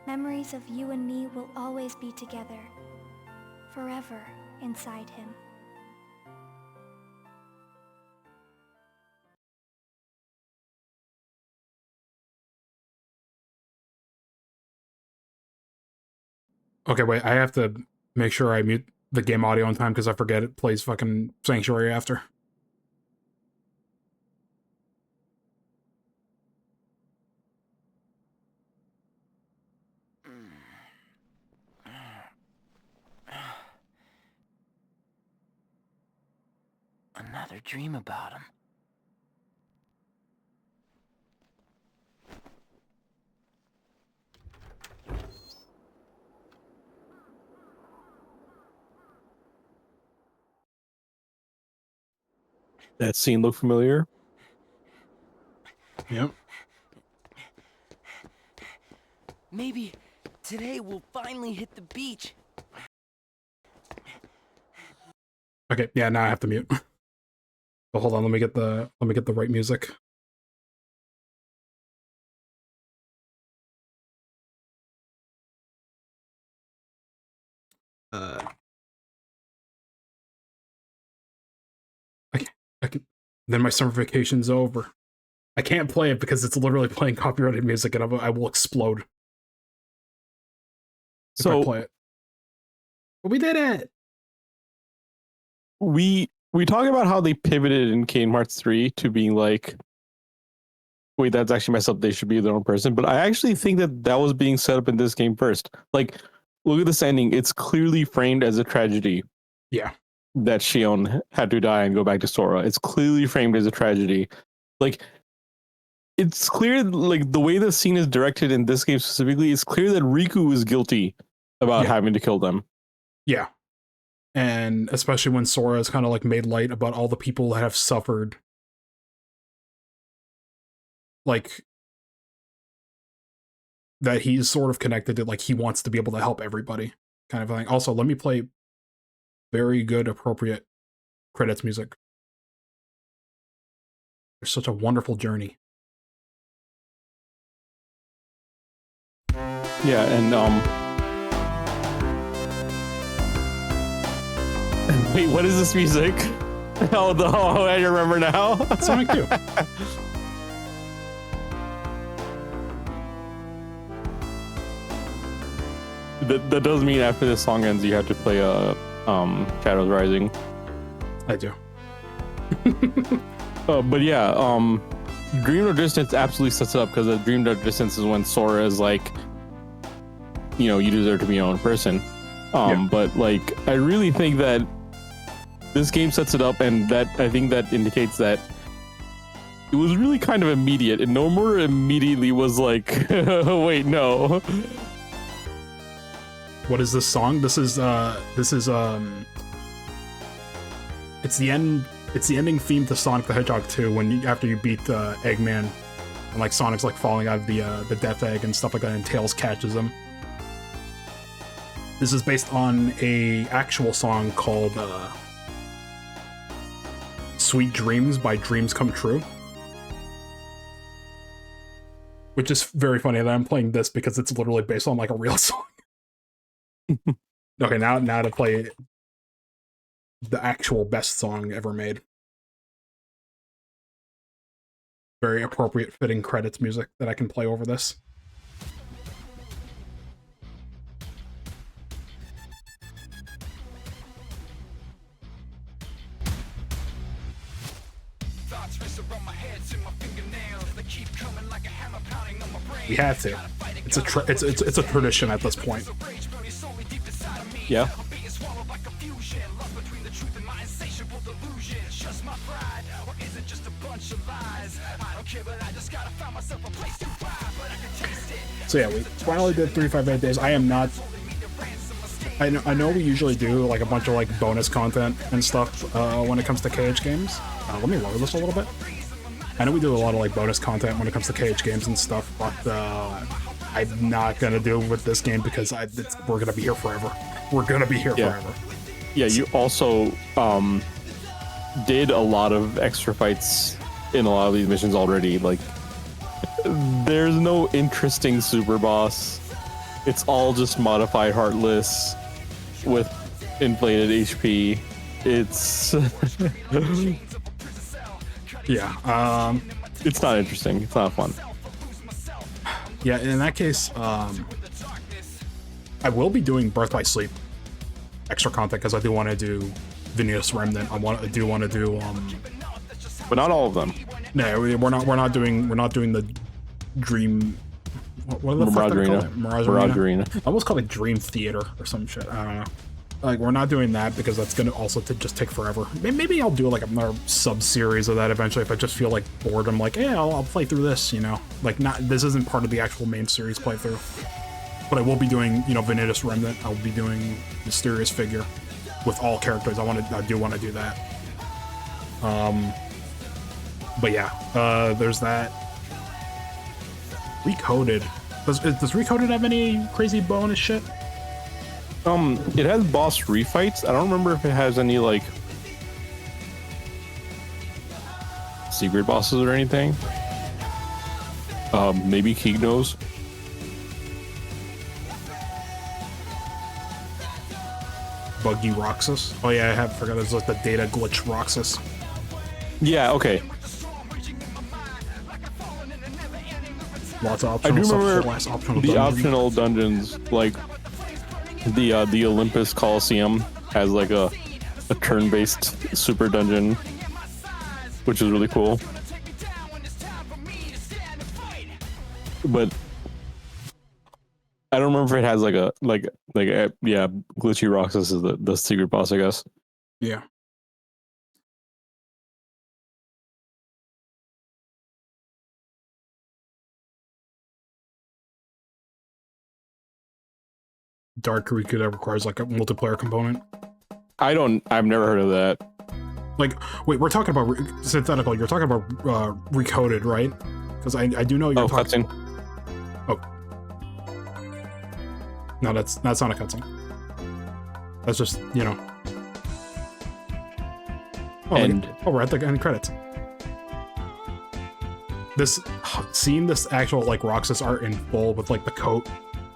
Memories of you and me will always be together, forever inside him. Okay, wait, I have to make sure I mute the game audio on time because I forget it plays fucking Sanctuary after. Another dream about him. That scene look familiar? Yep. Maybe today we'll finally hit the beach. Okay, yeah, now I have to mute. But hold on, let me get the right music. I can, then my summer vacation's over. I can't play it because it's literally playing copyrighted music and I will explode if I play it. But we did it! We talk about how they pivoted in Kingdom Hearts 3 to being like, wait, that's actually messed up. They should be their own person. But I actually think that was being set up in this game first. Like, look at this ending. It's clearly framed as a tragedy. Yeah. That Xion had to die and go back to Sora. It's clearly framed as a tragedy. Like, it's clear, like, the way the scene is directed in this game specifically, it's clear that Riku is guilty about having to kill them. Yeah. And especially when Sora is kind of like made light about all the people that have suffered. Like, that he's sort of connected to, like, he wants to be able to help everybody kind of thing. Also, let me play very good, appropriate credits music. There's such a wonderful journey. Yeah, and wait, what is this music? Oh, I remember now. Sonic 2. That does mean after this song ends, you have to play Shadows Rising. I do. But yeah, Dream No Distance absolutely sets it up because Dream No Distance is when Sora is like, you deserve to be your own person. But like, I really think that this game sets it up, and that I think that indicates that it was really kind of immediate, and Nomura immediately was like, wait, no. What is this song? It's the ending theme to Sonic the Hedgehog 2 after you beat Eggman, and like Sonic's like falling out of the Death Egg and stuff like that, and Tails catches him. This is based on a actual song called Sweet Dreams by Dreams Come True. Which is very funny that I'm playing this because it's literally based on like a real song. Okay, now to play the actual best song ever made. Very appropriate fitting credits music that I can play over this. We had to. It's a tradition at this point. Yeah. So yeah, we finally did 358 days. I am not. I know we usually do like a bunch of like bonus content and stuff when it comes to KH games. Let me lower this a little bit. I know we do a lot of like bonus content when it comes to KH games and stuff, but I'm not gonna do it with this game because we're gonna be here forever. We're gonna be here forever. Yeah, you also did a lot of extra fights in a lot of these missions already. Like, there's no interesting super boss. It's all just modified Heartless with inflated HP. It's Yeah. it's not interesting. It's not fun. Yeah, in that case, I will be doing Birth by Sleep extra content because I do want to do Vanitas Remnant. I do want to do But not all of them. no, we're not doing the Dream. What are the fuck Mirage they call Arena. it? Mirage Mirage Arena. Arena. I almost call it Dream Theater or some shit. I don't know. Like, we're not doing that because that's gonna also just take forever. Maybe I'll do like another sub-series of that eventually if I just feel like bored. I'm like, yeah, I'll play through this, you know? Like, this isn't part of the actual main series playthrough. But I will be doing, you know, Vanitas Remnant. I'll be doing Mysterious Figure with all characters. I do want to do that. But yeah, there's that. Recoded. Does Recoded have any crazy bonus shit? It has boss refights. I don't remember if it has any like secret bosses or anything. Maybe Keeg knows. Buggy Roxas. Oh yeah, I forgot there's like the data glitch Roxas. Yeah, okay. Lots of I do optional stuff. remember Full-ass optional the dungeons. optional dungeons, like the Olympus Coliseum has like a turn-based super dungeon, which is really cool. But I don't remember if it has like a yeah, Glitchy Roxas is the secret boss, I guess. Yeah. Dark Riku that requires like a multiplayer component. I've never heard of that. Like, wait, we're talking about synthetical. You're talking about Recoded, right? Because I do know you're talking. Cutscene. Oh, no, that's not a cutscene. That's just, you know. Oh, And we're at the end credits. Seeing this actual like Roxas art in full with like the coat,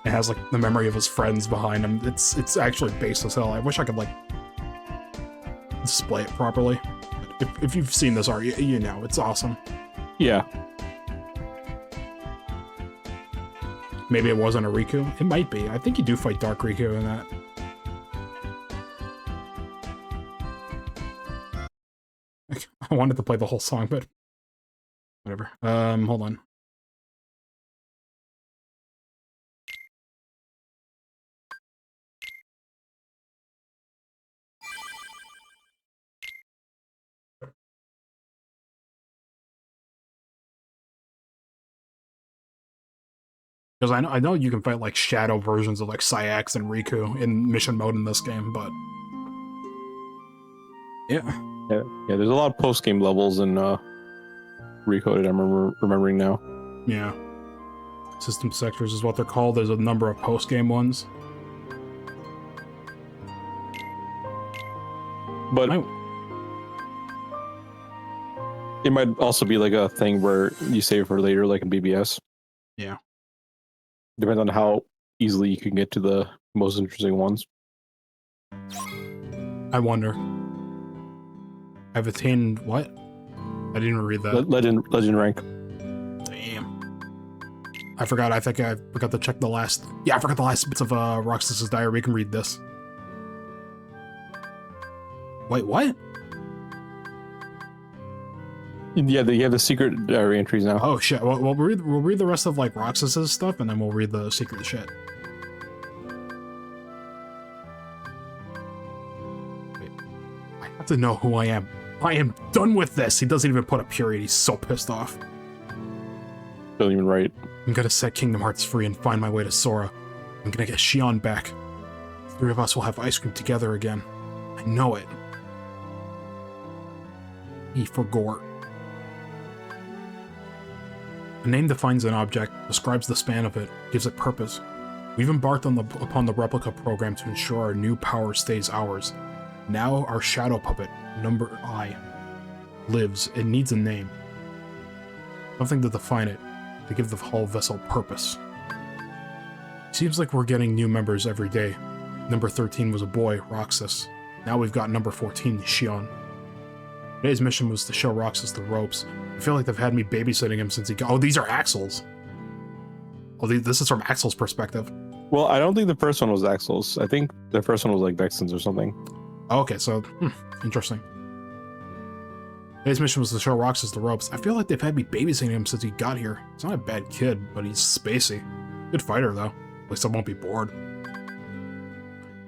it has like the memory of his friends behind him. It's actually base as hell. I wish I could like display it properly. If you've seen this art, you know it's awesome. yeah, Maybe it wasn't a Riku. It might be. I think you do fight Dark Riku in that. I wanted to play the whole song, but whatever. Hold on. Because I know you can fight like shadow versions of like Sayax and Riku in mission mode in this game, but yeah. yeah. There's a lot of post game levels in Recoded. I'm remembering now. Yeah. System sectors is what they're called. There's a number of post game ones. But it might also be like a thing where you save for later, like in BBS. Yeah. Depends on how easily you can get to the most interesting ones. I wonder. I've attained what? I didn't even read that. Legend rank. Damn. I forgot. I think I forgot to check the last. Yeah, I forgot the last bits of Roxas's diary. We can read this. Wait, what? Yeah, you have the secret diary entries now. Oh shit. Well, we'll read the rest of like Roxas's stuff, and then we'll read the secret shit. Wait. I have to know who I am. I am done with this. He doesn't even put a period. He's so pissed off. Doesn't even write. I'm gonna set Kingdom Hearts free and find my way to Sora. I'm gonna get Xion back. The three of us will have ice cream together again. I know it. E for Gort. A name defines an object, describes the span of it, gives it purpose. We've embarked upon the replica program to ensure our new power stays ours. Now our shadow puppet, Number I, lives, it needs a name. Something to define it, to give the whole vessel purpose. Seems like we're getting new members every day. Number 13 was a boy, Roxas. Now we've got number 14, Shion. Today's mission was to show Roxas the ropes. I feel like they've had me babysitting him since he got— oh, these are Axel's. Oh, this is from Axel's perspective. Well, I don't think the first one was Axel's. I think the first one was like Vexen's or something. Okay, so, interesting. Today's mission was to show Roxas the ropes. I feel like they've had me babysitting him since he got here. He's not a bad kid, but he's spacey. Good fighter, though. At least I won't be bored.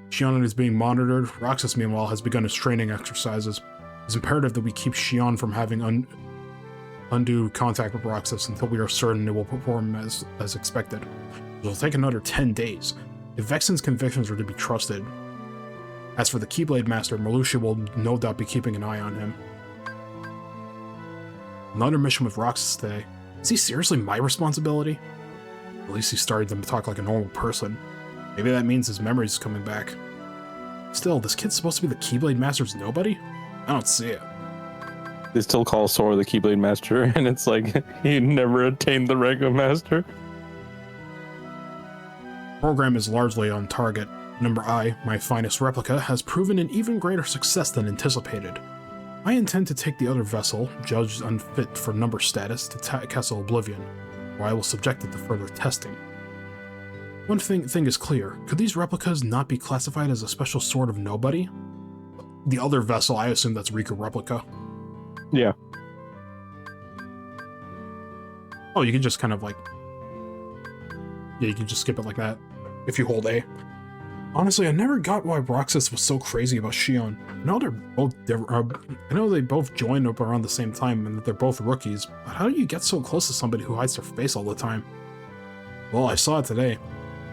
Shion is being monitored. Roxas, meanwhile, has begun his training exercises. It's imperative that we keep Shion from having undue contact with Roxas until we are certain it will perform as expected. It will take another 10 days, if Vexen's convictions are to be trusted. As for the Keyblade Master, Marluxia will no doubt be keeping an eye on him. Another mission with Roxas today. Is he seriously my responsibility? At least he's starting to talk like a normal person. Maybe that means his memory's coming back. Still, this kid's supposed to be the Keyblade Master's nobody? I don't see it. They still call Sora the Keyblade Master, and it's like he never attained the rank of Master. Program is largely on target. Number I, my finest replica, has proven an even greater success than anticipated. I intend to take the other vessel, judged unfit for number status, to Castle Oblivion, where I will subject it to further testing. One thing is clear. Could these replicas not be classified as a special sort of nobody? The other vessel, I assume that's Riku Replica. Yeah. Oh, you can just kind of like... yeah, you can just skip it like that, if you hold A. Honestly, I never got why Roxas was so crazy about Shion. I know they both joined up around the same time and that they're both rookies, but how do you get so close to somebody who hides their face all the time? Well, I saw it today.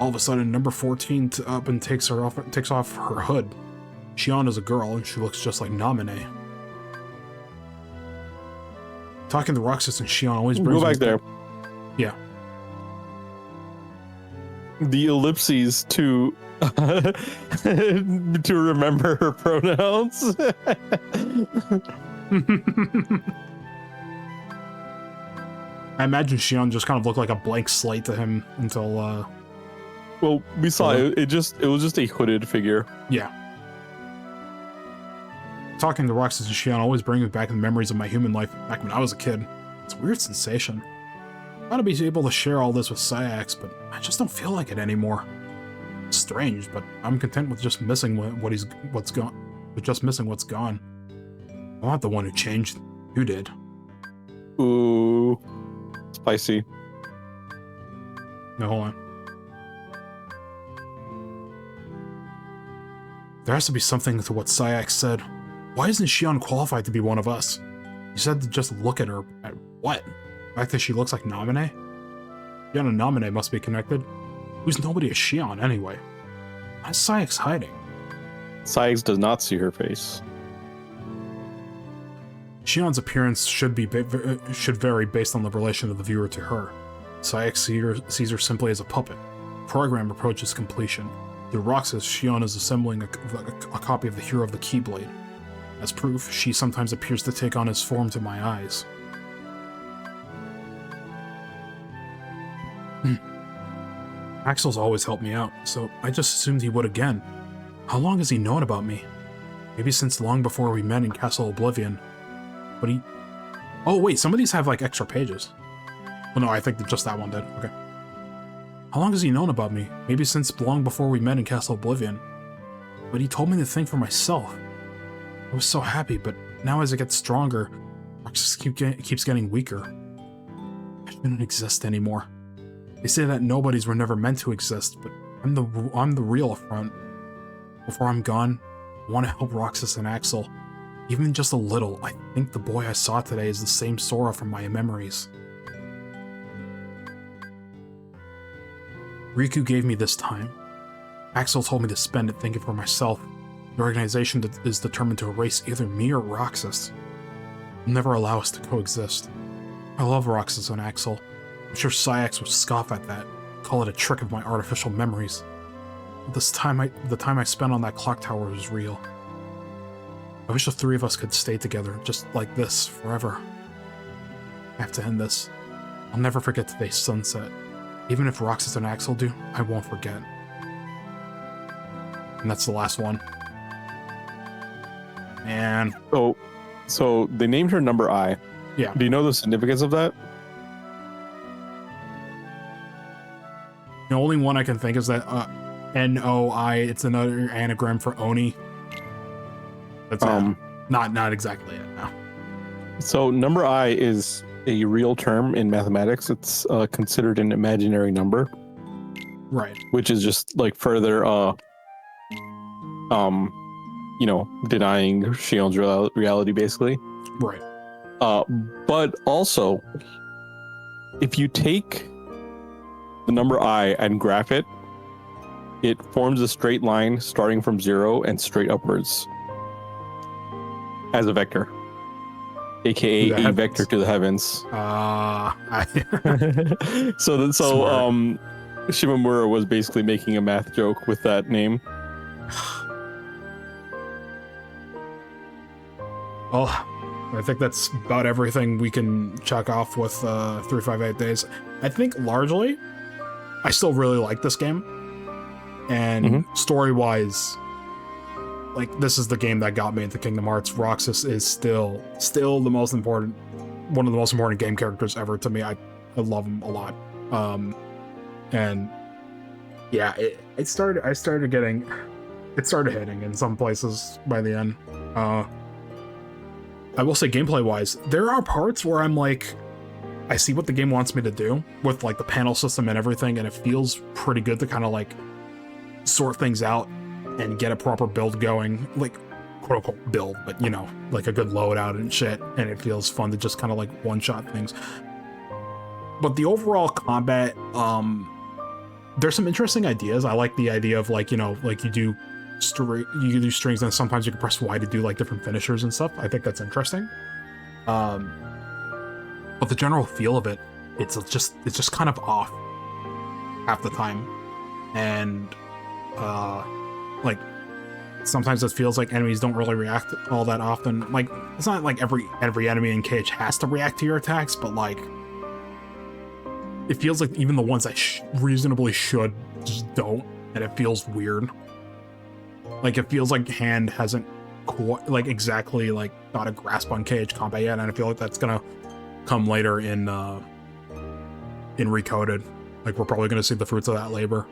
All of a sudden, number 14 up and takes off her hood. Shion is a girl, and she looks just like Naminé. Talking to Roxas and Shion always brings Go back there. Yeah. The ellipses to to remember her pronouns. I imagine Shion just kind of looked like a blank slate to him until, well, we saw it. It was just a hooded figure. yeah. Talking to Roxas and Shion always brings me back the memories of my human life back when I was a kid. It's a weird sensation. I ought to be able to share all this with Saïx, but I just don't feel like it anymore. It's strange, but I'm content with just missing what's gone. I'm not the one who changed. You did. Ooh, spicy. No, hold on. There has to be something to what Saïx said. Why isn't Shion qualified to be one of us? He said to just look at her. At what? The fact that she looks like Naminé? Shion and Naminé must be connected. Who's nobody is Shion, anyway? Why is Saïx hiding? Saïx does not see her face. Shion's appearance should vary based on the relation of the viewer to her. Saïx sees her simply as a puppet. The program approaches completion. Through Roxas, Shion is assembling a copy of the Hero of the Keyblade. As proof, she sometimes appears to take on his form to my eyes. Axel's always helped me out, so I just assumed he would again. How long has he known about me? Maybe since long before we met in Castle Oblivion. But he... oh wait, some of these have like extra pages. Well, no, I think that just that one did. Okay. How long has he known about me? Maybe since long before we met in Castle Oblivion. But he told me to think for myself. I was so happy, but now as it gets stronger, Roxas keeps getting weaker. I shouldn't exist anymore. They say that nobodies were never meant to exist, but I'm the real front. Before I'm gone, I want to help Roxas and Axel. Even just a little. I think the boy I saw today is the same Sora from my memories. Riku gave me this time. Axel told me to spend it thinking for myself. The organization is determined to erase either me or Roxas. They'll never allow us to coexist. I love Roxas and Axel. I'm sure Saïx would scoff at that, call it a trick of my artificial memories. But the time I spent on that clock tower was real. I wish the three of us could stay together just like this forever. I have to end this. I'll never forget today's sunset. Even if Roxas and Axel do, I won't forget. And that's the last one. And So they named her Number I. yeah, Do you know the significance of that? the only one I can think is that NOI. It's another anagram for Oni. That's not exactly it. No. So Number I is a real term in mathematics. It's considered an imaginary number, Right. which is just like further denying Shion's reality basically. Right. But also, if you take the number I and graph it, it forms a straight line starting from 0 and straight upwards as a vector, aka To the a heavens. vector to the heavens. So Smart. Shimamura was basically making a math joke with that name. Well, I think that's about everything we can check off with 358 Days. I think largely, I still really like this game. And story-wise, like, this is the game that got me into Kingdom Hearts. Roxas is still the most important, one of the most important game characters ever to me. I love him a lot. And yeah, it started hitting in some places by the end. I will say, gameplay-wise, there are parts where I'm like, I see what the game wants me to do with like the panel system and everything, and it feels pretty good to kind of like sort things out and get a proper build going, like quote-unquote build, but you know, like a good loadout and shit, and it feels fun to just kind of like one-shot things. But the overall combat, there's some interesting ideas. I like the idea of like, you know, like you do strings and sometimes you can press Y to do like different finishers and stuff. I think that's interesting. But the general feel of it, it's just kind of off half the time. And like sometimes it feels like enemies don't really react all that often. Like it's not like every enemy in KH has to react to your attacks, but like it feels like even the ones that reasonably should just don't, and it feels weird. Like it feels like Hand hasn't like exactly like got a grasp on KH combat yet, and I feel like that's gonna come later in Recoded. Like we're probably gonna see the fruits of that labor.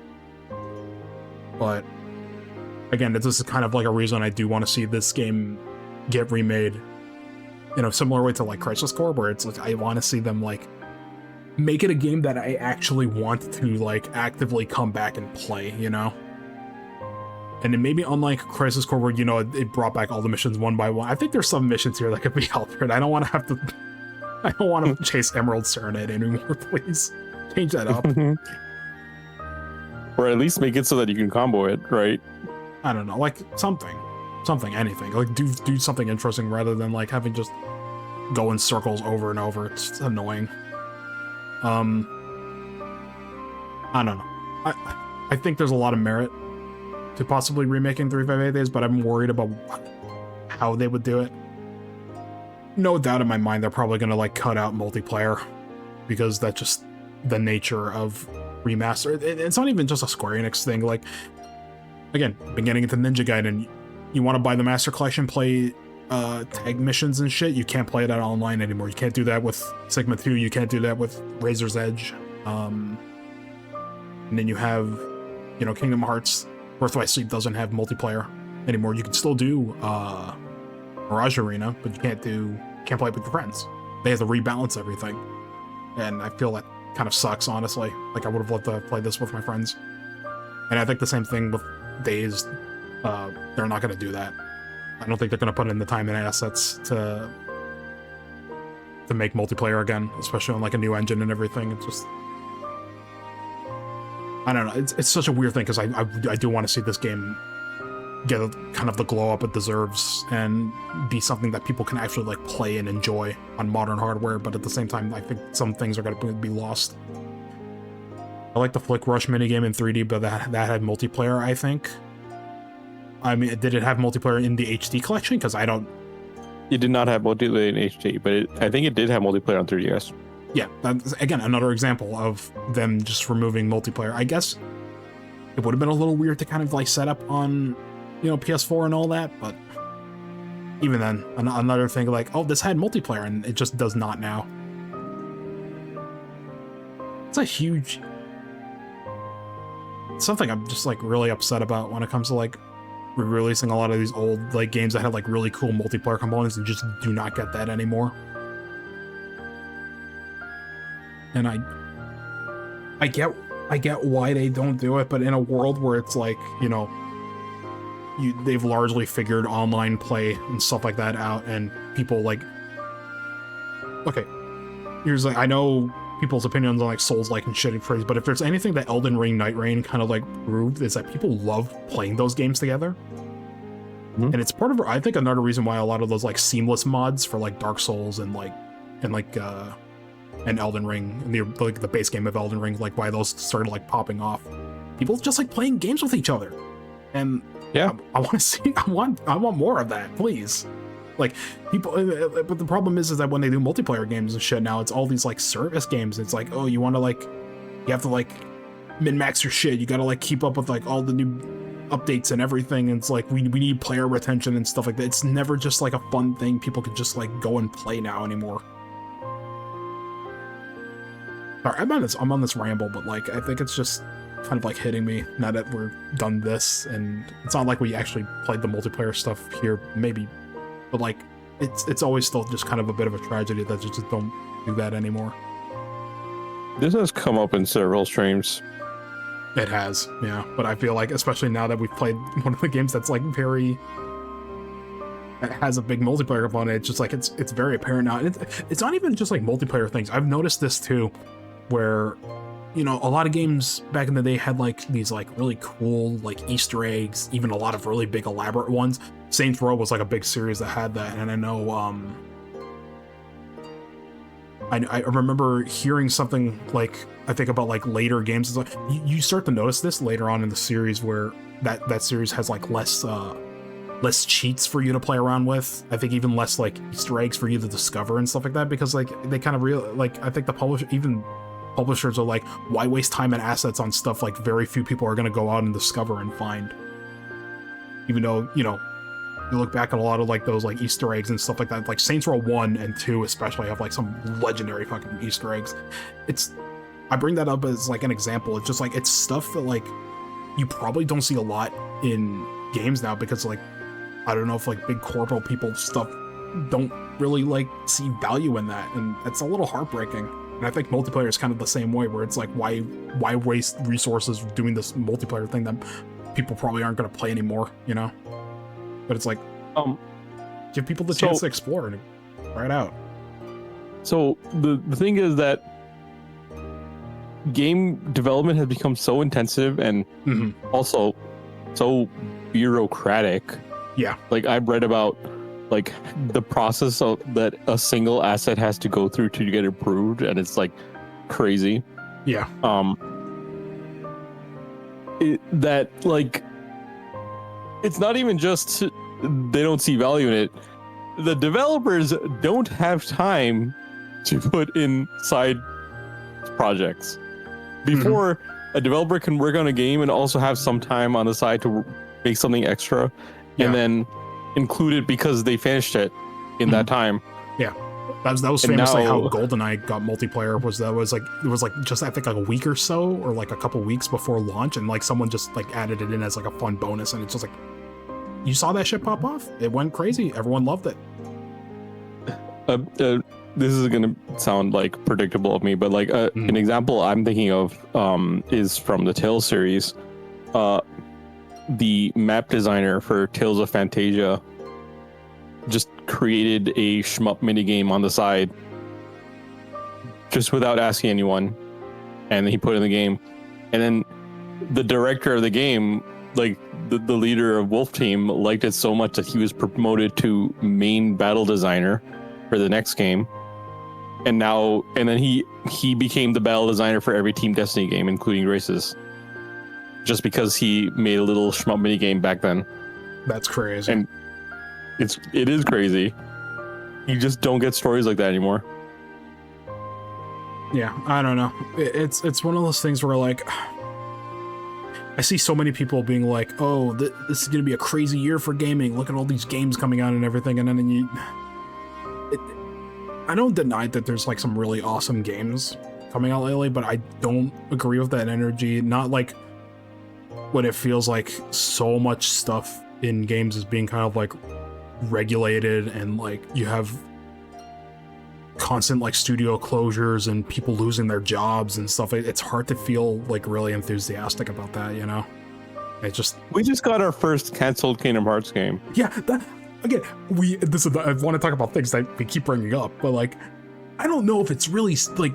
But again, this is kind of like a reason I do want to see this game get remade in a similar way to like Crisis Core, where it's like I want to see them like make it a game that I actually want to like actively come back and play, you know? And then maybe unlike Crisis Core, where, you know, it brought back all the missions one by one, I think there's some missions here that could be altered. I don't want to chase Emerald Serenade anymore, please. Change that up. Or at least make it so that you can combo it, right? I don't know, like something, anything. Like do something interesting rather than like having just go in circles over and over. It's annoying. I don't know. I think there's a lot of merit to possibly remaking 358 Days, but I'm worried about how they would do it. No doubt in my mind they're probably gonna like cut out multiplayer, because that's just the nature of remaster. It's not even just a Square Enix thing. Like, again, beginning into Ninja Gaiden, you want to buy the Master Collection, play tag missions and shit, you can't play that online anymore. You can't do that with Sigma 2, you can't do that with Razor's Edge. And then you have, you know, Kingdom Hearts Birthright Sleep doesn't have multiplayer anymore. You can still do Mirage Arena, but you can't play it with your friends. They have to rebalance everything, and I feel that kind of sucks, honestly. Like, I would have loved to play this with my friends. And I think the same thing with Days. They're not going to do that. I don't think they're going to put in the time and assets to make multiplayer again, especially on like a new engine and everything. It's just, I don't know. It's such a weird thing, because I do want to see this game get kind of the glow up it deserves and be something that people can actually like play and enjoy on modern hardware. But at the same time, I think some things are going to be lost. I like the Flick Rush minigame in 3D, but that had multiplayer, I think. I mean, did it have multiplayer in the HD collection? Because I don't. It did not have multiplayer in HD, but I think it did have multiplayer on 3DS. Yeah, that's, again, another example of them just removing multiplayer. I guess it would have been a little weird to kind of like set up on, PS4 and all that, but even then, another thing like, oh, this had multiplayer and it just does not now. It's a huge... something I'm just like really upset about when it comes to like re-releasing a lot of these old like games that had like really cool multiplayer components and just do not get that anymore. And I get why they don't do it, but in a world where it's like, they've largely figured online play and stuff like that out, and people like, okay, here's like, I know people's opinions on like Souls-like and shitty praise, but if there's anything that Elden Ring, Night Rain kind of like proved, is that people love playing those games together. And it's part of, I think, another reason why a lot of those like seamless mods for like Dark Souls and Elden Ring and the base game of Elden Ring, like why those started like popping off. People just like playing games with each other, and yeah, I want to see, I want more of that, please. Like people, but the problem is that when they do multiplayer games and shit now, it's all these like service games. It's like, oh, you want to like, you have to like min-max your shit. You got to like keep up with like all the new updates and everything. And it's like we need player retention and stuff like that. It's never just like a fun thing people could just like go and play now anymore. Sorry, I'm on this ramble, but like I think it's just kind of like hitting me now that we're done this, and it's not like we actually played the multiplayer stuff here, maybe, but like it's always still just kind of a bit of a tragedy that just don't do that anymore. This has come up in several streams. It has, yeah, but I feel like especially now that we've played one of the games that's like it has a big multiplayer component, it's just like it's very apparent now. And it's not even just like multiplayer things. I've noticed this too, where a lot of games back in the day had like these like really cool like Easter eggs, even a lot of really big elaborate ones. Saints Row was like a big series that had that, and I know I remember hearing something like, I think about like later games, it's like you start to notice this later on in the series where that series has like less cheats for you to play around with. I think even less like Easter eggs for you to discover and stuff like that, because like they kind of I think the publishers are like, why waste time and assets on stuff like very few people are going to go out and discover and find? Even though, you look back at a lot of like those like Easter eggs and stuff like that, like Saints Row 1 and 2 especially have like some legendary fucking Easter eggs. I bring that up as like an example. It's just like, it's stuff that like you probably don't see a lot in games now, because like, I don't know if like big corporate people stuff don't really like see value in that, and that's a little heartbreaking. And I think multiplayer is kind of the same way, where it's like, why waste resources doing this multiplayer thing that people probably aren't going to play anymore, But it's like, give people the chance to explore and try it out. So the thing is that game development has become so intensive and also so bureaucratic. Yeah. Like I've read about like the process that a single asset has to go through to get approved, and it's like crazy. Yeah. That like it's not even just they don't see value in it. The developers don't have time to put in side projects. Before a developer can work on a game and also have some time on the side to make something extra, and then include it because they finished it in that time. Yeah. That was famously how GoldenEye got multiplayer. It was like just I think like a week or so, or like a couple weeks before launch, and like someone just like added it in as like a fun bonus, and it's just like, you saw that shit pop off. It went crazy. Everyone loved it. This is gonna sound like predictable of me, but like an example I'm thinking of is from the Tales series. The map designer for Tales of Fantasia just created a shmup minigame on the side just without asking anyone, and he put it in the game. And then the director of the game, like the leader of Wolf Team, liked it so much that he was promoted to main battle designer for the next game. And then he became the battle designer for every Team Destiny game, including Races, just because he made a little shmup mini game back then. That's crazy. And it is crazy. You just don't get stories like that anymore. Yeah, I don't know. It's one of those things where like I see so many people being like, "Oh, this is gonna be a crazy year for gaming. Look at all these games coming out and everything." And then I don't deny that there's like some really awesome games coming out lately, but I don't agree with that energy. Not like when it feels like so much stuff in games is being kind of like regulated, and like you have constant like studio closures and people losing their jobs and stuff. It's hard to feel like really enthusiastic about that, you know? We just got our first canceled Kingdom Hearts game. Yeah, that again, I want to talk about things that we keep bringing up, but like I don't know if it's really like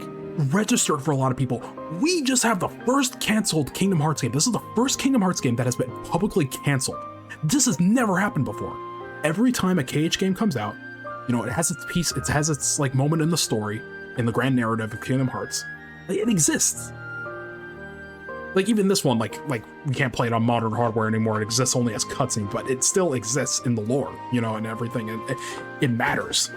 registered for a lot of people. We just have the first canceled Kingdom Hearts game. This is the first Kingdom Hearts game that has been publicly canceled. This has never happened before. Every time a KH game comes out, you know, it has its piece, it has its like moment in the story, in the grand narrative of Kingdom Hearts. Like, it exists. Like even this one, like we can't play it on modern hardware anymore. It exists only as cutscene, but it still exists in the lore, you know, and everything. And it matters.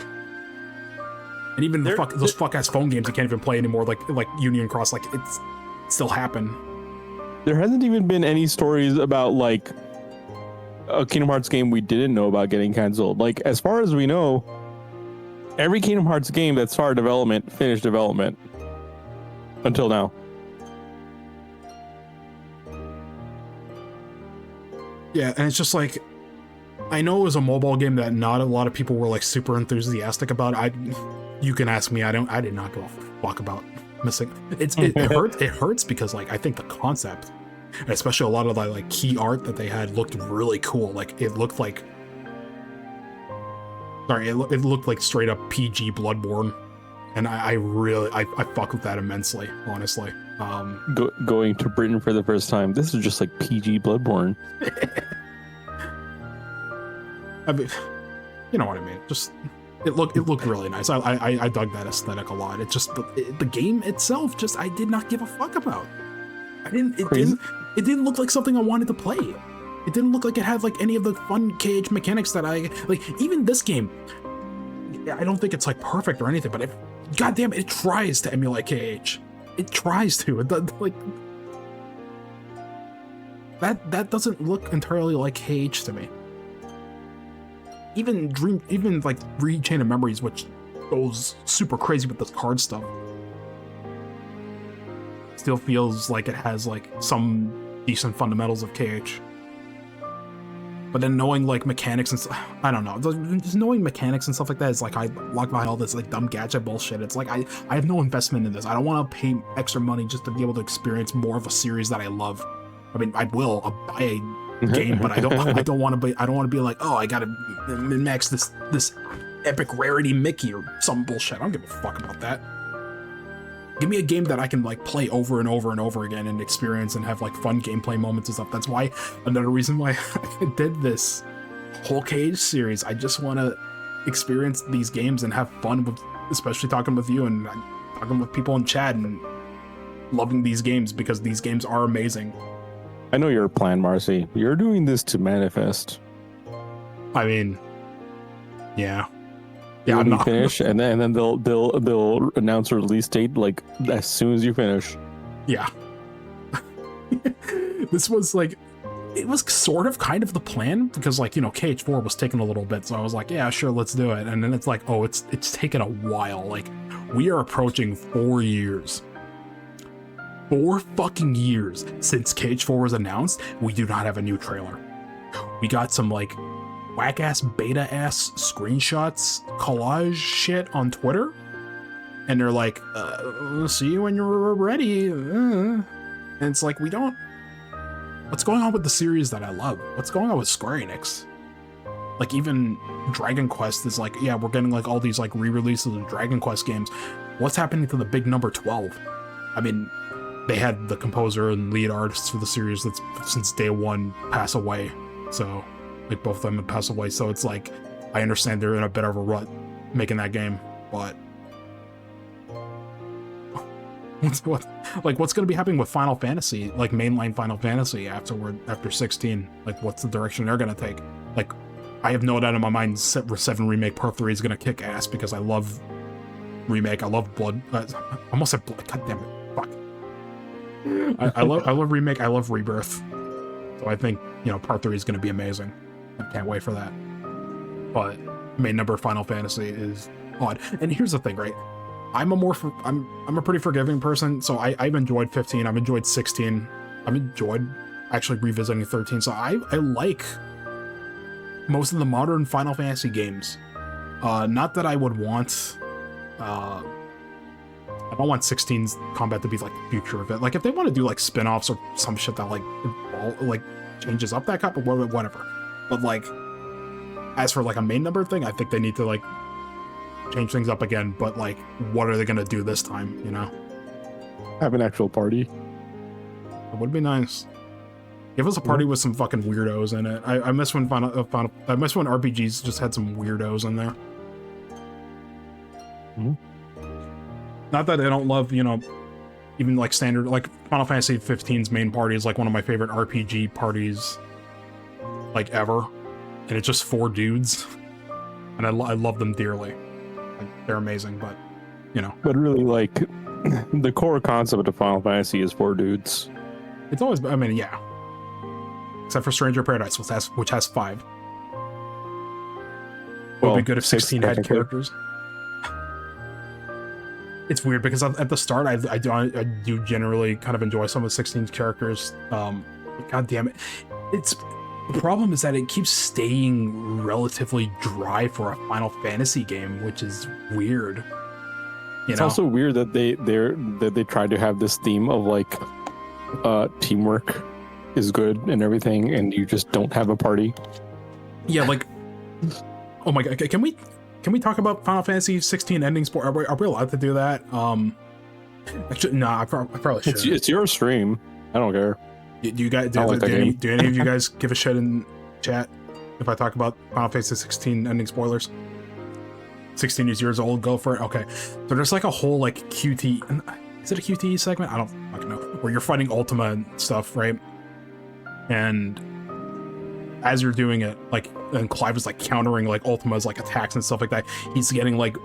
And even those fuck ass phone games you can't even play anymore, like Union Cross, like it's still happen. There hasn't even been any stories about like a Kingdom Hearts game we didn't know about getting canceled. Like as far as we know, every Kingdom Hearts game that started development finished development until now. Yeah, and it's just like, I know it was a mobile game that not a lot of people were like super enthusiastic about. You can ask me, I did not give a fuck about missing. It hurts because like I think the concept, and especially a lot of the like key art that they had, looked really cool. Like it looked like, it looked like straight up PG Bloodborne, and I fuck with that immensely, honestly. Going to Britain for the first time. This is just like PG Bloodborne. I mean, you know what I mean. Just it looked really nice. I dug that aesthetic a lot. It just the game itself, just I did not give a fuck about. It didn't look like something I wanted to play. It didn't look like it had like any of the fun KH mechanics that I like. Even this game, I don't think it's like perfect or anything, but goddamn, it tries to emulate KH. It tries to. Like that doesn't look entirely like KH to me. Even like Chain of Memories, which goes super crazy with this card stuff, still feels like it has like some decent fundamentals of KH. But then knowing like mechanics and I don't know, just knowing mechanics and stuff like that is like I lock behind all this like dumb gadget bullshit. It's like I have no investment in this. I don't want to pay extra money just to be able to experience more of a series that I love. I mean, I'll buy a game, but I don't want to be like, oh, I gotta min-max this epic rarity Mickey or some bullshit. I don't give a fuck about that. Give me a game that I can like play over and over and over again and experience and have like fun gameplay moments and stuff. That's why another reason why I did this whole KH series. I just want to experience these games and have fun with, especially talking with you and talking with people in chat and loving these games because these games are amazing. I know your plan, Marcy. You're doing this to manifest. I mean, yeah. When you finish, and then they'll announce a release date like as soon as you finish. Yeah. This was like, it was sort of kind of the plan because like, you know, KH4 was taking a little bit, so I was like, yeah, sure, let's do it. And then it's like, oh, it's taken a while. Like, we are approaching 4 years. 4 fucking years since KH4 was announced. We do not have a new trailer. We got some like whack-ass, beta-ass screenshots, collage shit on Twitter. And they're like, we'll see you when you're ready. And it's like, we don't... What's going on with the series that I love? What's going on with Square Enix? Like, even Dragon Quest is like, yeah, we're getting like all these like re-releases of Dragon Quest games. What's happening to the big number 12? I mean, they had the composer and lead artists for the series that's since day one pass away. So... like both of them have passed away, so it's like I understand they're in a bit of a rut making that game, but what's going to be happening with Final Fantasy, like mainline Final Fantasy after 16? Like, what's the direction they're going to take? Like, I have no doubt in my mind 7 Remake Part 3 is going to kick ass because I love Remake. I love Blood. I almost said Blood. God damn it. Fuck. I love Remake. I love Rebirth. So I think, Part 3 is going to be amazing. I can't wait for that. But main number Final Fantasy is odd. And here's the thing, right? I'm a pretty forgiving person, so I've enjoyed 15, I've enjoyed 16, I've enjoyed actually revisiting 13, so I like most of the modern Final Fantasy games. Not that I would want, I don't want 16's combat to be like the future of it. Like, if they want to do like spin-offs or some shit that like changes up that cup or whatever. But like, as for like a main number thing, I think they need to like change things up again, but like, what are they gonna do this time, Have an actual party. It would be nice. Give us a party with some fucking weirdos in it. I miss when I miss when RPGs just had some weirdos in there. Not that I don't love, even like standard, like Final Fantasy 15's main party is like one of my favorite RPG parties like ever, and it's just 4 dudes, and I love them dearly. Like, they're amazing, but But really, like, the core concept of Final Fantasy is 4 dudes. it's always, I mean, yeah, except for Stranger Paradise, which has 5. It would be good if 16 had characters. It's weird because at the start, I do generally kind of enjoy some of 16's characters. God damn it. The problem is that it keeps staying relatively dry for a Final Fantasy game, which is weird. It's also weird that they tried to have this theme of like teamwork is good and everything, and you just don't have a party. Yeah, like, oh my god, can we talk about Final Fantasy 16 ending sport? Are we allowed to do that? Actually, no, I probably should. It's your stream. I don't care. Do you guys? Do any of you guys give a shit in chat if I talk about Final Fantasy 16 ending spoilers? 16 is years old. Go for it. Okay, so there's like a whole like QT. Is it a QTE segment? I don't fucking know. Where you're fighting Ultima and stuff, right? And as you're doing it, like, and Clive is like countering like Ultima's like attacks and stuff like that. He's getting like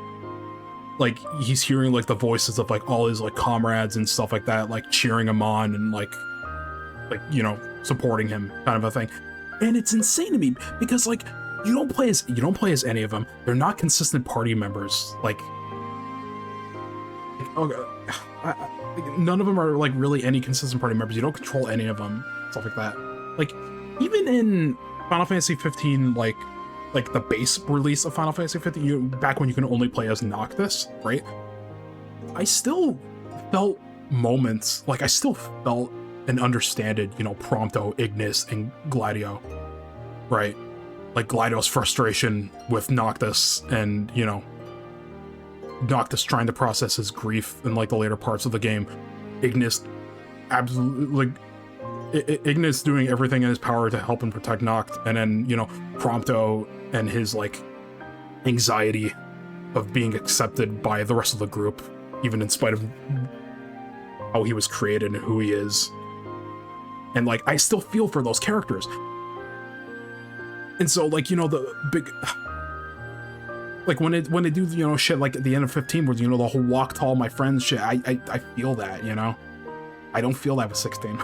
he's hearing like the voices of like all his like comrades and stuff like that, like cheering him on and like supporting him, kind of a thing. And it's insane to me because like you don't play as any of them. They're not consistent party members. Like none of them are like really any consistent party members. You don't control any of them, stuff like that. Like even in Final Fantasy 15, like the base release of Final Fantasy 15, back when you can only play as Noctis, right? I still felt moments, like I still felt and understood, Prompto, Ignis, and Gladio, right? Like Gladio's frustration with Noctis and, Noctis trying to process his grief in like the later parts of the game. Ignis absolutely, like, Ignis doing everything in his power to help and protect Noct, and then, Prompto and his, like, anxiety of being accepted by the rest of the group, even in spite of how he was created and who he is. And, like, I still feel for those characters. And so, like, the big... Like, when they do, shit like at the end of 15, where, the whole walk to all my friends shit, I feel that, I don't feel that with 16.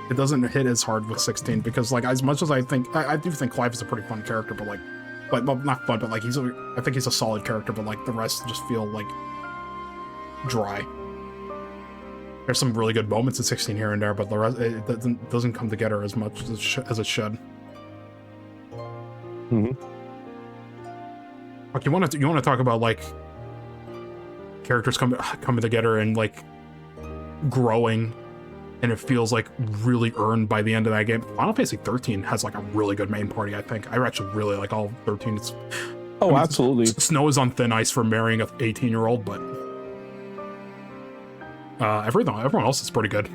It doesn't hit as hard with 16 because, like, as much as I do think Clive is a pretty fun character, but well, not fun, but like I think he's a solid character, but like the rest just feel like dry. There's some really good moments in 16 here and there, but the rest it doesn't come together as much as it should. Like you want to talk about like characters coming together and like growing, and it feels like really earned by the end of that game. Final Fantasy 13 has like a really good main party, I think. I actually really like all 13. Absolutely. Snow is on thin ice for marrying a 18-year-old, but everyone else is pretty good.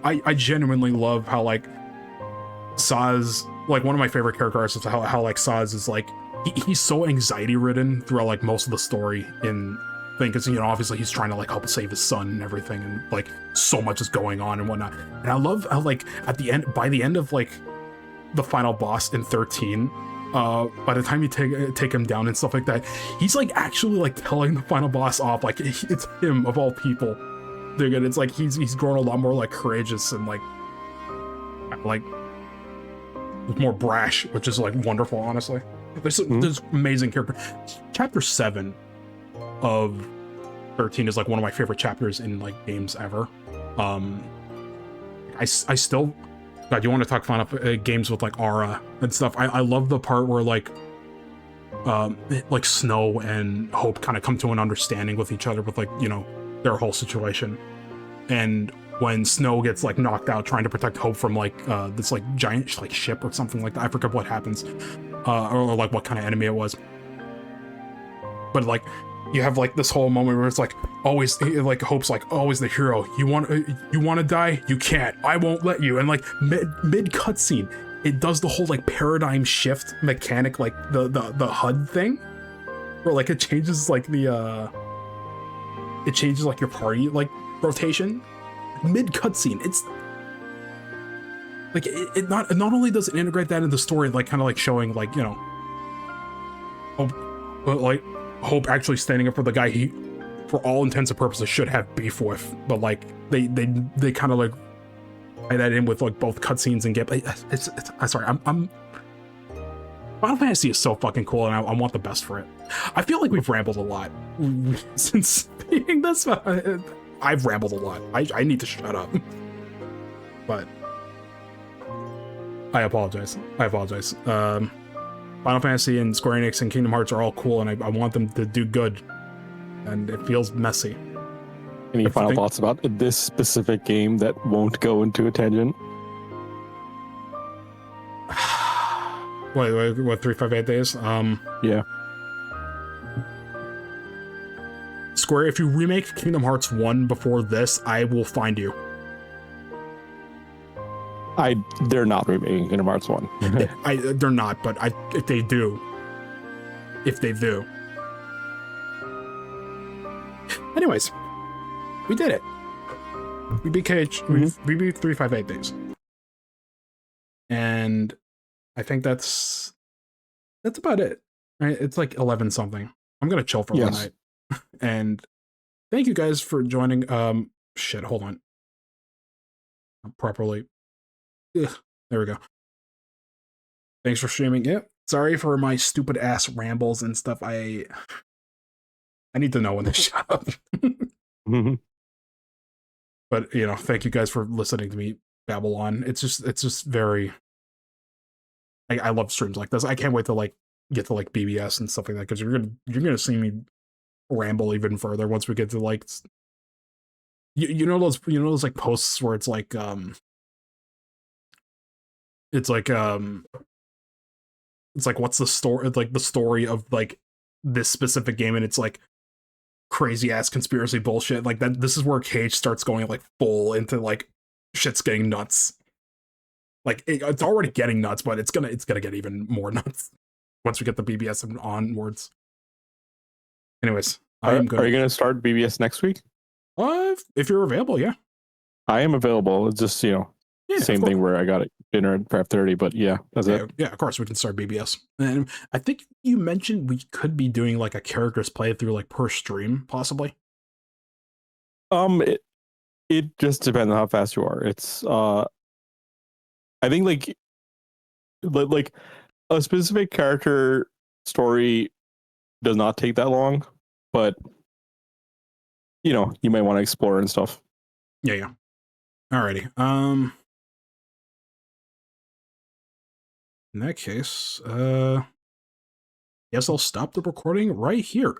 I genuinely love how like Saz, like one of my favorite character arcs is how like Saz is like he's so anxiety ridden throughout like most of the story in thing, because, you know, obviously he's trying to like help save his son and everything, and like so much is going on and whatnot. And I love how like at the end, by the end of like the final boss in 13, by the time you take him down and stuff like that, he's like actually like telling the final boss off, like it's him of all people. Dude, it's like he's grown a lot more like courageous and like more brash, which is like wonderful, honestly. There's amazing character. Chapter 7 of 13 is like one of my favorite chapters in like games ever. I still, God, you want to talk fun up games with like Aura and stuff. I love the part where like Snow and Hope kind of come to an understanding with each other with like, you know, their whole situation. And when Snow gets like knocked out trying to protect Hope from like this like giant like ship or something like that. I forget what happens, or like what kind of enemy it was. But like you have like this whole moment where it's like always like Hope's like always the hero. You want to die? You can't. I won't let you. And like mid cutscene, it does the whole like paradigm shift mechanic, like the HUD thing, where like it changes like your party like rotation mid cutscene. It's like it not only does it integrate that in the story, like kind of like showing like, you know, Hope actually standing up for the guy he, for all intents and purposes, should have beef with, but like they kind of like tie that in with like both cutscenes and gameplay. I'm sorry, I'm Final Fantasy is so fucking cool, and I want the best for it. I feel like we've rambled a lot since being this. I've rambled a lot. I need to shut up. But I apologize. Final Fantasy and Square Enix and Kingdom Hearts are all cool, and I want them to do good. And it feels messy. Any final thoughts about this specific game that won't go into a tangent? What 358 days? Yeah. Square, if you remake Kingdom Hearts 1 before this, I will find you. They're not remaking Kingdom Hearts 1. They're not, but if they do. Anyways, we did it. We beat KH. We beat 358 days. And I think that's about it. Right? It's like 11 something. I'm gonna chill for one night. And thank you guys for joining. Shit, hold on. Properly. Ugh, there we go. Thanks for streaming. Yep. Sorry for my stupid ass rambles and stuff. I need to know when to shut up. But you know, thank you guys for listening to me babble on. It's just very. I love streams like this. I can't wait to like get to like BBS and stuff like that, because you're gonna see me ramble even further once we get to like you know those like posts where it's like what's the story, like the story of like this specific game, and it's like crazy ass conspiracy bullshit like that. This is where Cage starts going like full into like shit's getting nuts. Like it's already getting nuts, but it's gonna get even more nuts once we get the BBS and onwards. Anyways, are you gonna start BBS next week? If you're available, yeah. I am available. It's just, you know, same thing where I got dinner at 5:30, but yeah, that's it. Yeah, of course we can start BBS. And I think you mentioned we could be doing like a character's playthrough like per stream, possibly. It just depends on how fast you are. It's I think like a specific character story does not take that long, but you know, you might want to explore and stuff. Yeah. Alrighty. In that case, guess I'll stop the recording right here.